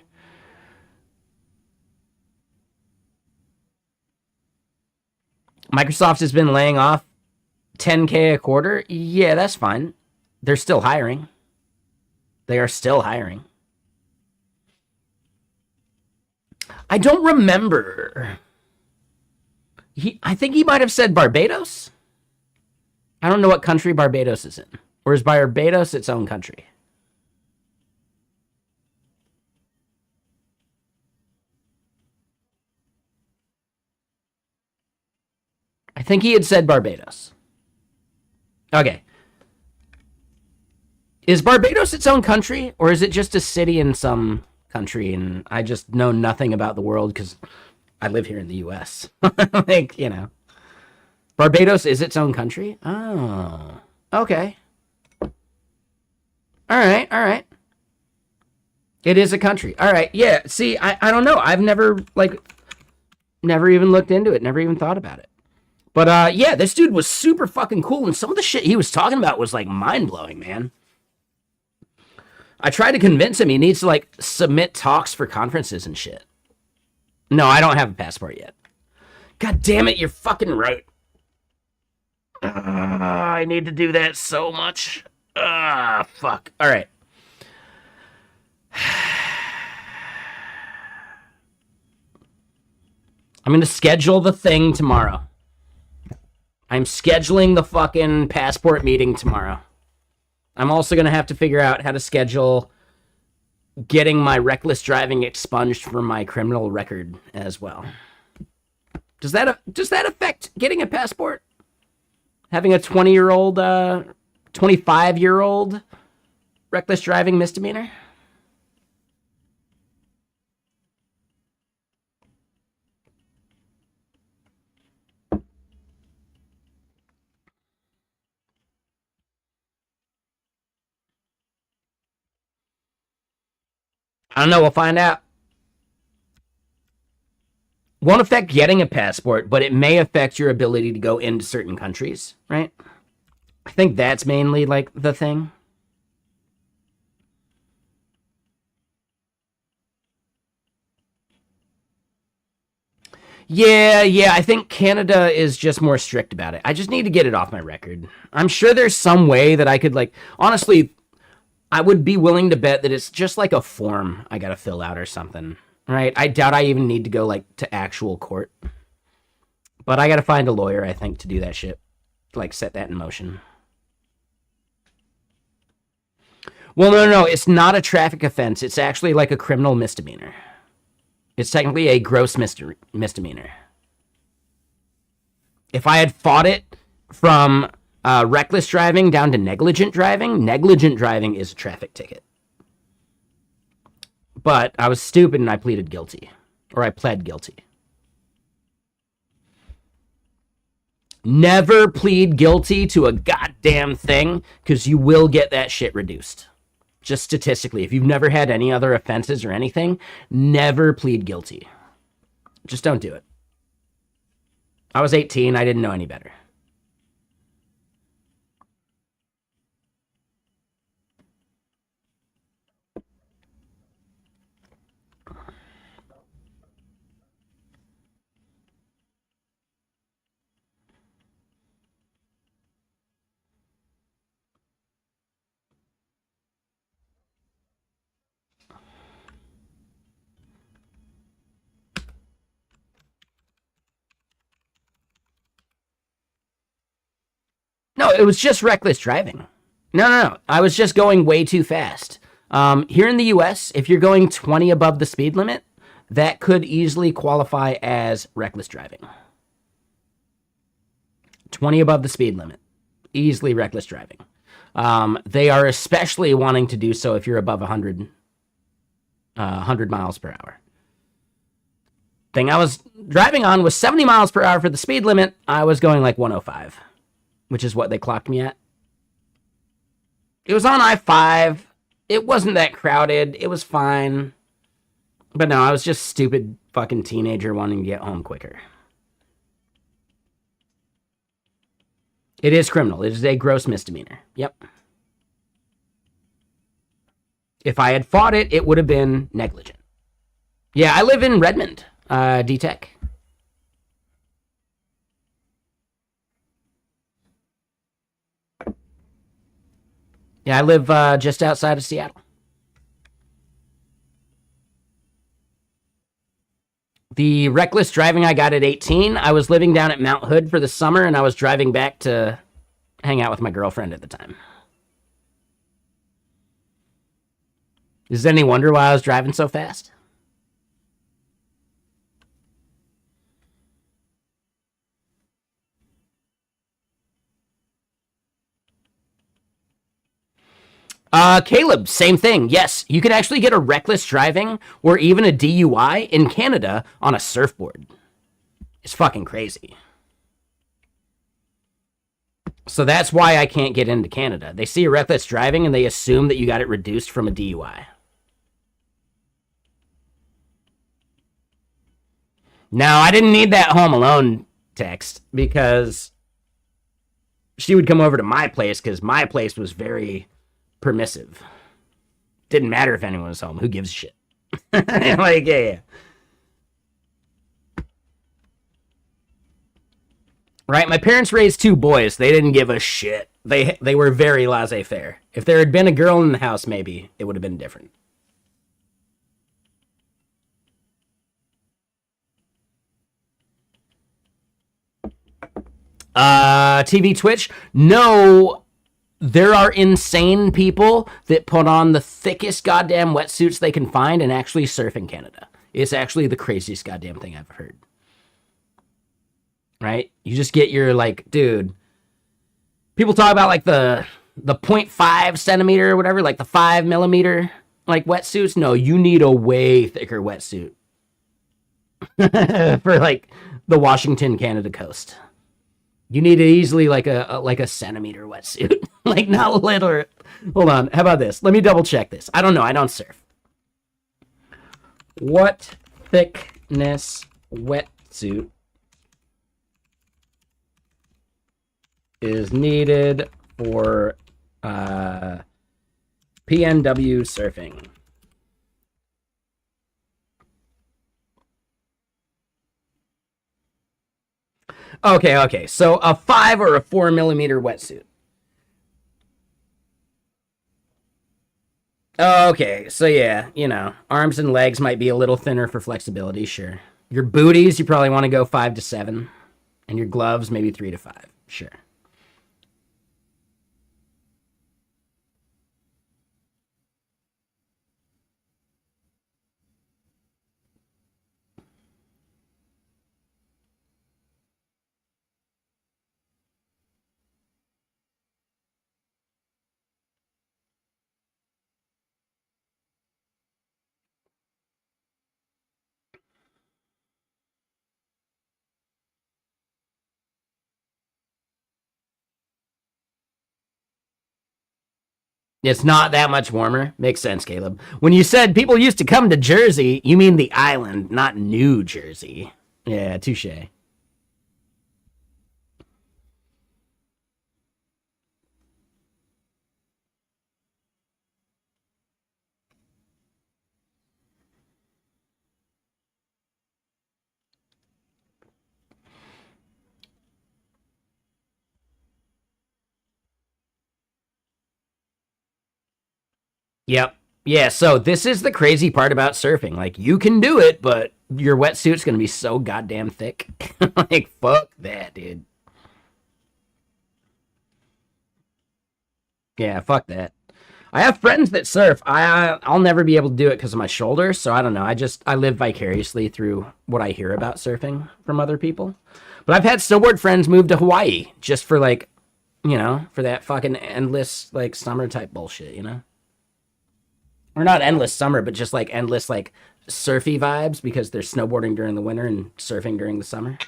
Microsoft has been laying off 10K a quarter. Yeah, that's fine. They're still hiring. They are still hiring. I don't remember. I think he might have said Barbados. I don't know what country Barbados is in. Or is Barbados its own country? I think he had said Barbados. Okay. Is Barbados its own country, or is it just a city in some country, and I just know nothing about the world because I live here in the U.S.? Like, you know. Barbados is its own country? Oh. Okay. All right. It is a country. All right. Yeah. See, I don't know. I've never, like, never even looked into it. Never even thought about it. But, yeah, this dude was super fucking cool. And some of the shit he was talking about was, like, mind-blowing, man. I tried to convince him he needs to, like, submit talks for conferences and shit. No, I don't have a passport yet. God damn it, you're fucking right. I need to do that so much. Fuck. All right. I'm going to schedule the thing tomorrow. I'm scheduling the fucking passport meeting tomorrow. I'm also going to have to figure out how to schedule getting my reckless driving expunged from my criminal record as well. Does that affect getting a passport? Having a 20-year-old, 25-year-old reckless driving misdemeanor? I don't know. We'll find out. Won't affect getting a passport, but it may affect your ability to go into certain countries, right? I think that's mainly like the thing. Yeah, I think Canada is just more strict about it. I just need to get it off my record. I'm sure there's some way that I could, like, honestly, I would be willing to bet that it's just like a form I gotta fill out or something, right? I doubt I even need to go, like, to actual court. But I gotta find a lawyer, I think, to do that shit. Like, set that in motion. Well, no, it's not a traffic offense. It's actually like a criminal misdemeanor. It's technically a gross misdemeanor. If I had fought it from reckless driving down to negligent driving is a traffic ticket. But I was stupid and I pleaded guilty. Or I pled guilty. Never plead guilty to a goddamn thing, because you will get that shit reduced. Just statistically, if you've never had any other offenses or anything, never plead guilty. Just don't do it. I was 18. I didn't know any better. No, it was just reckless driving. No. I was just going way too fast. Here in the US, if you're going 20 above the speed limit, that could easily qualify as reckless driving. 20 above the speed limit. Easily reckless driving. They are especially wanting to do so if you're above 100 miles per hour. Thing I was driving on was 70 miles per hour for the speed limit. I was going like 105, which is what they clocked me at. It was on I-5. It wasn't that crowded. It was fine. But no, I was just stupid fucking teenager wanting to get home quicker. It is criminal. It is a gross misdemeanor. Yep. If I had fought it, it would have been negligent. Yeah, I live in Redmond, D-Tech. Yeah, I live just outside of Seattle. The reckless driving I got at 18, I was living down at Mount Hood for the summer, and I was driving back to hang out with my girlfriend at the time. Is it any wonder why I was driving so fast? Caleb, same thing. Yes, you can actually get a reckless driving or even a DUI in Canada on a surfboard. It's fucking crazy. So that's why I can't get into Canada. They see a reckless driving and they assume that you got it reduced from a DUI. Now, I didn't need that Home Alone text because she would come over to my place because my place was very permissive. Didn't matter if anyone was home. Who gives a shit? Like, yeah. Right? My parents raised two boys. They didn't give a shit. They were very laissez-faire. If there had been a girl in the house, maybe it would have been different. TV Twitch? No. There are insane people that put on the thickest goddamn wetsuits they can find and actually surf in Canada. It's actually the craziest goddamn thing I've heard. Right? You just get your, like, dude. People talk about like the 0.5 centimeter or whatever, like the 5 millimeter like wetsuits. No, you need a way thicker wetsuit for like the Washington, Canada coast. You need easily like a centimeter wetsuit. Like not little. Hold on. How about this? Let me double check this. I don't know. I don't surf. What thickness wetsuit is needed for PNW surfing? Okay. So a 5 or a 4 millimeter wetsuit. Okay, so yeah, arms and legs might be a little thinner for flexibility, sure. Your booties, you probably want to go 5 to 7, and your gloves maybe 3 to 5, sure. It's not that much warmer. Makes sense, Caleb. When you said people used to come to Jersey, you mean the island, not New Jersey. Yeah, touche. Yep. Yeah, so this is the crazy part about surfing. Like, you can do it, but your wetsuit's gonna be so goddamn thick. Like, fuck that, dude. Yeah, fuck that. I have friends that surf. I'll never be able to do it because of my shoulder. So I don't know. I live vicariously through what I hear about surfing from other people. But I've had snowboard friends move to Hawaii just for like, for that fucking endless like summer type bullshit. Or not endless summer, but just like endless like surfy vibes because they're snowboarding during the winter and surfing during the summer.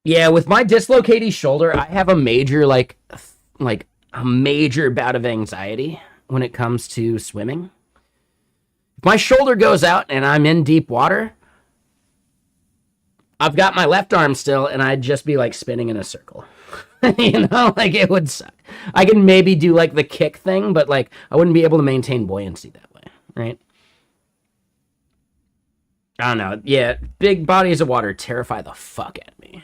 Yeah, with my dislocated shoulder, I have a major like a major bout of anxiety when it comes to swimming. If my shoulder goes out and I'm in deep water, I've got my left arm still and I'd just be like spinning in a circle. Like it would suck. I can maybe do like the kick thing, but like I wouldn't be able to maintain buoyancy that way, right? I don't know. Yeah, big bodies of water terrify the fuck out of me.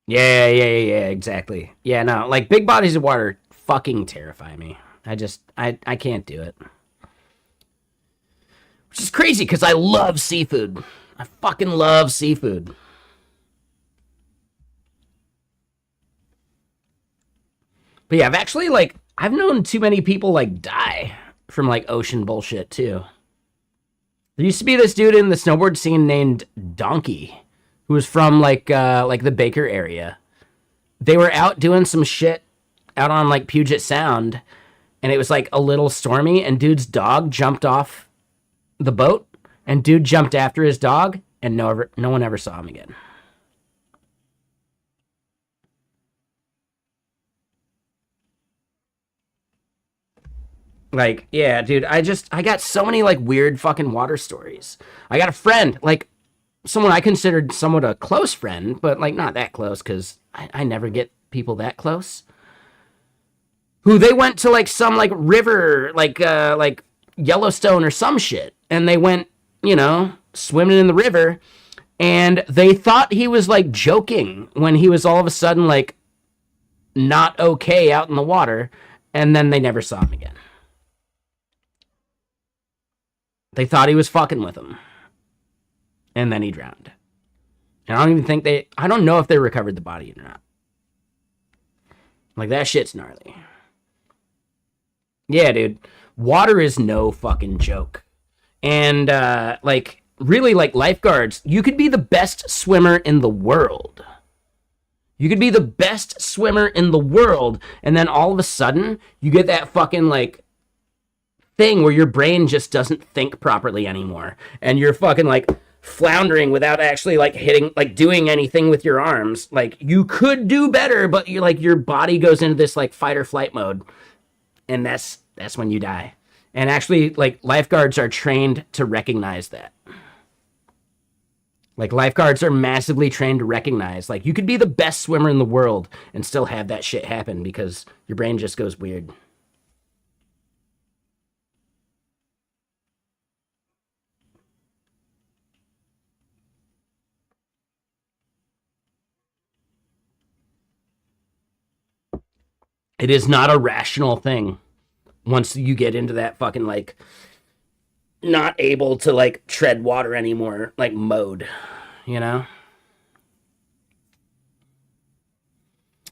Yeah, exactly. Yeah, no, like big bodies of water fucking terrify me. I can't do it. Which is crazy because I love seafood. I fucking love seafood. But yeah, I've known too many people like die from like ocean bullshit too. There used to be this dude in the snowboard scene named Donkey, who was from like the Baker area. They were out doing some shit out on like Puget Sound, and it was like a little stormy, and dude's dog jumped off the boat, and dude jumped after his dog, and no one ever saw him again. Like, yeah, dude, I got so many like weird fucking water stories. I got a friend, like someone I considered somewhat a close friend, but like not that close because I never get people that close. Who they went to like some like river, like Yellowstone or some shit, and they went, swimming in the river, and they thought he was like joking when he was all of a sudden like not okay out in the water, and then they never saw him again. They thought he was fucking with them, and then he drowned. And I don't know if they recovered the body or not. Like, that shit's gnarly. Yeah, dude. Water is no fucking joke. And, really, like, lifeguards, you could be the best swimmer in the world. You could be the best swimmer in the world, and then all of a sudden, you get that fucking, like, thing where your brain just doesn't think properly anymore. And you're fucking, like, floundering without actually, like, hitting, like, doing anything with your arms. Like, you could do better, but you like, your body goes into this, like, fight or flight mode. And that's when you die. And actually, like, lifeguards are trained to recognize that. Like, lifeguards are massively trained to recognize, like, you could be the best swimmer in the world and still have that shit happen because your brain just goes weird. It is not a rational thing once you get into that fucking, like, not able to, like, tread water anymore, like, mode, you know?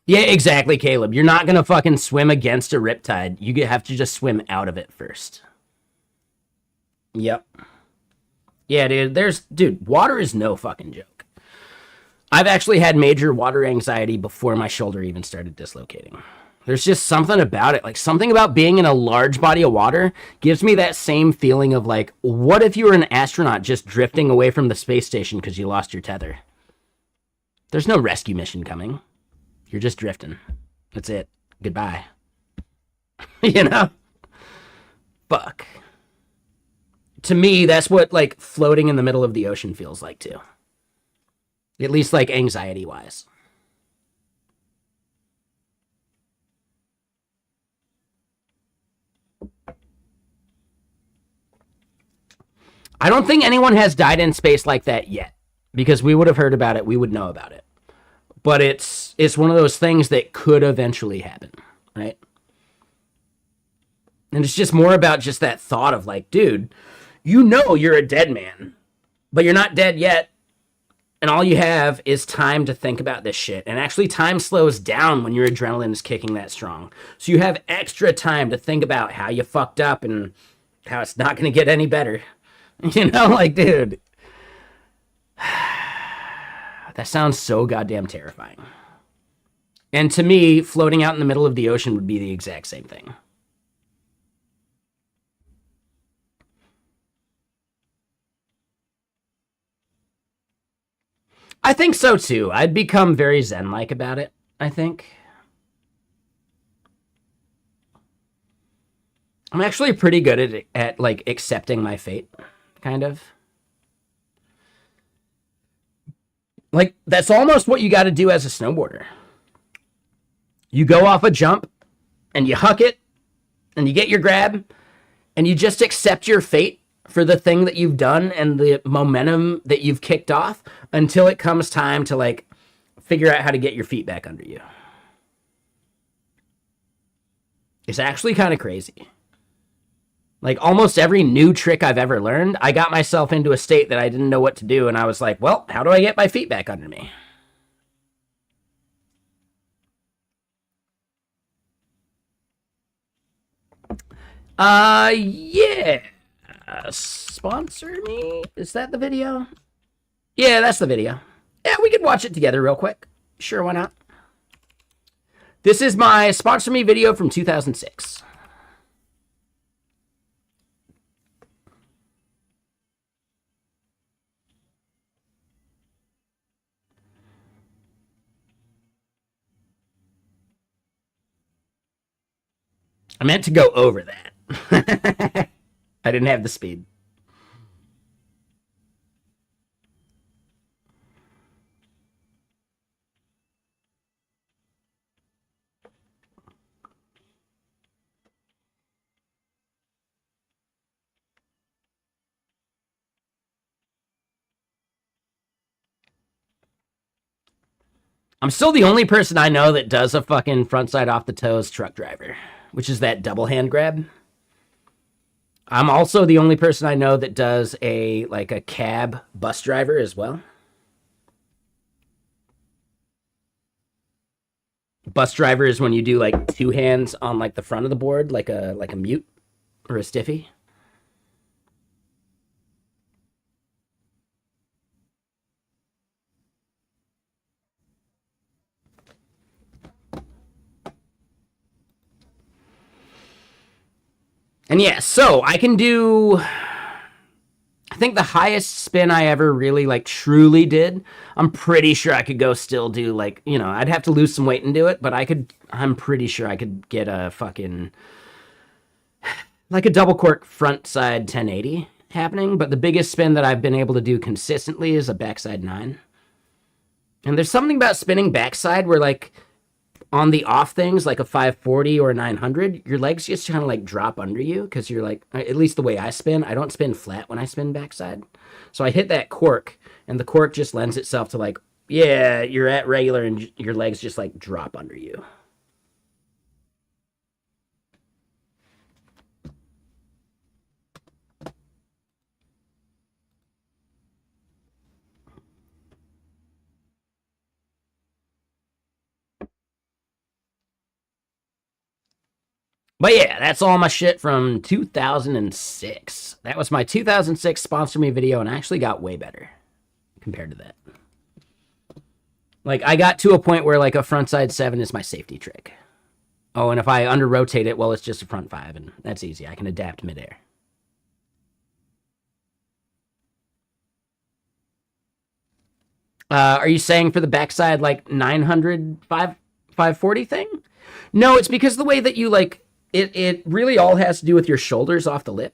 Yeah, exactly, Caleb. You're not gonna fucking swim against a riptide. You have to just swim out of it first. Yep. Yeah, dude, water is no fucking joke. I've actually had major water anxiety before my shoulder even started dislocating. There's just something about it. Like, something about being in a large body of water gives me that same feeling of, like, what if you were an astronaut just drifting away from the space station because you lost your tether? There's no rescue mission coming. You're just drifting. That's it. Goodbye. You know? Fuck. To me, that's what, like, floating in the middle of the ocean feels like, too. At least, like, anxiety-wise. I don't think anyone has died in space like that yet, because we would have heard about it, we would know about it. But it's one of those things that could eventually happen, right? And it's just more about just that thought of, like, dude, you know you're a dead man, but you're not dead yet, and all you have is time to think about this shit. And actually, time slows down when your adrenaline is kicking that strong. So you have extra time to think about how you fucked up and how it's not going to get any better. You know, like, dude, that sounds so goddamn terrifying. And to me, floating out in the middle of the ocean would be the exact same thing. I think so too. I'd become very zen-like about it, I think. I'm actually pretty good at like accepting my fate, kind of. Like, that's almost what you got to do as a snowboarder. You go off a jump and you huck it and you get your grab and you just accept your fate for the thing that you've done and the momentum that you've kicked off until it comes time to, like, figure out how to get your feet back under you. It's actually kind of crazy. Like, almost every new trick I've ever learned, I got myself into a state that I didn't know what to do, and I was like, well, how do I get my feet back under me? Yeah. Sponsor me? Is that the video? Yeah, that's the video. Yeah, we could watch it together real quick. Sure, why not? This is my sponsor me video from 2006. I meant to go over that. I didn't have the speed. I'm still the only person I know that does a fucking frontside off the toes truck driver, which is that double hand grab. I'm also the only person I know that does a cab bus driver as well. Bus driver is when you do like two hands on like the front of the board, like a mute or a stiffy. And yeah, so I can do. I think the highest spin I ever really like truly did. I'm pretty sure I could go still do like, I'd have to lose some weight and do it, but I'm pretty sure I could get a fucking like a double cork front side 1080 happening, but the biggest spin that I've been able to do consistently is a backside 9. And there's something about spinning backside where like on the off things like a 540 or a 900, your legs just kind of like drop under you because you're like, at least the way I spin, I don't spin flat when I spin backside. So I hit that cork and the cork just lends itself to like, yeah, you're at regular and your legs just like drop under you. But yeah, that's all my shit from 2006. That was my 2006 sponsor me video, and I actually got way better compared to that. Like, I got to a point where, like, a frontside 7 is my safety trick. Oh, and if I under rotate it, well, it's just a front 5, and that's easy. I can adapt midair. Are you saying for the backside, like, 900, 540 thing? No, it's because the way that you, like, it really all has to do with your shoulders off the lip.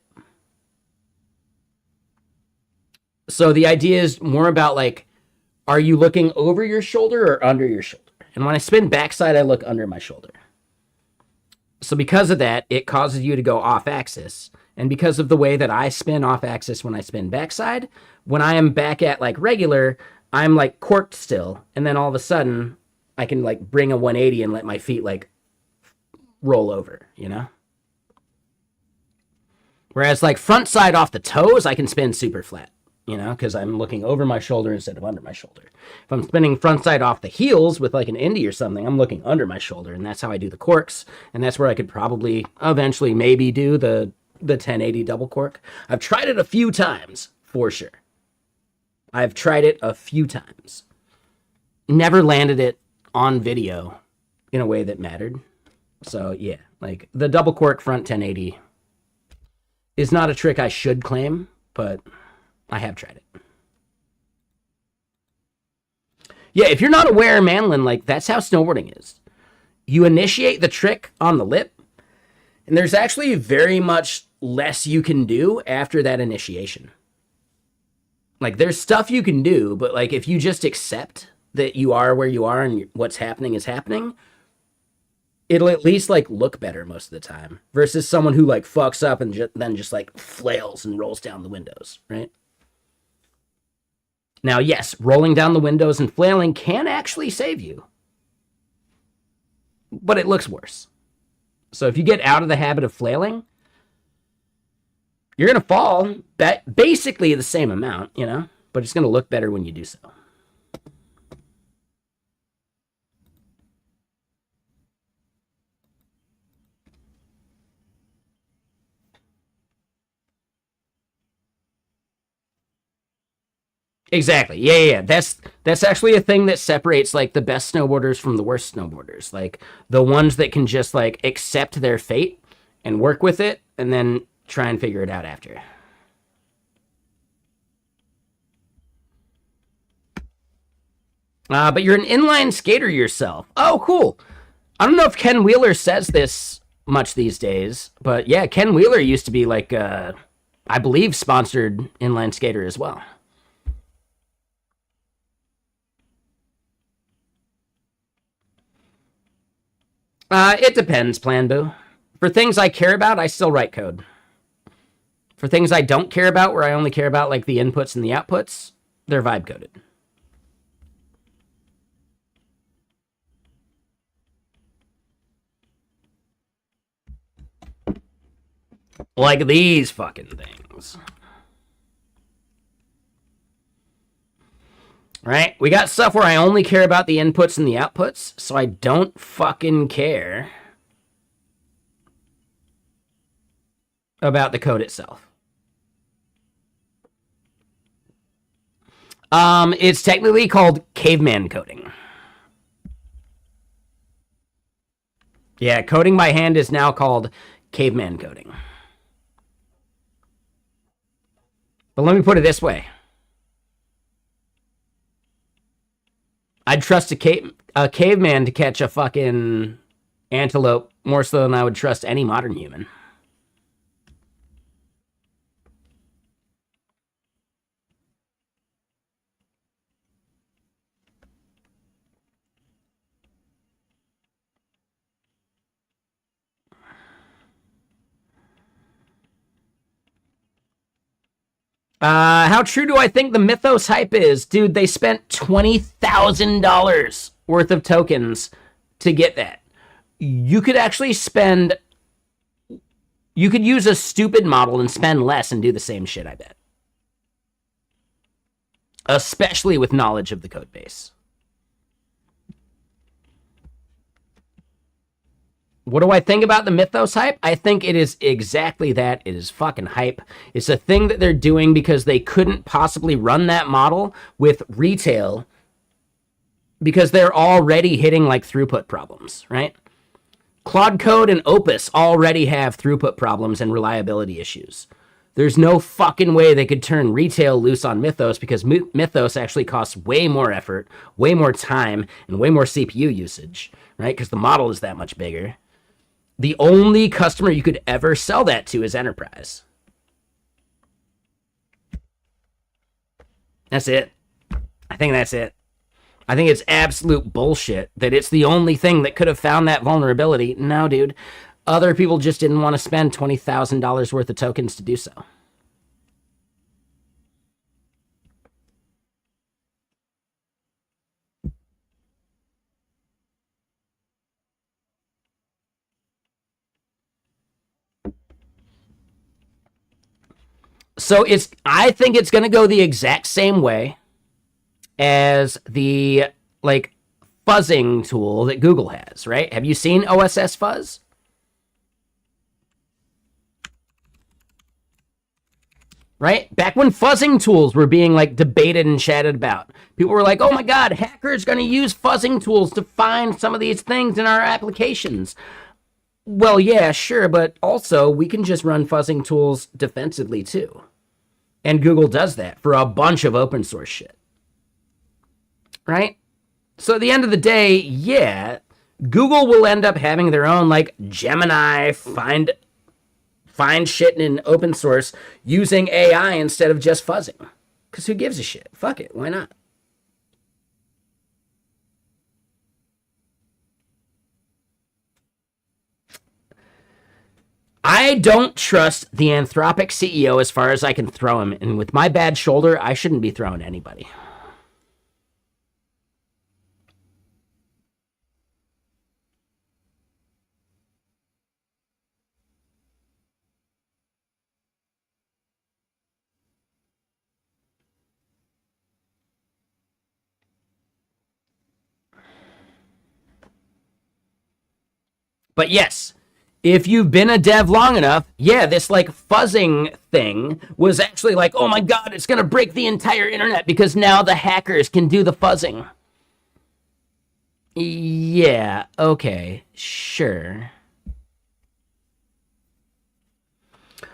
So the idea is more about like, are you looking over your shoulder or under your shoulder? And when I spin backside, I look under my shoulder. So because of that, it causes you to go off axis. And because of the way that I spin off axis when I spin backside, when I am back at like regular, I'm like corked still. And then all of a sudden, I can like bring a 180 and let my feet like roll over, Whereas like front side off the toes, I can spin super flat, because I'm looking over my shoulder instead of under my shoulder. If I'm spinning front side off the heels with like an indie or something, I'm looking under my shoulder, and that's how I do the corks. And that's where I could probably eventually maybe do the 1080 double cork. I've tried it a few times, for sure. I've tried it a few times. Never landed it on video in a way that mattered. So yeah, like the double cork front 1080 is not a trick I should claim, but I have tried it. Yeah, if you're not aware, Manlin, like that's how snowboarding is. You initiate the trick on the lip, and there's actually very much less you can do after that initiation. Like there's stuff you can do, but like if you just accept that you are where you are and what's happening is happening, it'll at least like look better most of the time versus someone who like fucks up and then just like flails and rolls down the windows, right? Now, yes, rolling down the windows and flailing can actually save you, but it looks worse. So if you get out of the habit of flailing, you're going to fall basically the same amount, but it's going to look better when you do so. Exactly. Yeah. That's actually a thing that separates like the best snowboarders from the worst snowboarders. Like the ones that can just like accept their fate and work with it and then try and figure it out after. But you're an inline skater yourself. Oh, cool. I don't know if Ken Wheeler says this much these days. But yeah, Ken Wheeler used to be like, I believe, sponsored inline skater as well. It depends, Plan Boo. For things I care about, I still write code. For things I don't care about, where I only care about like the inputs and the outputs, they're vibe coded. Like these fucking things. Right? We got stuff where I only care about the inputs and the outputs, so I don't fucking care about the code itself. It's technically called caveman coding. Yeah, coding by hand is now called caveman coding. But let me put it this way. I'd trust a caveman to catch a fucking antelope more so than I would trust any modern human. How true do I think the Mythos hype is? Dude, they spent $20,000 worth of tokens to get that. You could actually spend... You could use a stupid model and spend less and do the same shit, I bet. Especially with knowledge of the code base. What do I think about the Mythos hype? I think it is exactly that. It is fucking hype. It's a thing that they're doing because they couldn't possibly run that model with retail because they're already hitting like throughput problems, right? Claude Code and Opus already have throughput problems and reliability issues. There's no fucking way they could turn retail loose on Mythos because Mythos actually costs way more effort, way more time, and way more CPU usage, right? Because the model is that much bigger. The only customer you could ever sell that to is enterprise. That's it. I think that's it. I think it's absolute bullshit that it's the only thing that could have found that vulnerability. No, dude. Other people just didn't want to spend $20,000 worth of tokens to do so. So I think it's going to go the exact same way as the like fuzzing tool that Google has, right? Have you seen OSS Fuzz? Right? Back when fuzzing tools were being like debated and chatted about, people were like, oh my God, hackers going to use fuzzing tools to find some of these things in our applications. Well, yeah, sure, but also we can just run fuzzing tools defensively too. And Google does that for a bunch of open source shit. Right? So at the end of the day, yeah, Google will end up having their own like Gemini find shit in open source using AI instead of just fuzzing. Because who gives a shit? Fuck it. Why not? I don't trust the Anthropic CEO as far as I can throw him. And with my bad shoulder, I shouldn't be throwing anybody. But yes, if you've been a dev long enough, yeah, this like fuzzing thing was actually like, oh my God, it's going to break the entire internet because now the hackers can do the fuzzing. Yeah, okay, sure.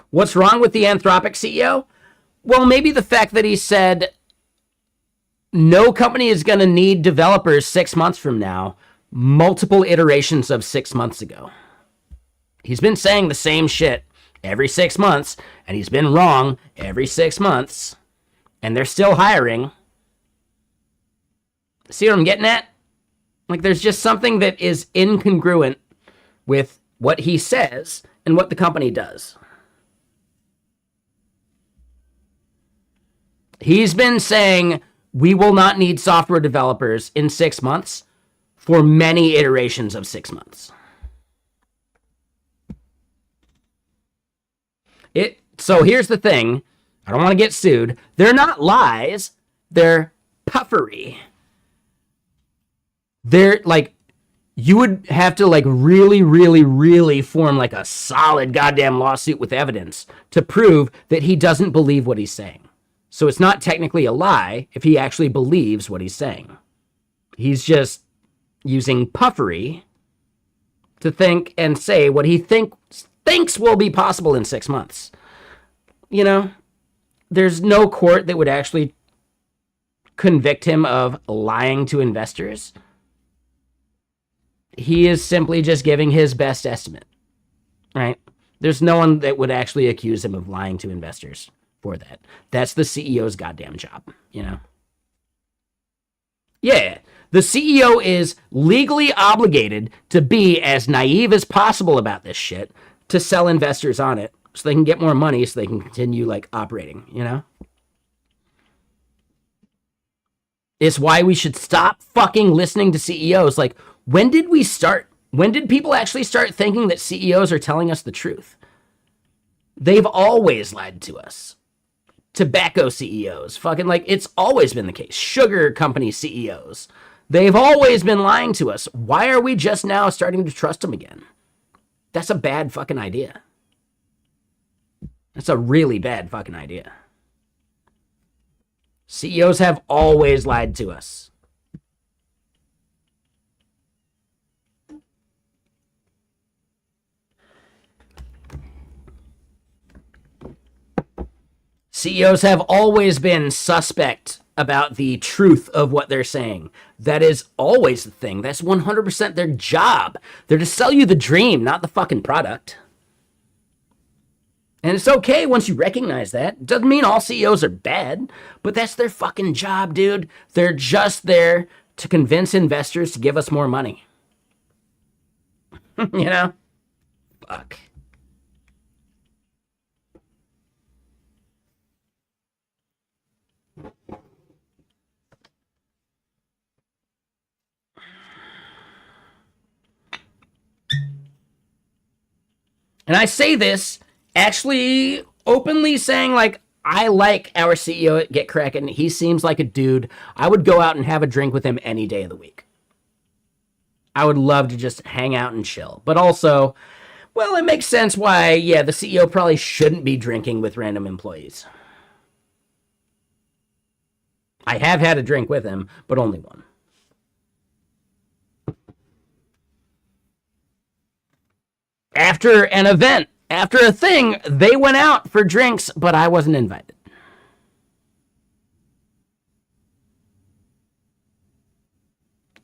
What's wrong with the Anthropic CEO? Well, maybe the fact that he said no company is going to need developers 6 months from now, multiple iterations of 6 months ago. He's been saying the same shit every 6 months, and he's been wrong every 6 months, and they're still hiring. See what I'm getting at? Like, there's just something that is incongruent with what he says and what the company does. He's been saying we will not need software developers in 6 months for many iterations of 6 months. So here's the thing. I don't want to get sued. They're not lies. They're puffery. They're like, you would have to like really, really, really form like a solid goddamn lawsuit with evidence to prove that he doesn't believe what he's saying. So it's not technically a lie if he actually believes what he's saying. He's just using puffery to think and say what he thinks will be possible in 6 months. You know, there's no court that would actually convict him of lying to investors. He is simply just giving his best estimate, right? There's no one that would actually accuse him of lying to investors for that. That's the CEO's goddamn job, you know? Yeah, the CEO is legally obligated to be as naive as possible about this shit to sell investors on it so they can get more money so they can continue, like, operating, you know? It's why we should stop fucking listening to CEOs. Like, when did people actually start thinking that CEOs are telling us the truth? They've always lied to us. Tobacco CEOs, fucking, like, it's always been the case. Sugar company CEOs, they've always been lying to us. Why are we just now starting to trust them again? That's a bad fucking idea. That's a really bad fucking idea. CEOs have always lied to us. CEOs have always been suspect about the truth of what they're saying. That is always the thing. That's 100% their job. They're to sell you the dream, not the fucking product. And it's okay once you recognize that. It doesn't mean all CEOs are bad, but that's their fucking job, dude. They're just there to convince investors to give us more money. You know? Fuck. And I say this actually openly saying, like, I like our CEO at Get Kraken. He seems like a dude. I would go out and have a drink with him any day of the week. I would love to just hang out and chill. But also, well, it makes sense why, yeah, the CEO probably shouldn't be drinking with random employees. I have had a drink with him, but only one. After an event, after a thing, they went out for drinks, but I wasn't invited.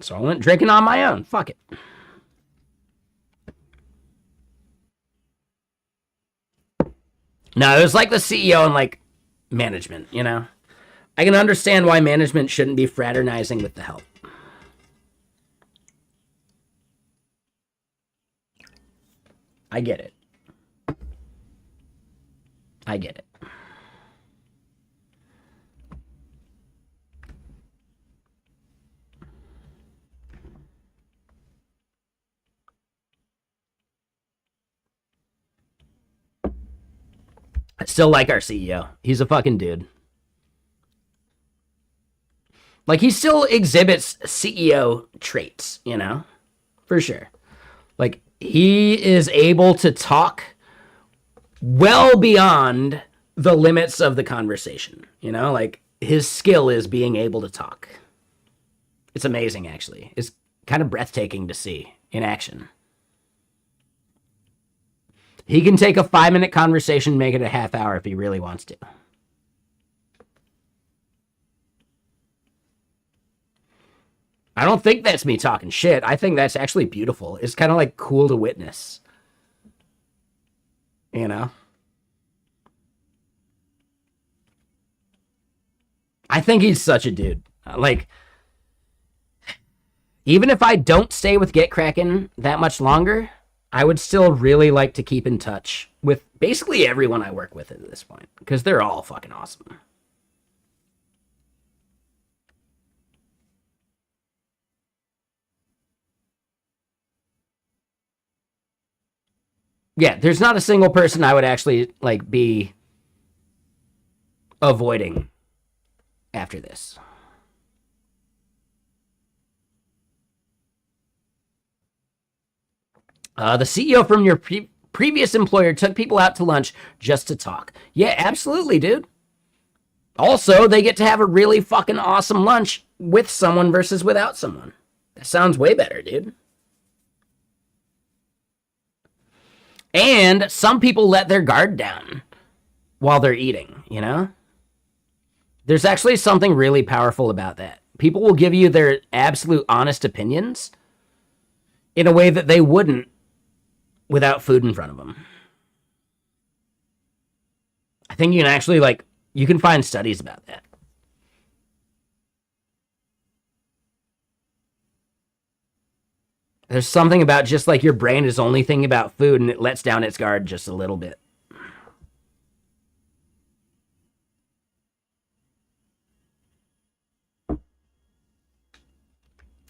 So I went drinking on my own. Fuck it. No, it was like the CEO and like management, you know? I can understand why management shouldn't be fraternizing with the help. I get it. I get it. I still like our CEO. He's a fucking dude. Like, he still exhibits CEO traits, you know? For sure. Like, he is able to talk well beyond the limits of the conversation, you know? Like, his skill is being able to talk. It's amazing, actually. It's kind of breathtaking to see in action. He can take a 5-minute conversation, make it a half hour if he really wants to. I don't think that's me talking shit. I think that's actually beautiful. It's kind of like cool to witness. you know? I think he's such a dude. Like, even if I don't stay with Get Kraken that much longer, I would still really like to keep in touch with basically everyone I work with at this point, because they're all fucking awesome. Yeah, there's not a single person I would actually like be avoiding after this. The CEO from your previous employer took people out to lunch just to talk. Yeah, absolutely, dude. Also, they get to have a really fucking awesome lunch with someone versus without someone. That sounds way better, dude. And some people let their guard down while they're eating, you know? There's actually something really powerful about that. People will give you their absolute honest opinions in a way that they wouldn't without food in front of them. I think you can actually, like, you can find studies about that. There's something about just like your brain is only thinking about food and it lets down its guard just a little bit.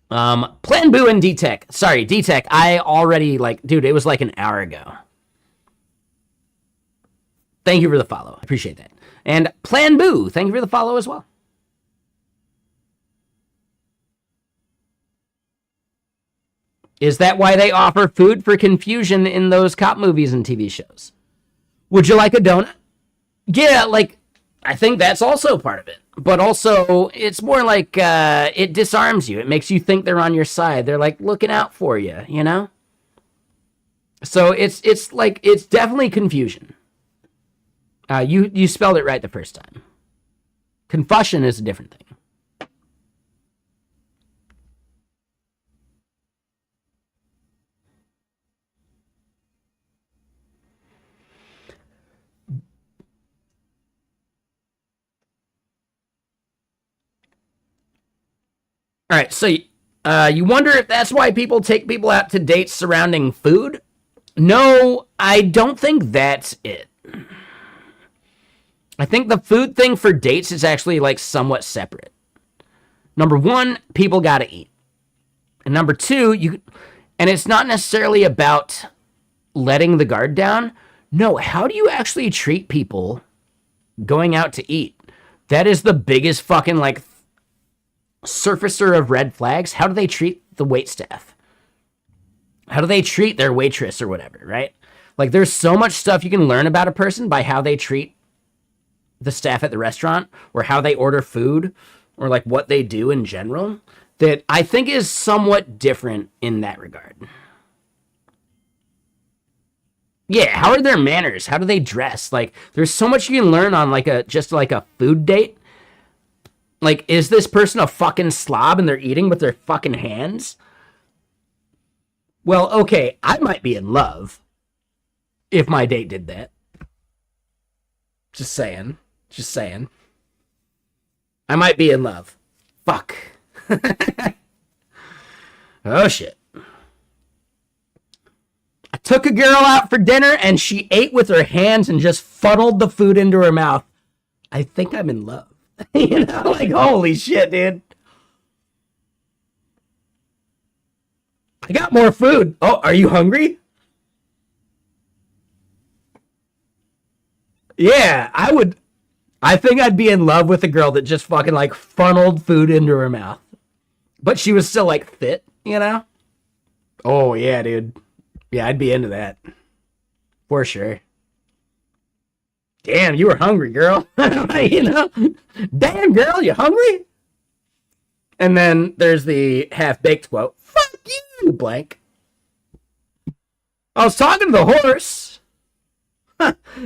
Plan Boo and D-Tech. Sorry, D-Tech, I already, like, dude, it was like an hour ago. Thank you for the follow. I appreciate that. And Plan Boo, thank you for the follow as well. Is that why they offer food for confusion in those cop movies and TV shows? Would you like a donut? Yeah, like, I think that's also part of it. But also, it's more like it disarms you. It makes you think they're on your side. They're like looking out for you, you know? So it's like, it's definitely confusion. You spelled it right the first time. Confussion is a different thing. All right, so you wonder if that's why people take people out to dates surrounding food? No, I don't think that's it. I think the food thing for dates is actually like somewhat separate. Number one, people gotta eat. And number two, and it's not necessarily about letting the guard down. No, how do you actually treat people going out to eat? That is the biggest fucking like surfacer of red flags. How do they treat the wait staff? How do they treat their waitress or whatever, right? Like there's so much stuff you can learn about a person by how they treat the staff at the restaurant or how they order food or like what they do in general that I think is somewhat different in that regard. Yeah, how are their manners? How do they dress? Like there's so much you can learn on like a food date. Like, is this person a fucking slob and they're eating with their fucking hands? Well, okay, I might be in love if my date did that. Just saying. Just saying. I might be in love. Fuck. Oh, shit. I took a girl out for dinner and she ate with her hands and just funneled the food into her mouth. I think I'm in love. You know, like, holy shit, dude. I got more food. Oh, are you hungry? Yeah, I think I'd be in love with a girl that just fucking, like, funneled food into her mouth. But she was still, like, fit, you know? Oh, yeah, dude. Yeah, I'd be into that. For sure. Damn, you were hungry, girl. You know? Damn, girl, you hungry? And then there's the half-baked quote. Fuck you, blank. I was talking to the horse.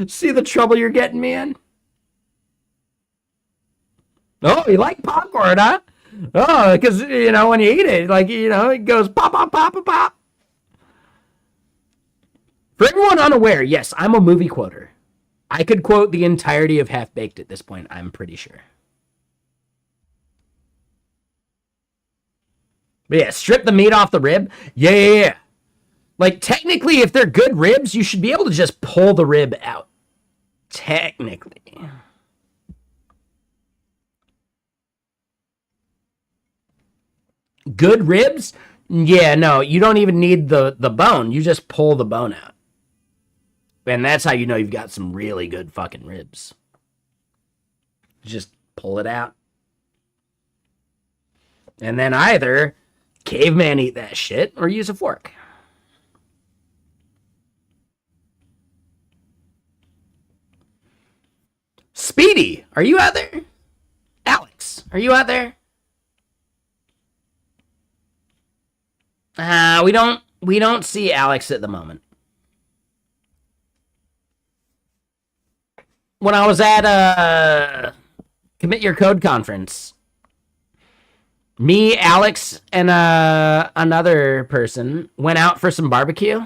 See the trouble you're getting me in? Oh, you like popcorn, huh? Oh, because, you know, when you eat it, like, you know, it goes pop, pop, pop, pop, pop. For everyone unaware, yes, I'm a movie quoter. I could quote the entirety of Half Baked at this point, I'm pretty sure. But yeah, strip the meat off the rib. Yeah. Like, technically, if they're good ribs, you should be able to just pull the rib out. Technically. Good ribs? Yeah, no, you don't even need the bone. You just pull the bone out. And that's how you know you've got some really good fucking ribs. Just pull it out. And then either caveman eat that shit or use a fork. Speedy, are you out there? Alex, are you out there? We don't see Alex at the moment. When I was at Commit Your Code conference, me, Alex, and another person went out for some barbecue.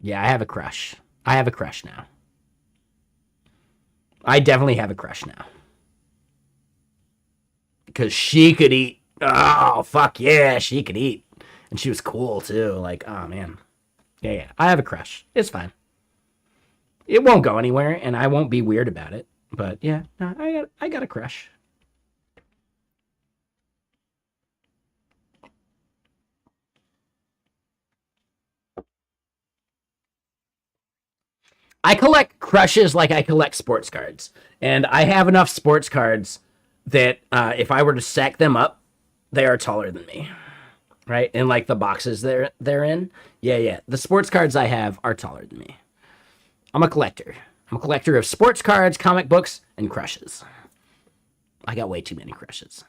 Yeah, I have a crush. I have a crush now. I definitely have a crush now. Because she could eat. Oh, fuck yeah, she could eat. And she was cool, too. Like, oh, man. Yeah. I have a crush. It's fine. It won't go anywhere, and I won't be weird about it. But, yeah, no, I got a crush. I collect crushes like I collect sports cards. And I have enough sports cards that if I were to stack them up, they are taller than me. Right? And like the boxes they're in. Yeah. The sports cards I have are taller than me. I'm a collector. I'm a collector of sports cards, comic books, and crushes. I got way too many crushes.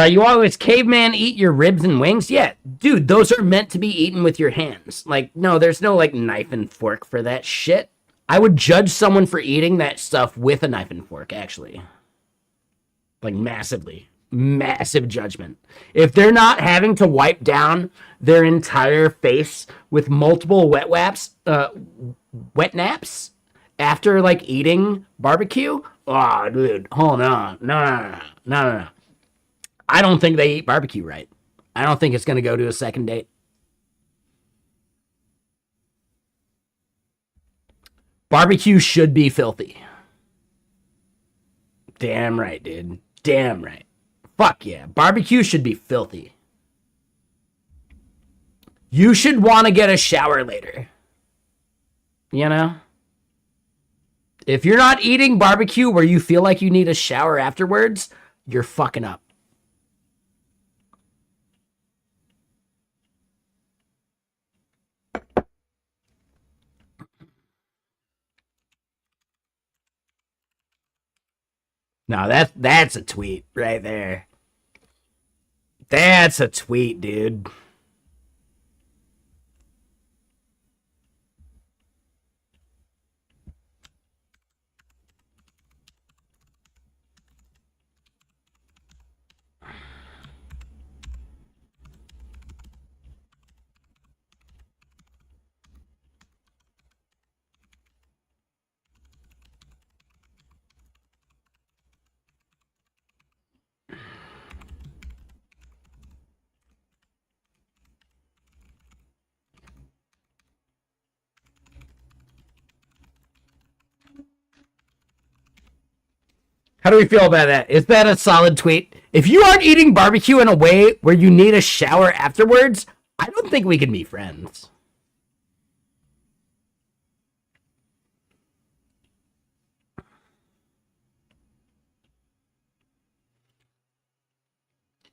You always caveman eat your ribs and wings? Yeah, dude, those are meant to be eaten with your hands. Like, no, there's no like knife and fork for that shit. I would judge someone for eating that stuff with a knife and fork, actually. Like, massively. Massive judgment. If they're not having to wipe down their entire face with multiple wet naps after like eating barbecue, oh, dude, hold on. No. I don't think they eat barbecue right. I don't think it's going to go to a second date. Barbecue should be filthy. Damn right, dude. Damn right. Fuck yeah. Barbecue should be filthy. You should want to get a shower later. You know? If you're not eating barbecue where you feel like you need a shower afterwards, you're fucking up. No, that's a tweet right there. That's a tweet, dude. How do we feel about that? Is that a solid tweet? If you aren't eating barbecue in a way where you need a shower afterwards, I don't think we can be friends.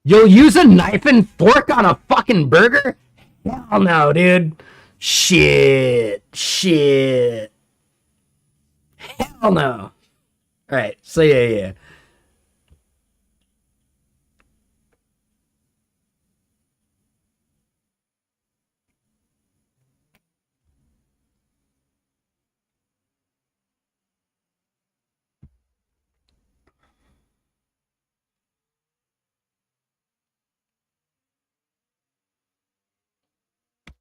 You'll use a knife and fork on a fucking burger? Hell no, dude. Shit. Hell no. All right. So yeah.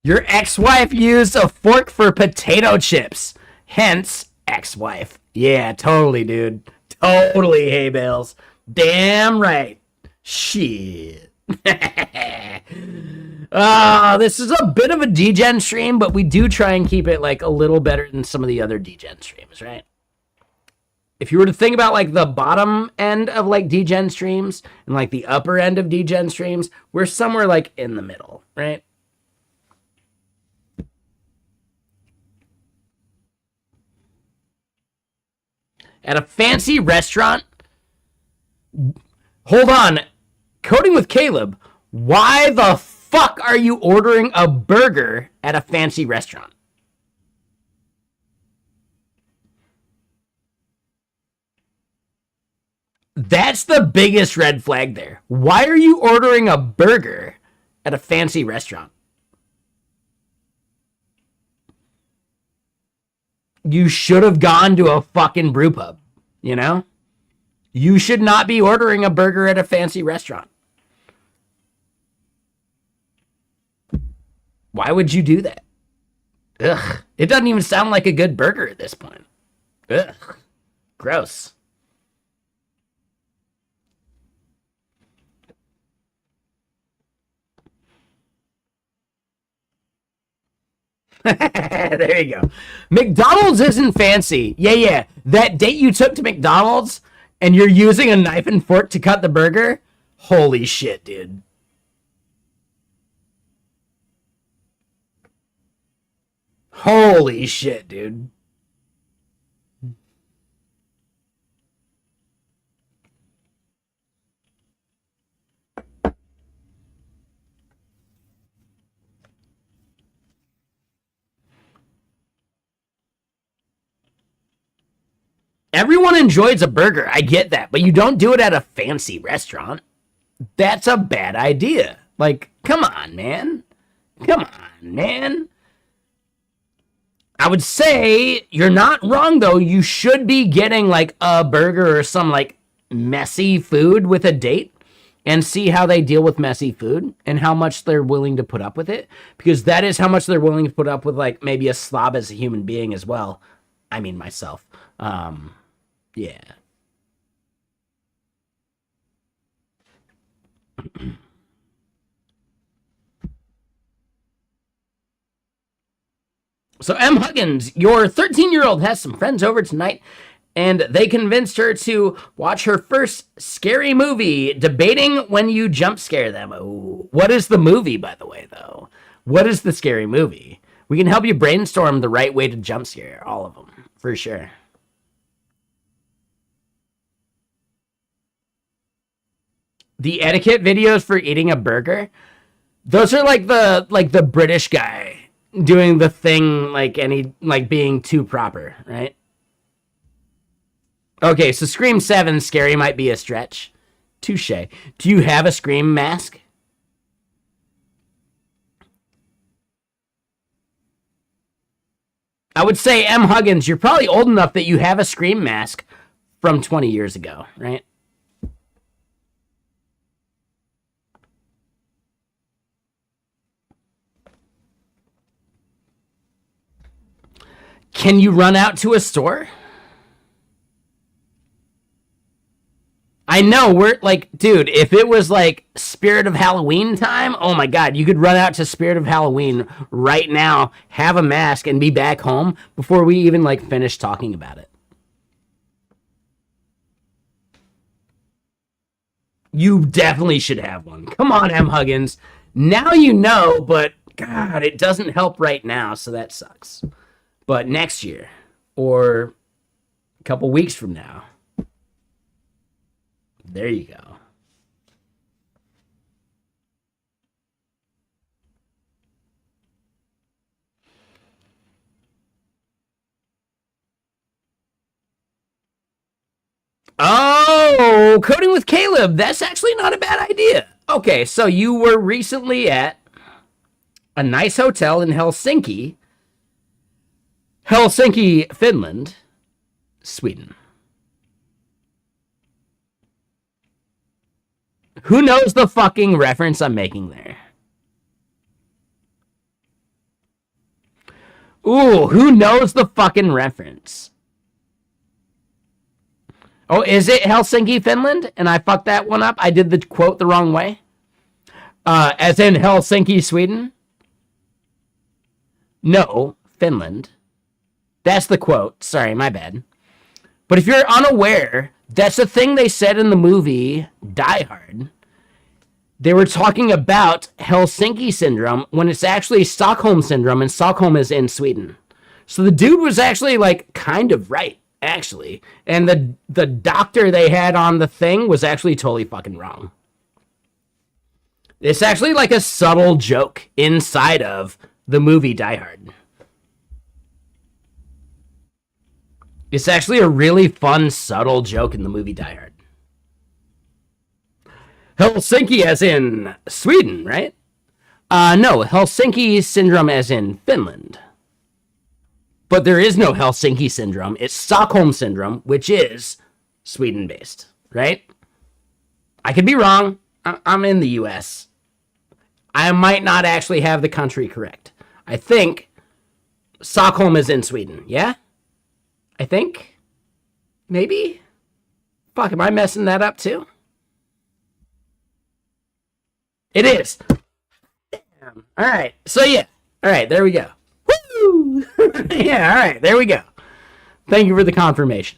Your ex-wife used a fork for potato chips. Hence, ex-wife. Yeah, totally, dude. Totally, hay bales. Damn right. Shit. This is a bit of a degen stream, but we do try and keep it like a little better than some of the other degen streams, right? If you were to think about like the bottom end of like degen streams and like the upper end of degen streams, we're somewhere like in the middle, right? At a fancy restaurant. Hold on. Coding with Caleb. Why the fuck are you ordering a burger at a fancy restaurant? That's the biggest red flag there. Why are you ordering a burger at a fancy restaurant? You should have gone to a fucking brew pub, you know? You should not be ordering a burger at a fancy restaurant. Why would you do that? Ugh. It doesn't even sound like a good burger at this point. Ugh. Gross. There you go. McDonald's isn't fancy. Yeah. That date you took to McDonald's and you're using a knife and fork to cut the burger? Holy shit, dude. Holy shit, dude. Everyone enjoys a burger. I get that. But you don't do it at a fancy restaurant. That's a bad idea. Like, come on, man. Come on, man. I would say you're not wrong, though. You should be getting, like, a burger or some, like, messy food with a date and see how they deal with messy food and how much they're willing to put up with it. Because that is how much they're willing to put up with, like, maybe a slob as a human being as well. I mean, myself. Yeah. So, M. Huggins, your 13-year-old has some friends over tonight, and they convinced her to watch her first scary movie, debating when you jump scare them. Ooh. What is the movie, by the way, though? What is the scary movie? We can help you brainstorm the right way to jump scare all of them, for sure. The etiquette videos for eating a burger, those are like the British guy doing the thing like any like being too proper, right? Okay, so Scream 7 scary might be a stretch. Touche. Do you have a Scream mask? I would say M. Huggins, you're probably old enough that you have a Scream mask from 20 years ago, right? Can you run out to a store? I know, we're like, dude, if it was like Spirit of Halloween time, oh my God, you could run out to Spirit of Halloween right now, have a mask, and be back home before we even like finish talking about it. You definitely should have one. Come on, M. Huggins. Now you know, but God, it doesn't help right now, so that sucks. But next year, or a couple weeks from now, there you go. Oh, coding with Caleb. That's actually not a bad idea. Okay, so you were recently at a nice hotel in Helsinki, Finland, Sweden. Who knows the fucking reference I'm making there? Ooh, who knows the fucking reference? Oh, is it Helsinki, Finland? And I fucked that one up. I did the quote the wrong way. As in Helsinki, Sweden? No, Finland. That's the quote. Sorry, my bad. But if you're unaware, that's the thing they said in the movie Die Hard. They were talking about Helsinki syndrome when it's actually Stockholm syndrome, and Stockholm is in Sweden. So the dude was actually like kind of right, actually. And the doctor they had on the thing was actually totally fucking wrong. It's actually like a subtle joke inside of the movie Die Hard. It's actually a really fun, subtle joke in the movie Die Hard. Helsinki as in Sweden, right? No, Helsinki syndrome as in Finland. But there is no Helsinki syndrome. It's Stockholm syndrome, which is Sweden-based, right? I could be wrong. I'm in the US. I might not actually have the country correct. I think Stockholm is in Sweden, yeah? I think? Maybe? Fuck, am I messing that up too? It is. Damn. All right. So yeah. All right. There we go. Woo! Yeah. All right. There we go. Thank you for the confirmation.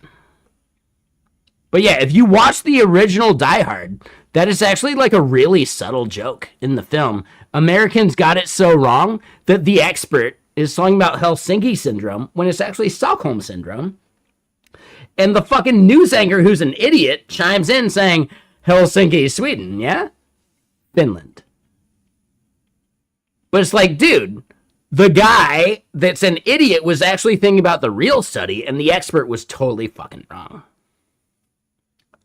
But yeah, if you watch the original Die Hard, that is actually like a really subtle joke in the film. Americans got it so wrong that the expert is talking about Helsinki syndrome when it's actually Stockholm syndrome. And the fucking news anchor, who's an idiot, chimes in saying, Helsinki, Sweden, yeah? Finland. But it's like, dude, the guy that's an idiot was actually thinking about the real study, and the expert was totally fucking wrong.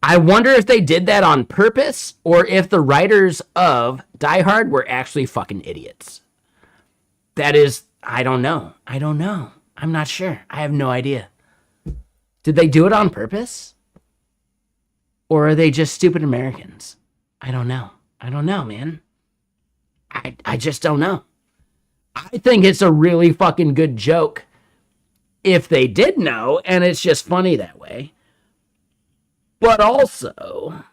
I wonder if they did that on purpose, or if the writers of Die Hard were actually fucking idiots. That is, I don't know. I'm not sure. I have no idea. Did they do it on purpose? Or are they just stupid Americans? I don't know, man. I just don't know. I think it's a really fucking good joke if they did know, and it's just funny that way. But also,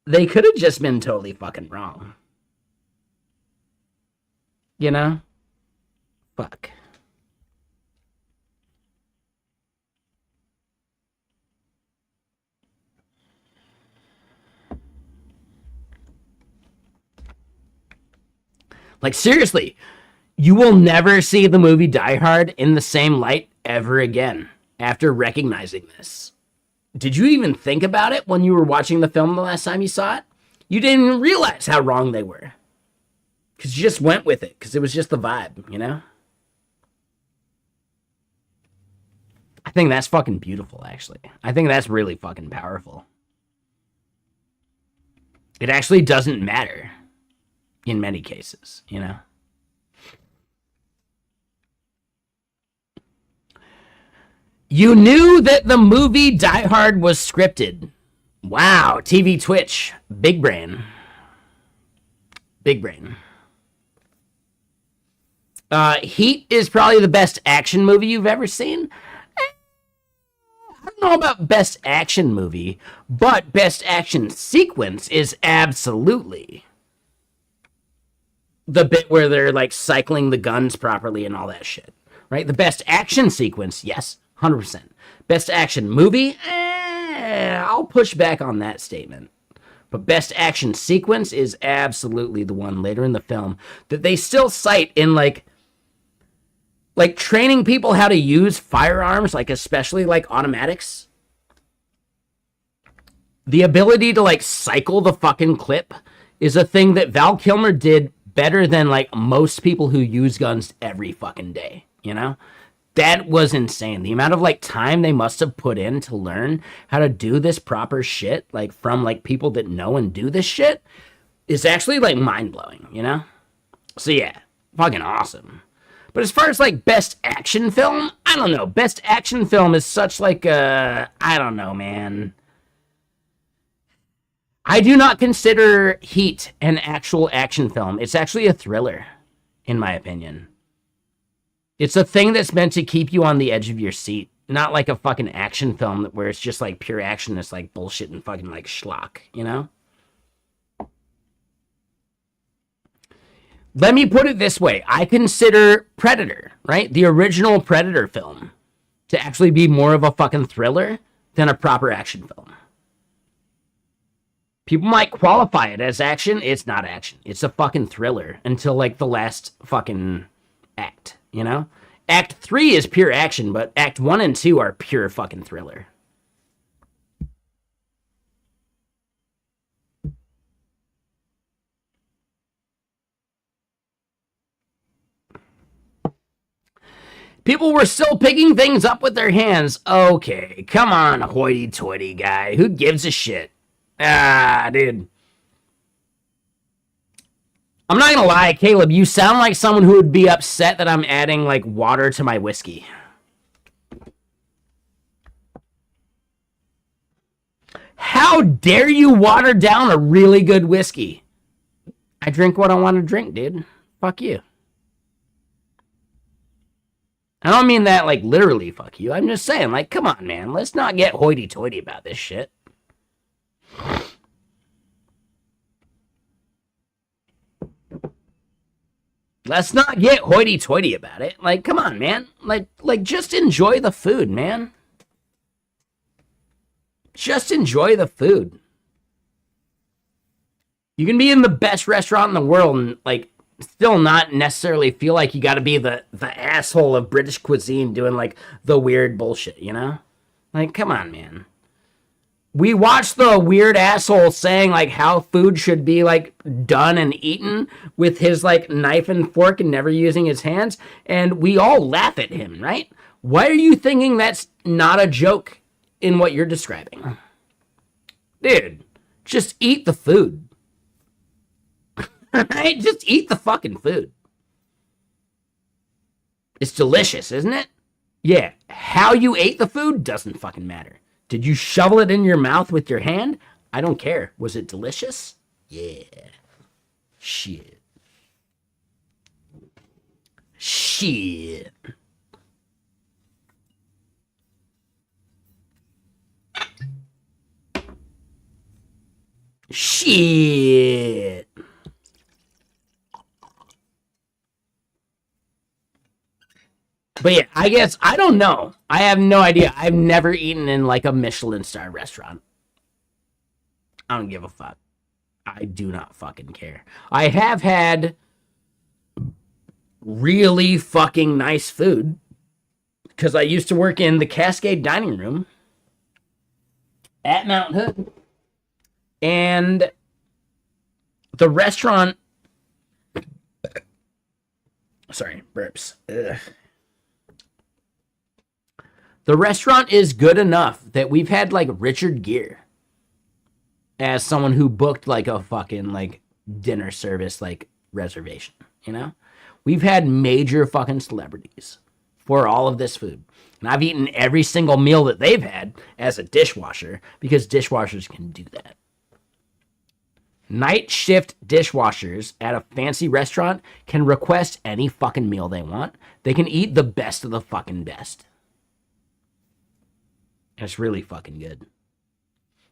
they could have just been totally fucking wrong. You know? Fuck. Like, seriously, you will never see the movie Die Hard in the same light ever again after recognizing this. Did you even think about it when you were watching the film the last time you saw it? You didn't even realize how wrong they were. Because you just went with it, because it was just the vibe, you know? I think that's fucking beautiful, actually. I think that's really fucking powerful. It actually doesn't matter in many cases, you know? You knew that the movie Die Hard was scripted. Wow, TV Twitch. Big brain. Big brain. Heat is probably the best action movie you've ever seen. I don't know about best action movie, but best action sequence is absolutely the bit where they're like cycling the guns properly and all that shit, right? The best action sequence, yes, 100%. Best action movie, I'll push back on that statement. But best action sequence is absolutely the one later in the film that they still cite in like training people how to use firearms, like especially like automatics. The ability to like cycle the fucking clip is a thing that Val Kilmer did better than like most people who use guns every fucking day, you know? That was insane. The amount of like time they must have put in to learn how to do this proper shit, like from like people that know and do this shit, is actually like mind-blowing, you know? So yeah, fucking awesome. But as far as like best action film, I don't know. Best action film is such like a, I don't know, man. I do not consider Heat an actual action film. It's actually a thriller. in my opinion. It's a thing that's meant to keep you on the edge of your seat, not like a fucking action film where it's just like pure action that's like bullshit and fucking like schlock, you know? Let me put it this way. I consider Predator, right? The original Predator film to actually be more of a fucking thriller than a proper action film. People might qualify it as action. It's not action. It's a fucking thriller until like the last fucking act, you know? Act 3 is pure action, but Act 1 and 2 are pure fucking thriller. People were still picking things up with their hands. Okay, come on, hoity-toity guy. Who gives a shit? Ah, dude. I'm not gonna lie, Caleb, you sound like someone who would be upset that I'm adding, like, water to my whiskey. How dare you water down a really good whiskey? I drink what I want to drink, dude. Fuck you. I don't mean that, like, literally, fuck you. I'm just saying, like, come on, man. Let's not get hoity-toity about this shit. Let's not get hoity-toity about it. Like, come on, man. Like, just enjoy the food, man. Just enjoy the food. You can be in the best restaurant in the world and, like, still not necessarily feel like you got to be the asshole of British cuisine doing, like, the weird bullshit, you know? Like, come on, man. We watched the weird asshole saying, like, how food should be, like, done and eaten with his, like, knife and fork and never using his hands, and we all laugh at him, right? Why are you thinking that's not a joke in what you're describing? Dude, just eat the food. Right? Just eat the fucking food. It's delicious, isn't it? Yeah. How you ate the food doesn't fucking matter. Did you shovel it in your mouth with your hand? I don't care. Was it delicious? Yeah. Shit. Shit. Shit. But yeah, I guess, I don't know. I have no idea. I've never eaten in like a Michelin star restaurant. I don't give a fuck. I do not fucking care. I have had really fucking nice food because I used to work in the Cascade Dining Room at Mount Hood. And the restaurant, sorry, burps. Ugh. The restaurant is good enough that we've had like Richard Gere as someone who booked like a fucking like dinner service like reservation, you know? We've had major fucking celebrities for all of this food. And I've eaten every single meal that they've had as a dishwasher because dishwashers can do that. Night shift dishwashers at a fancy restaurant can request any fucking meal they want. They can eat the best of the fucking best. It's really fucking good.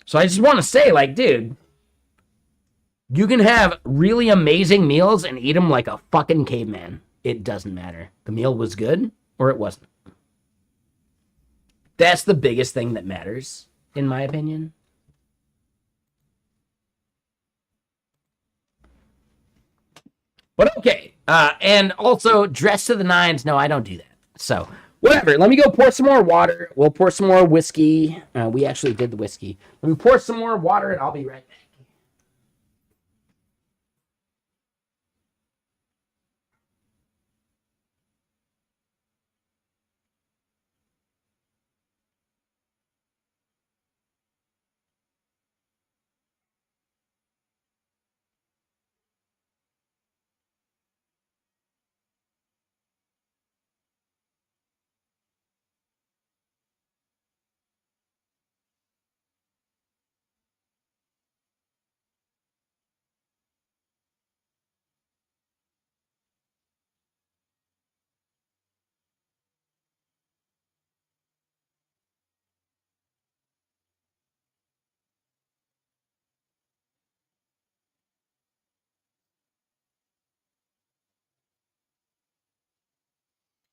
So I just want to say, like, dude, you can have really amazing meals and eat them like a fucking caveman. It doesn't matter. The meal was good or it wasn't. That's the biggest thing that matters, in my opinion. But okay. And also, dress to the nines. No, I don't do that. So, whatever. Let me go pour some more water. We'll pour some more whiskey. We actually did the whiskey. Let me pour some more water and I'll be right back.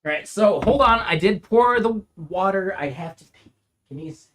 All right, so hold on. I did pour the water. I have to pee. Give me a second.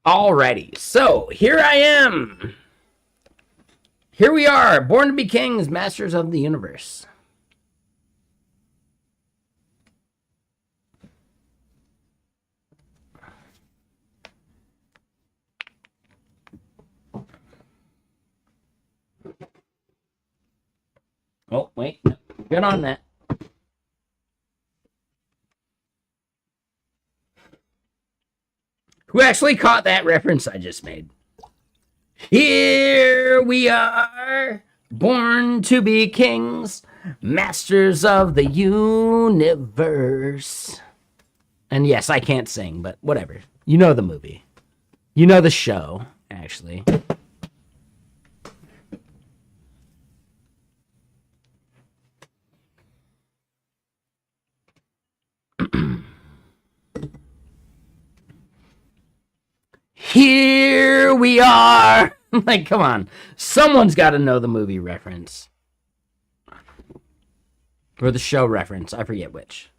Alrighty, so here I am. Here we are, born to be kings, masters of the universe. Oh, wait. Good on that. Who actually caught that reference I just made? Here we are, born to be kings, masters of the universe. And yes, I can't sing, but whatever. You know the movie. You know the show, actually. Here we are. Like, come on. Someone's got to know the movie reference. Or the show reference. I forget which.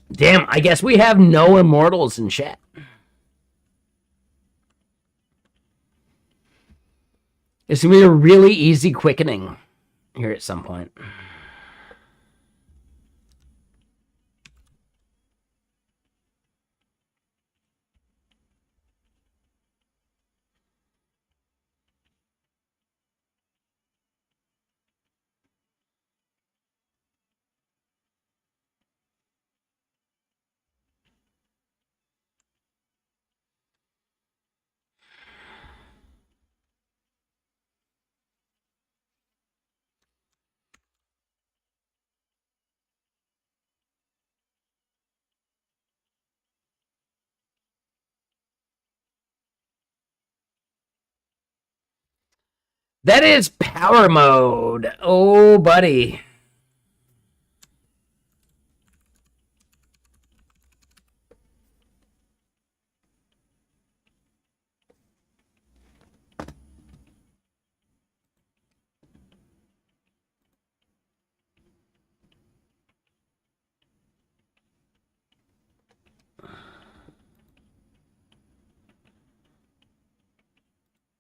Damn, I guess we have no immortals in chat. It's going to be a really easy quickening here at some point. That is power mode. Oh, buddy.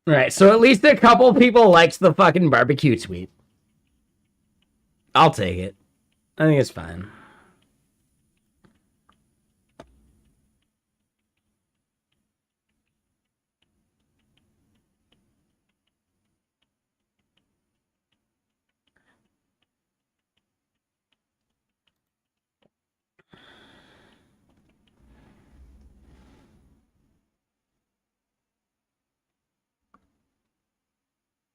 Right, so at least a couple people liked the fucking barbecue tweet. I'll take it. I think it's fine.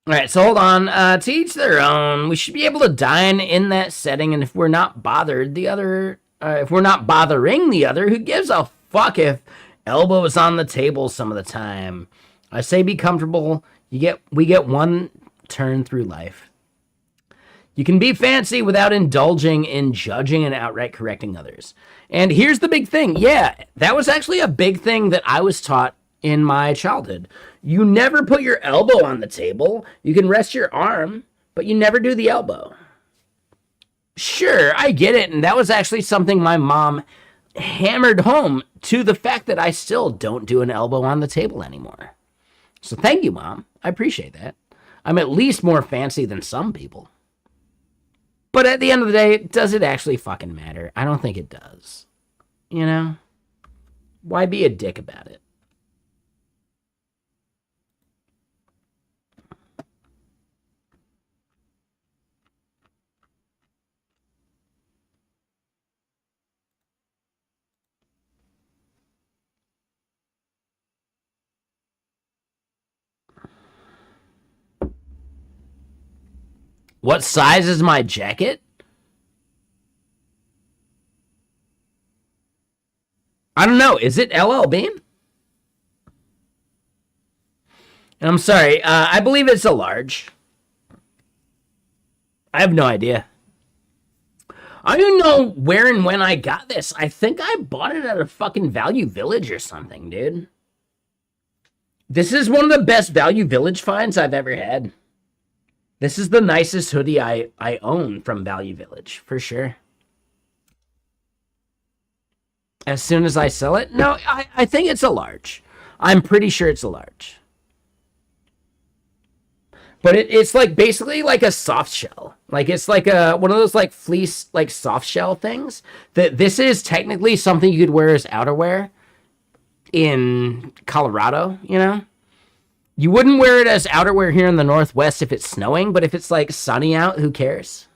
All right, so hold on. To each their own. We should be able to dine in that setting, and if we're not bothering the other, who gives a fuck if elbow is on the table some of the time? I say be comfortable. We get one turn through life. You can be fancy without indulging in judging and outright correcting others. And here's the big thing. Yeah, that was actually a big thing that I was taught in my childhood. You never put your elbow on the table. You can rest your arm, but you never do the elbow. Sure, I get it. And that was actually something my mom hammered home, to the fact that I still don't do an elbow on the table anymore. So thank you, Mom. I appreciate that. I'm at least more fancy than some people. But at the end of the day, does it actually fucking matter? I don't think it does. You know? Why be a dick about it? What size is my jacket? I don't know. Is it LL Bean? And I'm sorry. I believe it's a large. I have no idea. I don't know where and when I got this. I think I bought it at a fucking Value Village or something, dude. This is one of the best Value Village finds I've ever had. This is the nicest hoodie I own from Value Village, for sure. As soon as I sell it? No, I think it's a large. I'm pretty sure it's a large. But it's like basically like a soft shell. Like it's like one of those like fleece, like soft shell things. That this is technically something you could wear as outerwear in Colorado, you know? You wouldn't wear it as outerwear here in the Northwest if it's snowing, but if it's like sunny out, who cares?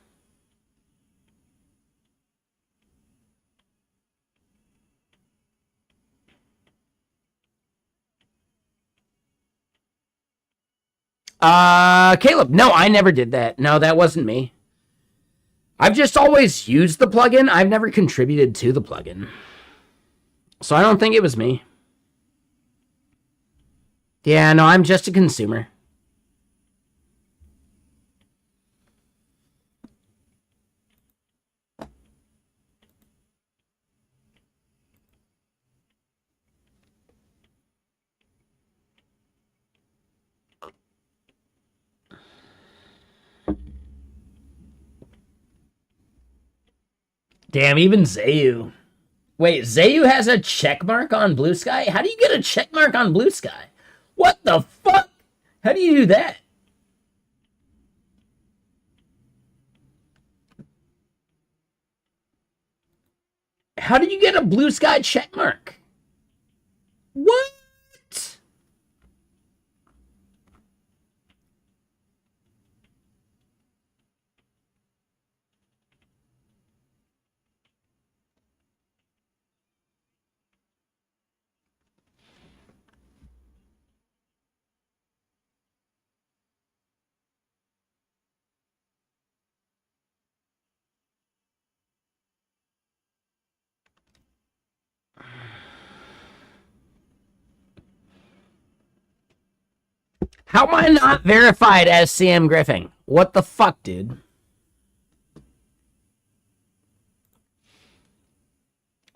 Caleb, no, I never did that. No, that wasn't me. I've just always used the plugin. I've never contributed to the plugin. So I don't think it was me. Yeah, no, I'm just a consumer. Damn, even Zayu. Wait, Zayu has a check mark on Blue Sky? How do you get a check mark on Blue Sky? What the fuck? How do you do that? How did you get a Blue Sky check mark? What? How am I not verified as Sam Griffin? What the fuck, dude?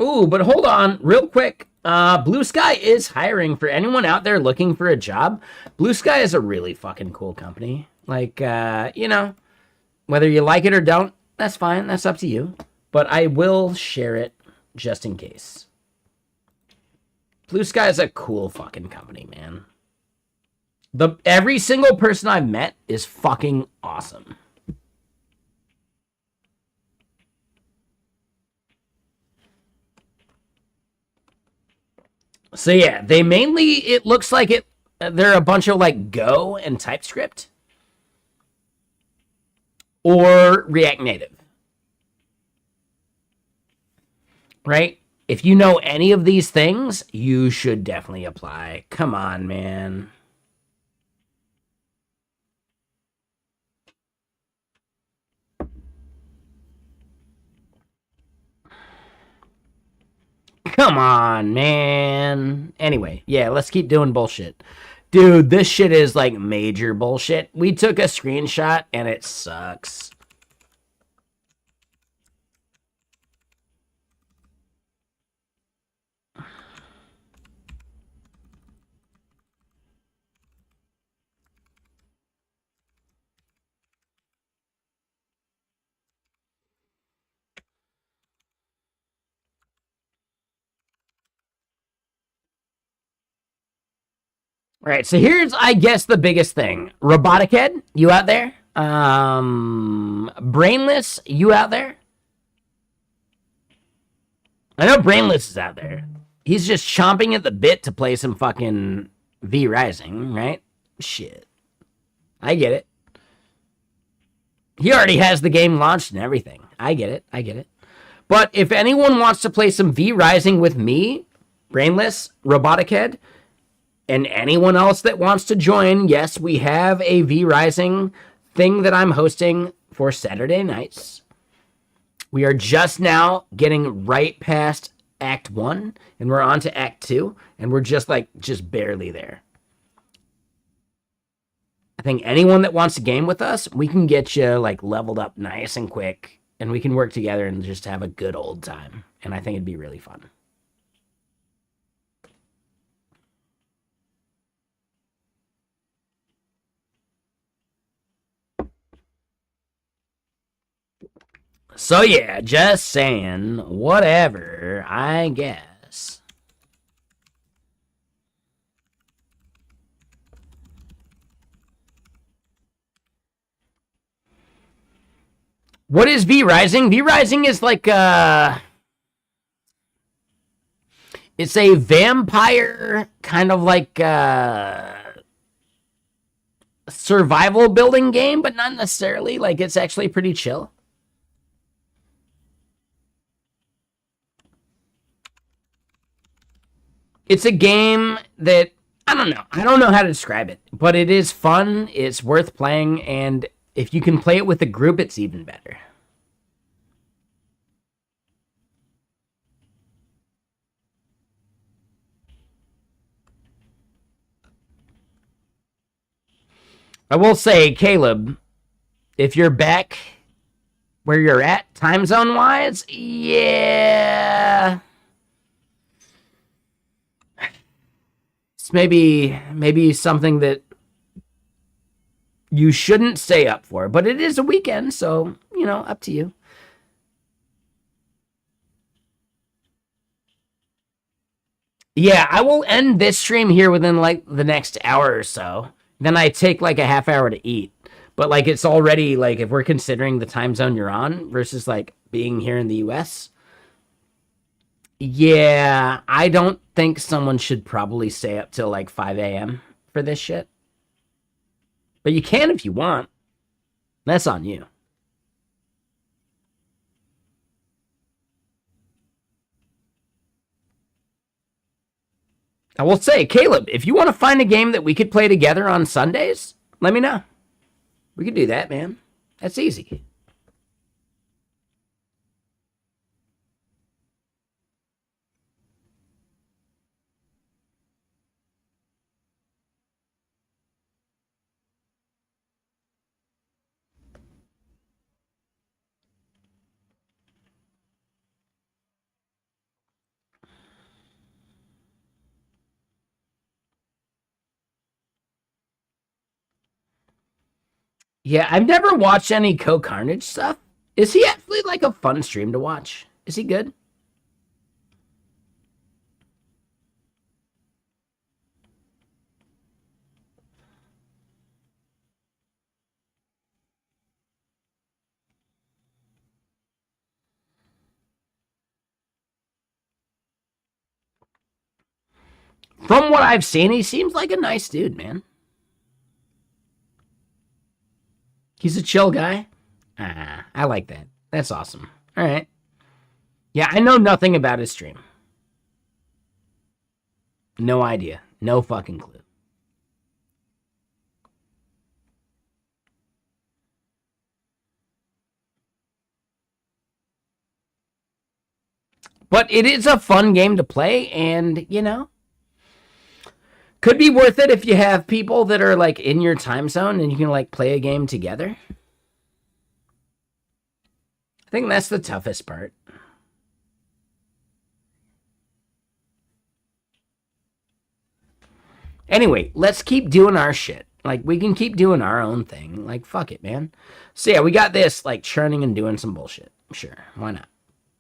Ooh, but hold on, real quick. Blue Sky is hiring. For anyone out there looking for a job, Blue Sky is a really fucking cool company. Like, you know, whether you like it or don't, that's fine. That's up to you. But I will share it just in case. Blue Sky is a cool fucking company, man. Every single person I've met is fucking awesome. So yeah, they mainly, it looks like they're a bunch of like Go and TypeScript or React Native. Right? If you know any of these things, you should definitely apply. Come on, man. Come on, man. Anyway, yeah, let's keep doing bullshit. Dude, this shit is like major bullshit. We took a screenshot and it sucks. All right, so here's, I guess, the biggest thing. Robotic Head, you out there? Brainless, you out there? I know Brainless is out there. He's just chomping at the bit to play some fucking V Rising, right? Shit. I get it. He already has the game launched and everything. I get it. I get it. But if anyone wants to play some V Rising with me, Brainless, Robotic Head, and anyone else that wants to join, yes, we have a V Rising thing that I'm hosting for Saturday nights. We are just now getting right past Act 1, and we're on to Act 2, and we're just barely there. I think anyone that wants to game with us, we can get you like leveled up nice and quick, and we can work together and just have a good old time. And I think it'd be really fun. So yeah, just saying, whatever, I guess. What is V Rising? V Rising is like it's a vampire kind of like survival building game, but not necessarily. Like, it's actually pretty chill. It's a game that I don't know. I don't know how to describe it, but it is fun. It's worth playing, and if you can play it with a group, it's even better. I will say, Caleb, if you're back where you're at, time zone wise, yeah, it's maybe something that you shouldn't stay up for, but it is a weekend, so up to you. Yeah, I will end this stream here within like the next hour or so. Then I take like a half hour to eat. But like, it's already like, if we're considering the time zone you're on versus like being here in the US, yeah, I don't think someone should probably stay up till like 5 a.m. for this shit. But you can if you want. That's on you. I will say, Caleb, if you want to find a game that we could play together on Sundays, let me know. We could do that, man. That's easy. Yeah, I've never watched any Co Carnage stuff. Is he actually like a fun stream to watch? Is he good? From what I've seen, he seems like a nice dude, man. He's a chill guy. Ah, I like that. That's awesome. All right. Yeah, I know nothing about his stream. No idea. No fucking clue. But it is a fun game to play, and could be worth it if you have people that are like in your time zone and you can like play a game together. I think that's the toughest part. Anyway, let's keep doing our shit. Like, we can keep doing our own thing. Like, fuck it, man. So yeah, we got this like churning and doing some bullshit. Sure, why not?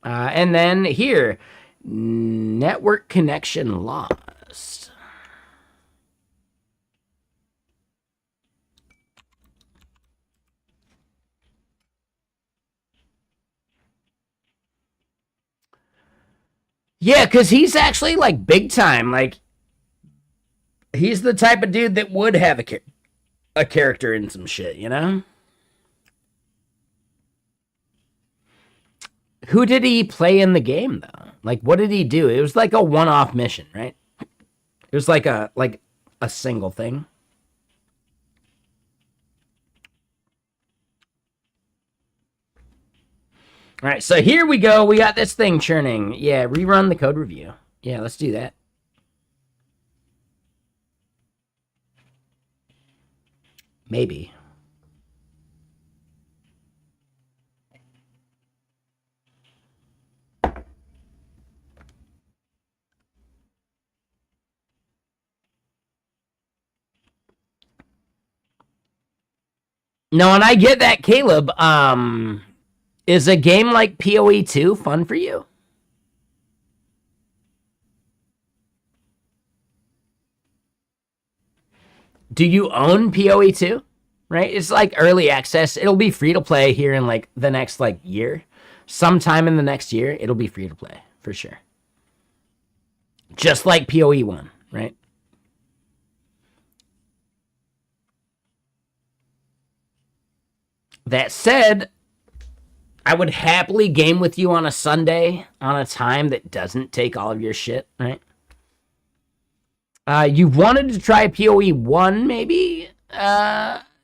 And then here, network connection lost. Yeah, because he's actually like big time. Like he's the type of dude that would have a character in some shit, you know? Who did he play in the game though? Like what did he do? It was like a one-off mission, right? It was like a single thing. All right, so here we go. We got this thing churning. Yeah, rerun the code review. Yeah, let's do that. Maybe. No, and I get that, Caleb. Is a game like PoE 2 fun for you? Do you own PoE 2? Right? It's like early access. It'll be free to play here in like the next like year. Sometime in the next year, it'll be free to play for sure. Just like PoE 1, right? That said, I would happily game with you on a Sunday on a time that doesn't take all of your shit, right? You wanted to try PoE 1, maybe?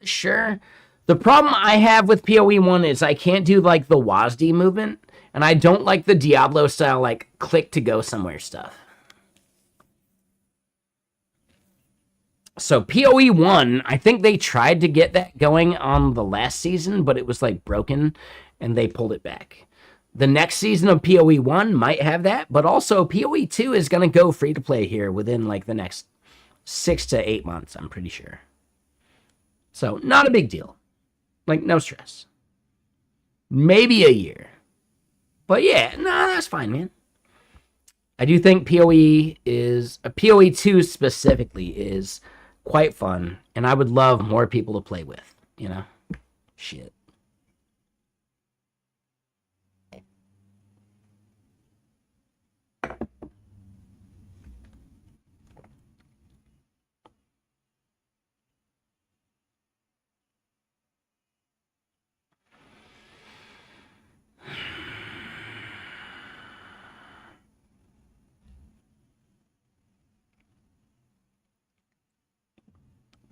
Sure. The problem I have with PoE 1 is I can't do like the WASD movement, and I don't like the Diablo style, like click to go somewhere stuff. So PoE 1, I think they tried to get that going on the last season, but it was like broken and they pulled it back. The next season of PoE 1 might have that, but also PoE 2 is going to go free to play here within like the next 6 to 8 months, I'm pretty sure. So, not a big deal. Like, no stress. Maybe a year. But yeah, no, that's fine, man. I do think PoE 2 specifically is quite fun, and I would love more people to play with, you know? Shit.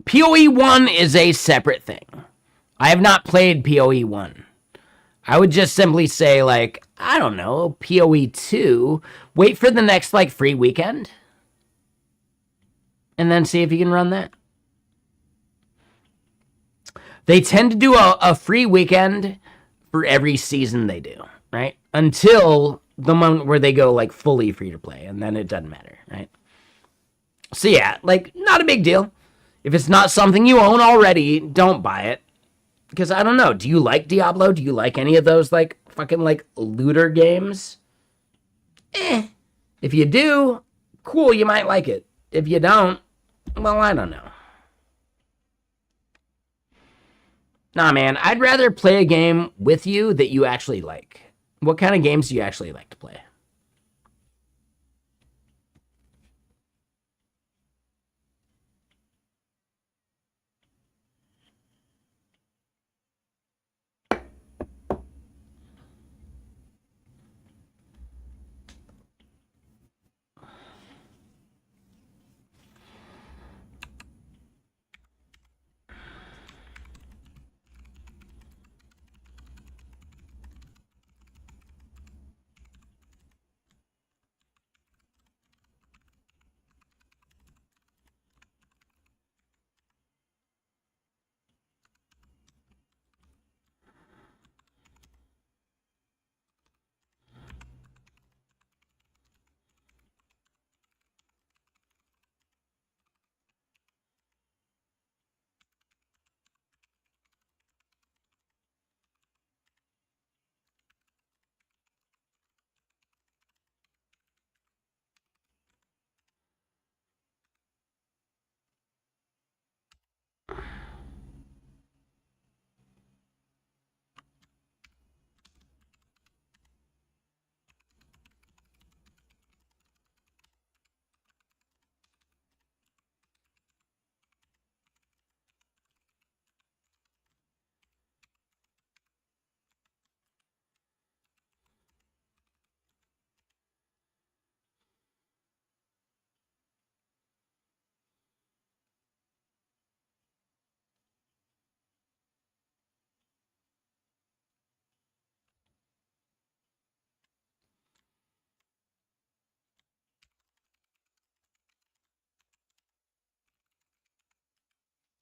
PoE 1 is a separate thing. I have not played PoE 1. I would just simply say, like, I don't know, PoE 2, wait for the next, like, free weekend, and then see if you can run that. They tend to do a free weekend for every season they do, right? Until the moment where they go, like, fully free to play, and then it doesn't matter, right? So, yeah, like, not a big deal. If it's not something you own already, don't buy it. Because I don't know, do you like Diablo? Do you like any of those, like, fucking, like, looter games? If you do, cool, you might like it. If you don't, well, I don't know. Nah, man, I'd rather play a game with you that you actually like. What kind of games do you actually like to play?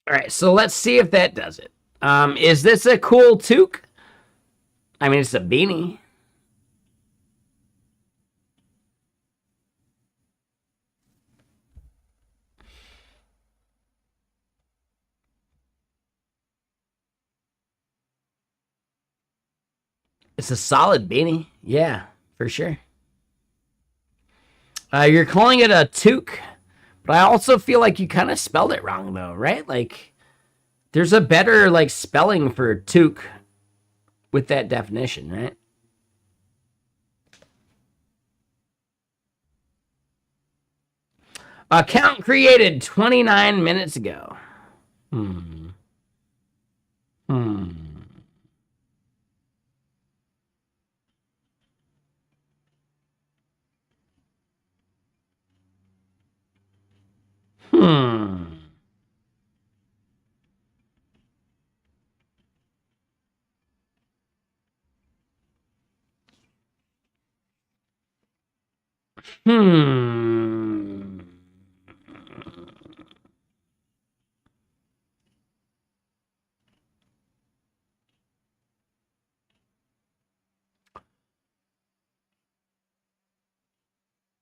All right, so let's see if that does it. Is this a cool toque? I mean, it's a beanie. It's a solid beanie. Yeah, for sure. You're calling it a toque, but I also feel like you kind of spelled it wrong, though, right? Like, there's a better like spelling for toque with that definition, right? Account created 29 minutes ago. Hmm. Hmm. Hmm. Hmm.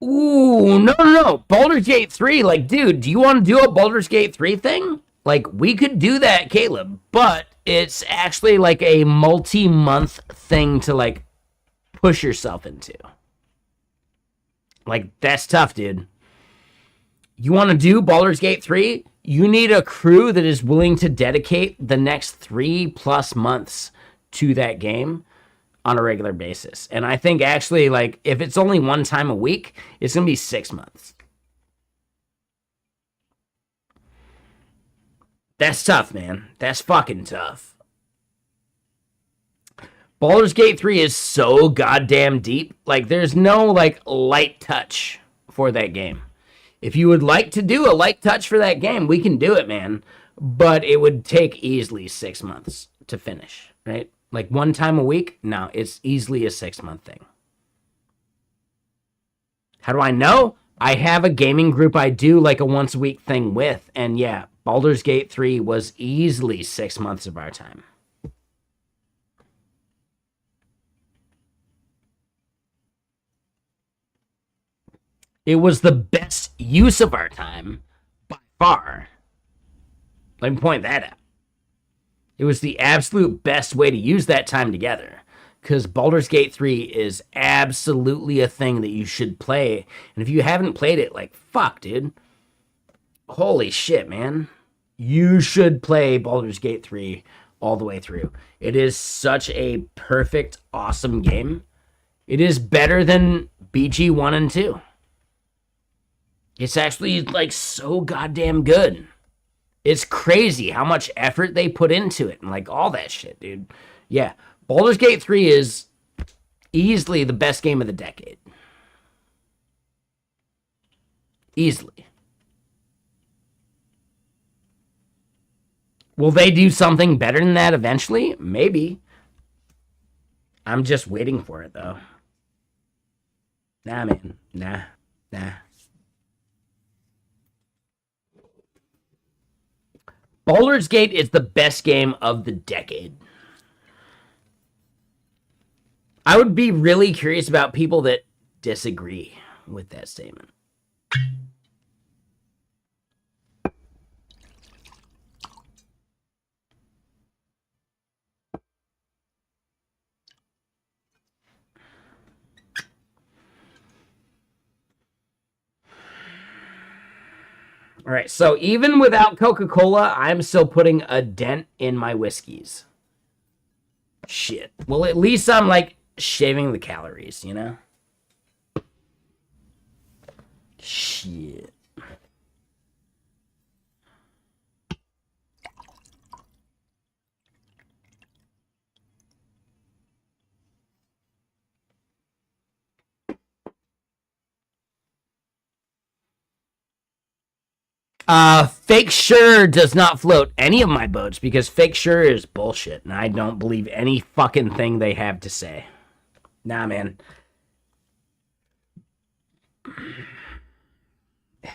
Ooh, no, no, no. Baldur's Gate 3, like, dude, do you want to do a Baldur's Gate 3 thing? Like, we could do that, Caleb, but it's actually like a multi-month thing to like push yourself into. Like, that's tough, dude. You want to do Baldur's Gate 3? You need a crew that is willing to dedicate the next 3+ months to that game on a regular basis. And I think actually, like, if it's only one time a week, it's going to be 6 months. That's tough, man. That's fucking tough. Baldur's Gate 3 is so goddamn deep. Like, there's no, like, light touch for that game. If you would like to do a light touch for that game, we can do it, man. But it would take easily 6 months to finish, right? Like one time a week? No, it's easily a 6 month thing. How do I know? I have a gaming group I do like a once a week thing with. And yeah, Baldur's Gate 3 was easily 6 months of our time. It was the best use of our time by far. Let me point that out. It was the absolute best way to use that time together. Because Baldur's Gate 3 is absolutely a thing that you should play. And if you haven't played it, like, fuck, dude. Holy shit, man. You should play Baldur's Gate 3 all the way through. It is such a perfect, awesome game. It is better than BG 1 and 2. It's actually, like, so goddamn good. It's crazy how much effort they put into it and like all that shit, dude. Yeah, Baldur's Gate 3 is easily the best game of the decade. Easily. Will they do something better than that eventually? Maybe. I'm just waiting for it though. Nah, man. Nah. Nah. Baldur's Gate is the best game of the decade. I would be really curious about people that disagree with that statement. All right, so even without Coca-Cola, I'm still putting a dent in my whiskeys. Shit. Well, at least I'm like shaving the calories, you know? Shit. Fake Sure does not float any of my boats because Fake Sure is bullshit, and I don't believe any fucking thing they have to say. Nah, man.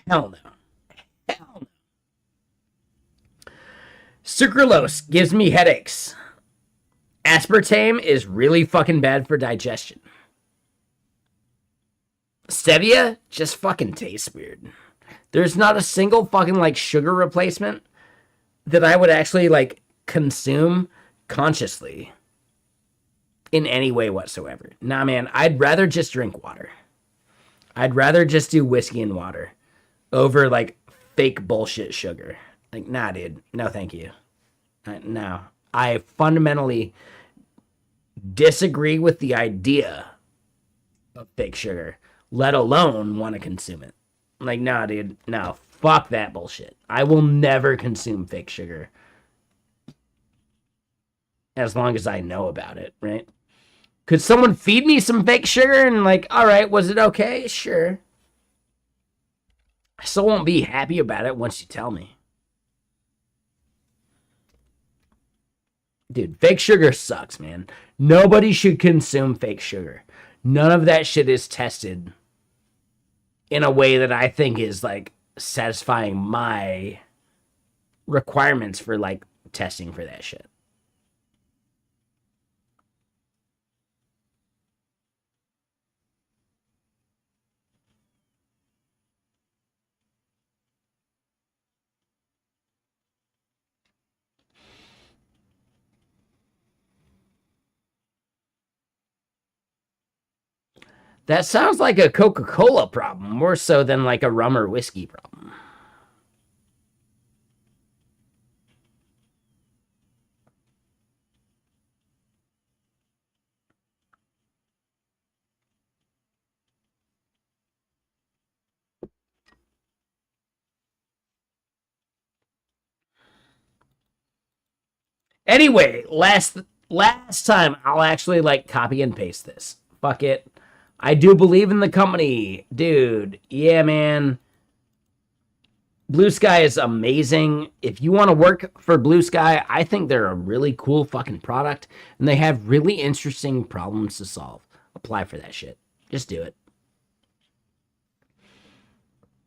Hell no. Hell no. Sucralose gives me headaches. Aspartame is really fucking bad for digestion. Stevia just fucking tastes weird. There's not a single fucking like sugar replacement that I would actually like consume consciously in any way whatsoever. Nah, man, I'd rather just drink water. I'd rather just do whiskey and water over like fake bullshit sugar. Like, nah, dude. No, thank you. No. I fundamentally disagree with the idea of fake sugar, let alone want to consume it. Like, nah, dude. No. Fuck that bullshit. I will never consume fake sugar. As long as I know about it, right? Could someone feed me some fake sugar and like, all right, was it okay? Sure. I still won't be happy about it once you tell me. Dude, fake sugar sucks, man. Nobody should consume fake sugar. None of that shit is tested in a way that I think is like satisfying my requirements for like testing for that shit. That sounds like a Coca-Cola problem, more so than like a rum or whiskey problem. Anyway, last time I'll actually like copy and paste this. Fuck it. I do believe in the company. Dude, yeah, man. Blue Sky is amazing. If you want to work for Blue Sky, I think they're a really cool fucking product, and they have really interesting problems to solve. Apply for that shit. Just do it.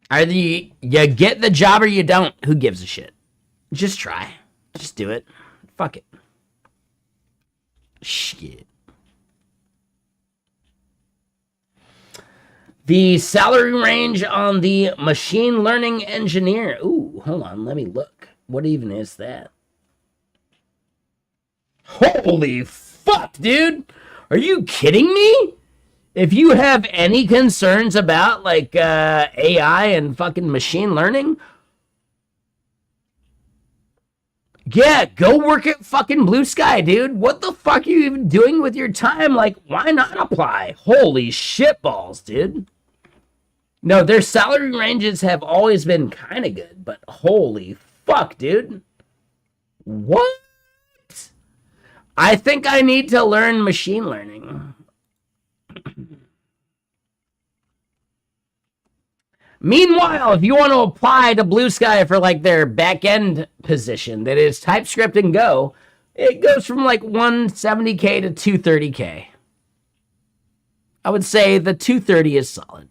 Either you get the job or you don't. Who gives a shit? Just try. Just do it. Fuck it. Shit. The salary range on the machine learning engineer. Ooh, hold on. Let me look. What even is that? Holy fuck, dude. Are you kidding me? If you have any concerns about like AI and fucking machine learning, yeah, go work at fucking Blue Sky, dude. What the fuck are you even doing with your time? Like, why not apply? Holy shitballs, dude. No, their salary ranges have always been kind of good, but holy fuck, dude. What? I think I need to learn machine learning. Meanwhile, if you want to apply to Blue Sky for like their back-end position that is TypeScript and Go, it goes from like 170K to 230K. I would say the 230 is solid.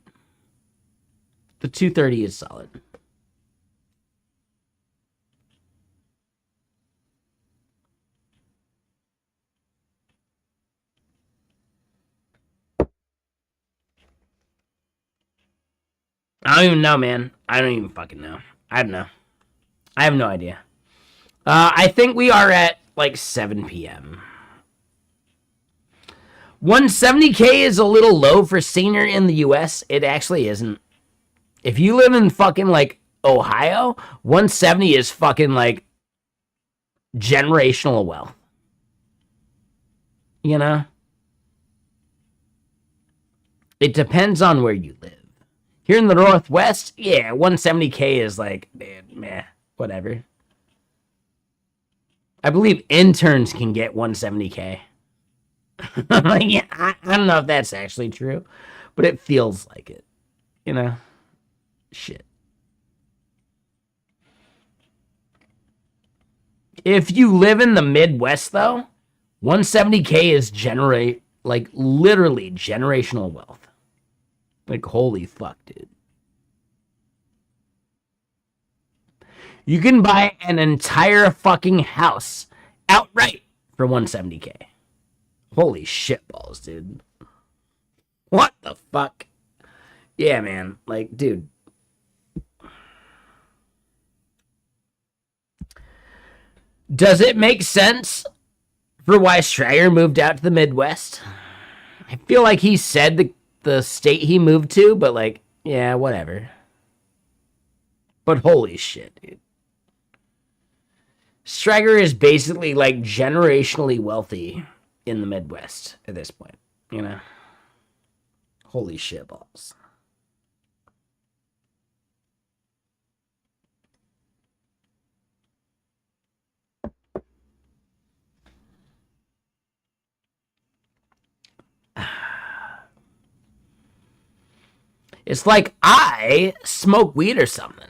The 230 is solid. I don't even know, man. I don't even fucking know. I don't know. I have no idea. I think we are at like 7 p.m. 170K is a little low for senior in the U.S. It actually isn't. If you live in fucking like Ohio, 170 is fucking like generational wealth. You know? It depends on where you live. Here in the Northwest, yeah, 170K is like, man, meh, whatever. I believe interns can get 170K. Like, yeah, I don't know if that's actually true, but it feels like it. You know? Shit. If you live in the Midwest, though, 170K is like literally generational wealth. Like, holy fuck, dude. You can buy an entire fucking house outright for 170K. Holy shit balls, dude. What the fuck? Yeah, man. Like, dude. Does it make sense for why Strager moved out to the Midwest? I feel like he said the state he moved to, but like, yeah, whatever. But holy shit, dude. Strager is basically like generationally wealthy in the Midwest at this point, you know? Holy shit balls. It's like I smoke weed or something.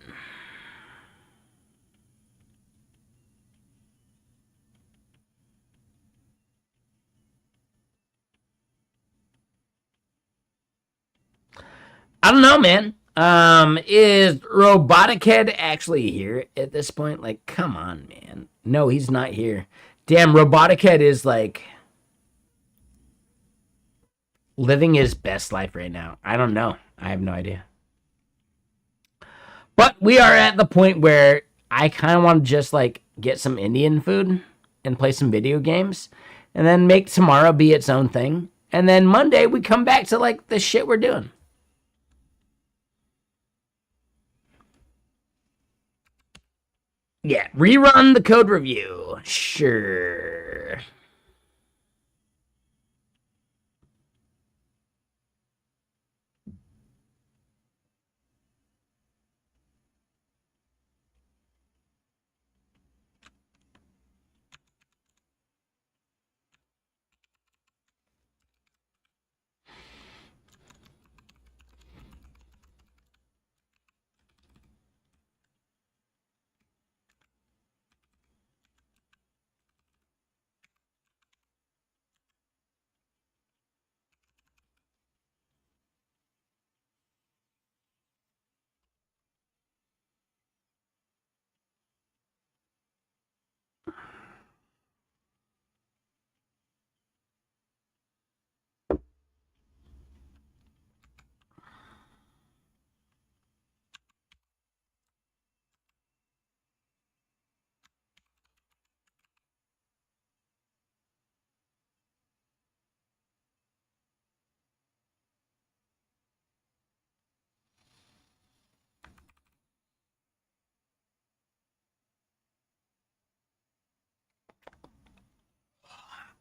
I don't know, man. Is Robotic Head actually here at this point? Like, come on, man. No, he's not here. Damn, Robotic Head is like living his best life right now. I don't know. I have no idea. But we are at the point where I kind of want to just like get some Indian food and play some video games and then make tomorrow be its own thing. And then Monday we come back to like the shit we're doing. Yeah, rerun the code review. Sure.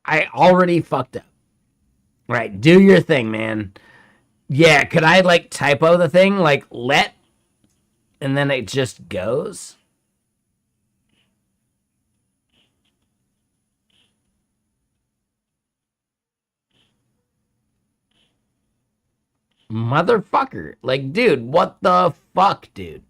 I already fucked up. Right, do your thing, man. Yeah, could I like typo the thing like let and then it just goes? Motherfucker. Like, dude, what the fuck, dude?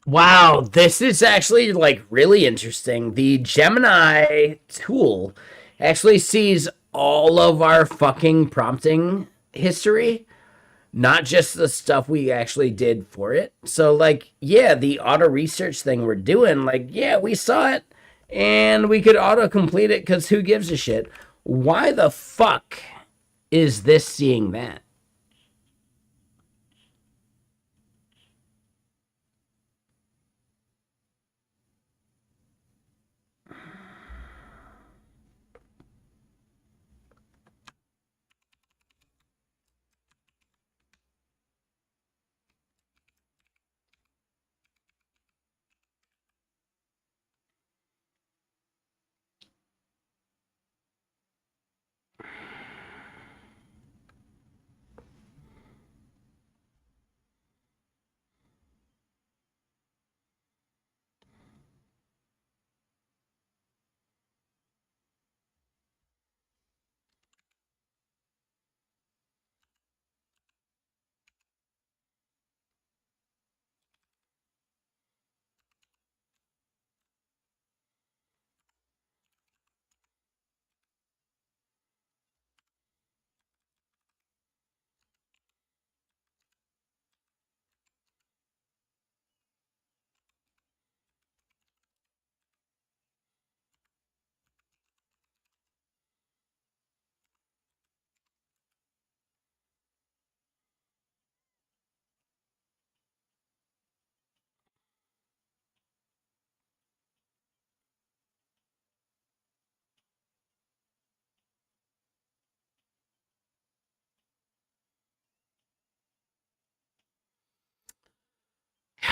Wow, this is actually like really interesting. The Gemini tool actually sees all of our fucking prompting history, not just the stuff we actually did for it. So, like, yeah, the auto research thing we're doing, like, yeah, we saw it and we could auto complete it because who gives a shit? Why the fuck is this seeing that?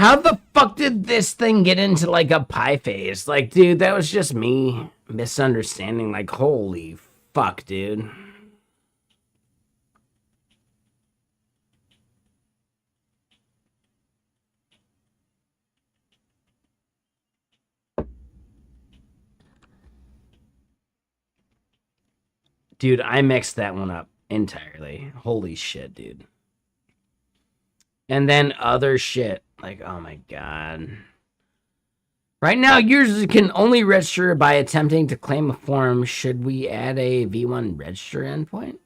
How the fuck did this thing get into like a pie face? Like, dude, that was just me misunderstanding. Like, holy fuck, dude. Dude, I mixed that one up entirely. Holy shit, dude. And then other shit. Like, oh my god. Right now, users can only register by attempting to claim a form. Should we add a V1 register endpoint?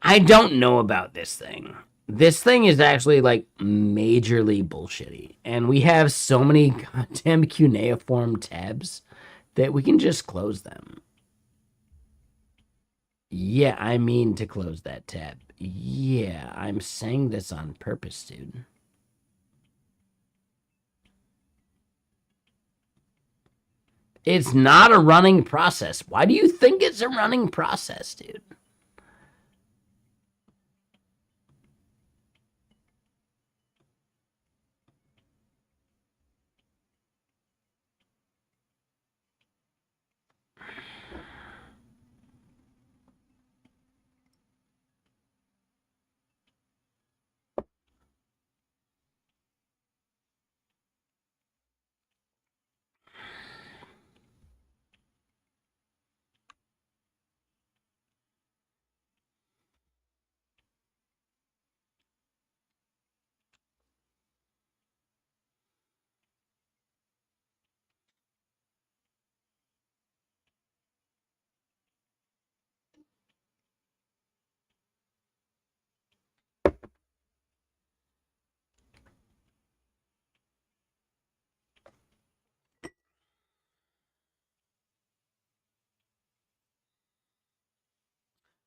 I don't know about this thing. This thing is actually like majorly bullshitty. And we have so many goddamn cuneiform tabs that we can just close them. Yeah, I mean to close that tab. Yeah, I'm saying this on purpose, dude. It's not a running process. Why do you think it's a running process, dude?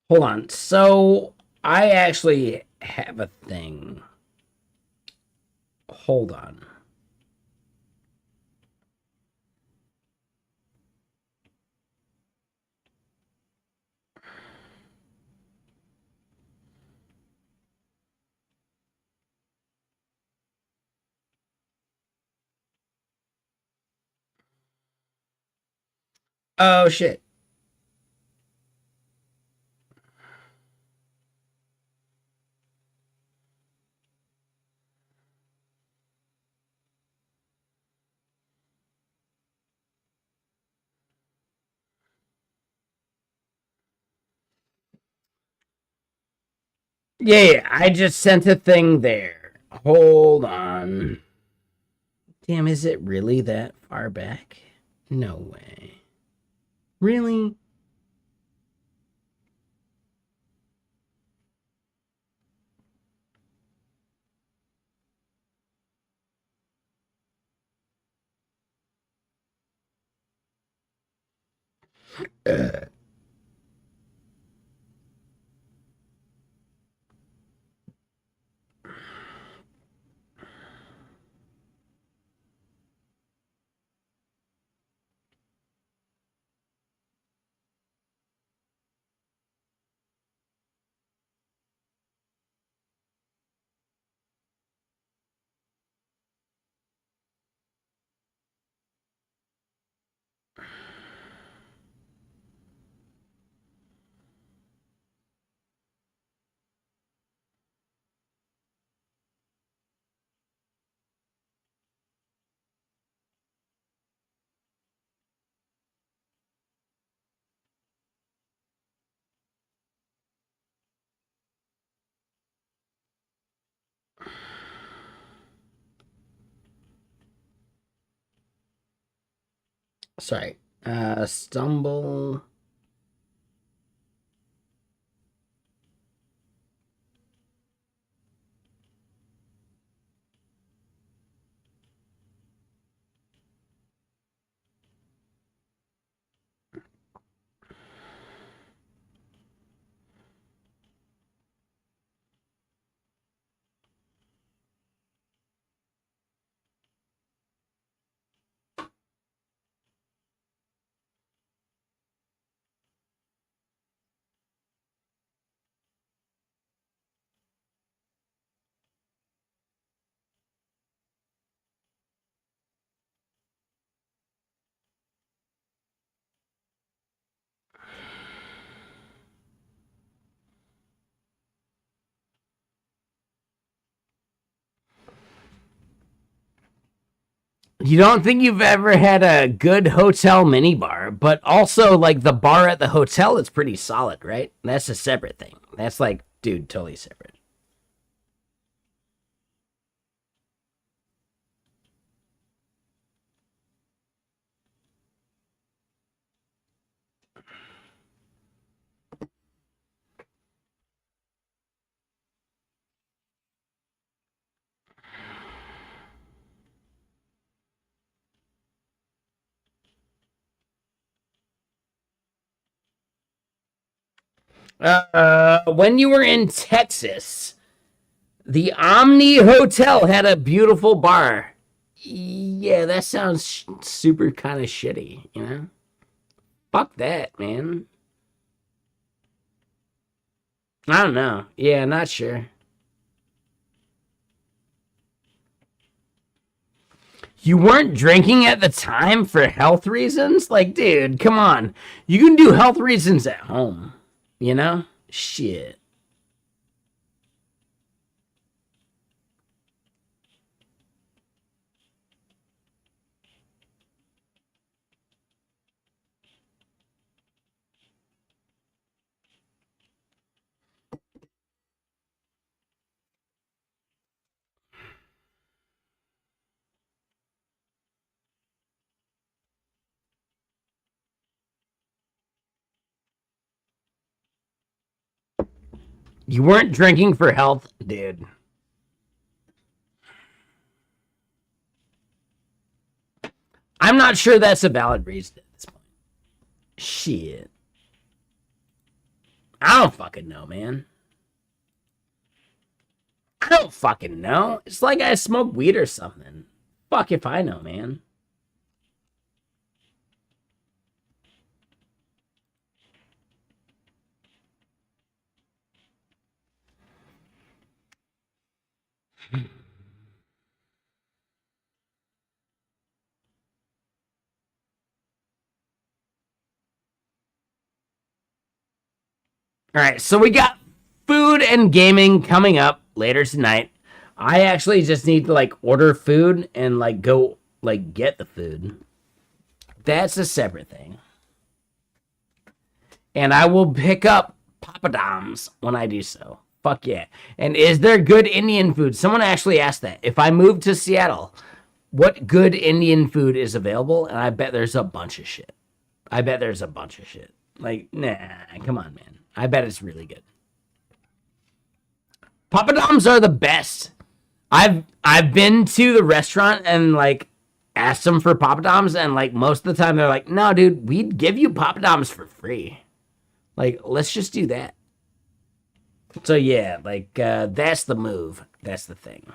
Hold on. So I actually have a thing. Hold on. Oh shit. Yeah, I just sent a thing there. Hold on. Damn, is it really that far back? No way. Really? Uh, Sorry. Stumble. You don't think you've ever had a good hotel minibar, but also like the bar at the hotel is pretty solid, right? That's a separate thing. That's like, dude, totally separate. When you were in Texas, the Omni Hotel had a beautiful bar. Yeah, that sounds super kind of shitty, you know? Fuck that, man. I don't know. Yeah, not sure. You weren't drinking at the time for health reasons? Like, dude, come on. You can do health reasons at home, you know? Shit. You weren't drinking for health, dude. I'm not sure that's a valid reason at this point. Shit. I don't fucking know, man. I don't fucking know. It's like I smoke weed or something. Fuck if I know, man. All right, so we got food and gaming coming up later tonight. I actually just need to like order food and like go like get the food. That's a separate thing. And I will pick up papadums when I do so. Fuck yeah. And is there good Indian food? Someone actually asked that. If I move to Seattle, what good Indian food is available? And I bet there's a bunch of shit. I bet there's a bunch of shit. Like, nah, come on, man. I bet it's really good. Papadums are the best. I've been to the restaurant and like asked them for papadums, and like most of the time they're like, "No, dude, we'd give you papadums for free. Like, let's just do that." So yeah, like that's the move. That's the thing.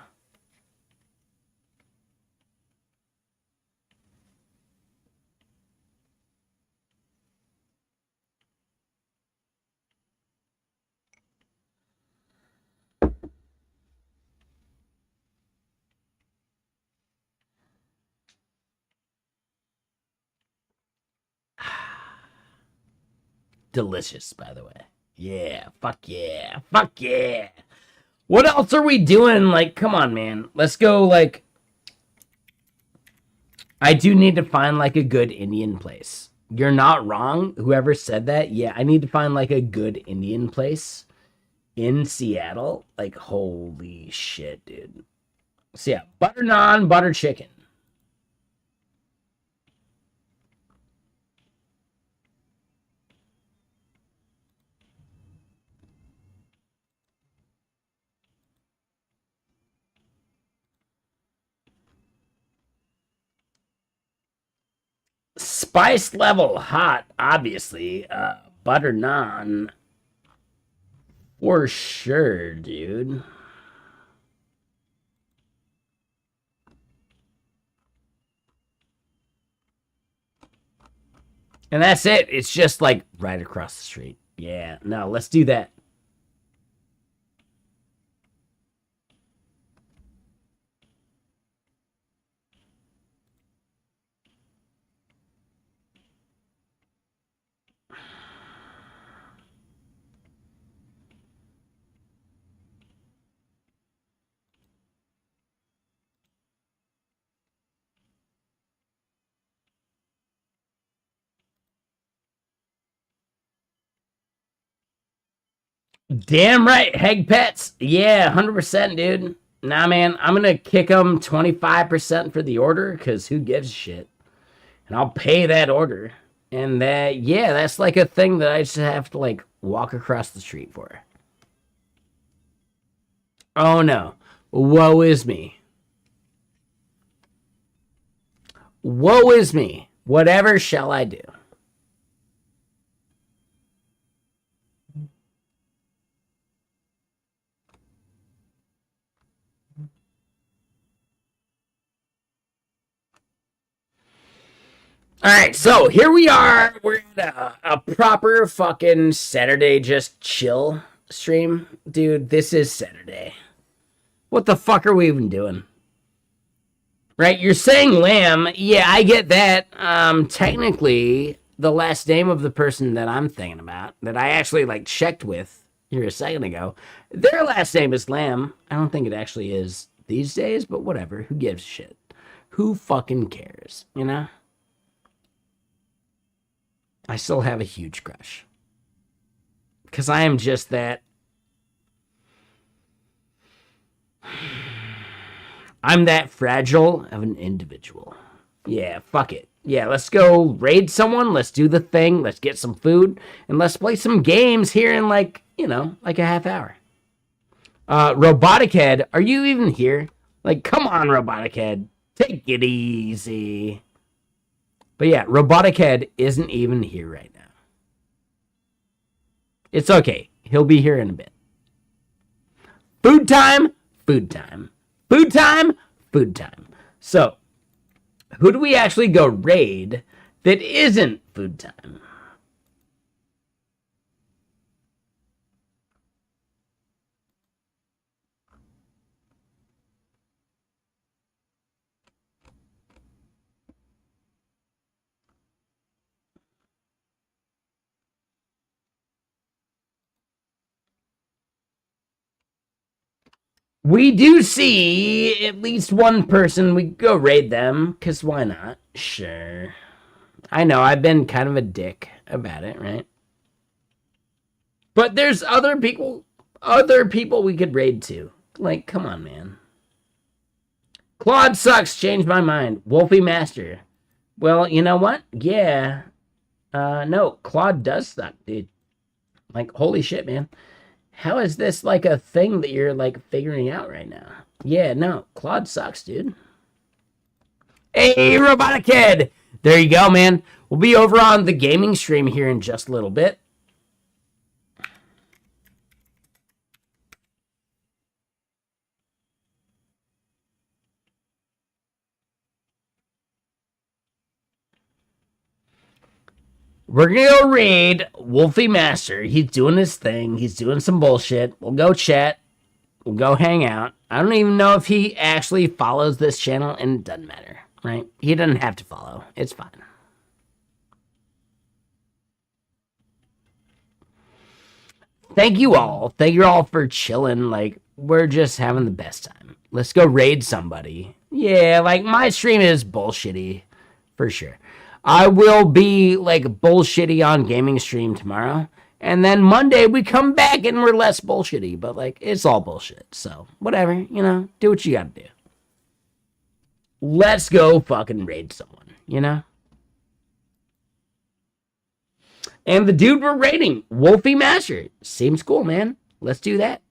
Delicious, by the way. Yeah, fuck yeah, fuck yeah. What else are we doing? Like, come on, man. Let's go. Like, I do need to find like a good Indian place. You're not wrong. Whoever said that, yeah, I need to find like a good Indian place in Seattle. Like, holy shit, dude. So yeah, butter naan, butter chicken. Spice level hot, obviously. Butter naan for sure, dude. And that's it. It's just like right across the street. Yeah, no, let's do that. Damn right, Heg Pets. Yeah, 100%, dude. Nah, man, I'm gonna kick them 25% for the order, because who gives a shit? And I'll pay that order. And yeah, that's like a thing that I just have to, like, walk across the street for. Oh no. Woe is me. Woe is me. Whatever shall I do? All right, so here we are. We're at a proper fucking Saturday just chill stream. Dude, this is Saturday. What the fuck are we even doing? Right, you're saying lamb. Yeah, I get that. Technically, the last name of the person that I'm thinking about, that I actually, like, checked with here a second ago, their last name is Lamb. I don't think it actually is these days, but whatever. Who gives a shit? Who fucking cares, you know? I still have a huge crush. Because I am just that. I'm that fragile of an individual. Yeah, fuck it. Yeah, let's go raid someone. Let's do the thing. Let's get some food. And let's play some games here in, like, you know, like a half hour. Robotic Head, are you even here? Like, come on, Robotic Head. Take it easy. But yeah, Robotic Head isn't even here right now. It's okay. He'll be here in a bit. Food time, food time. Food time, food time. So, who do we actually go raid that isn't food time? We do see at least one person. We go raid them, because why not? Sure. I know, I've been kind of a dick about it, right? But there's other people we could raid to. Like, come on, man. Claude sucks, changed my mind. Wolfie Master. Well, you know what? Yeah. No, Claude does suck, dude. Like, holy shit, man. How is this like a thing that you're like figuring out right now? Yeah, no, Claude sucks, dude. Hey, Robotic Kid! There you go, man. We'll be over on the gaming stream here in just a little bit. We're gonna go raid Wolfie Master. He's doing his thing. He's doing some bullshit. We'll go chat. We'll go hang out. I don't even know if he actually follows this channel, and it doesn't matter, right? He doesn't have to follow. It's fine. Thank you all. Thank you all for chilling. Like, we're just having the best time. Let's go raid somebody. Yeah, like, my stream is bullshitty. For sure. I will be, like, bullshitty on gaming stream tomorrow. And then Monday we come back and we're less bullshitty. But, like, it's all bullshit. So, whatever. You know, do what you gotta do. Let's go fucking raid someone. You know? And the dude we're raiding, Wolfie Master. Seems cool, man. Let's do that.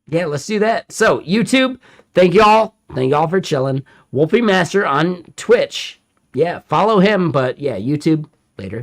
Yeah, let's do that. So, YouTube, thank y'all. Thank y'all for chilling. Wolfie Master on Twitch. Yeah, follow him. But, yeah, YouTube, later.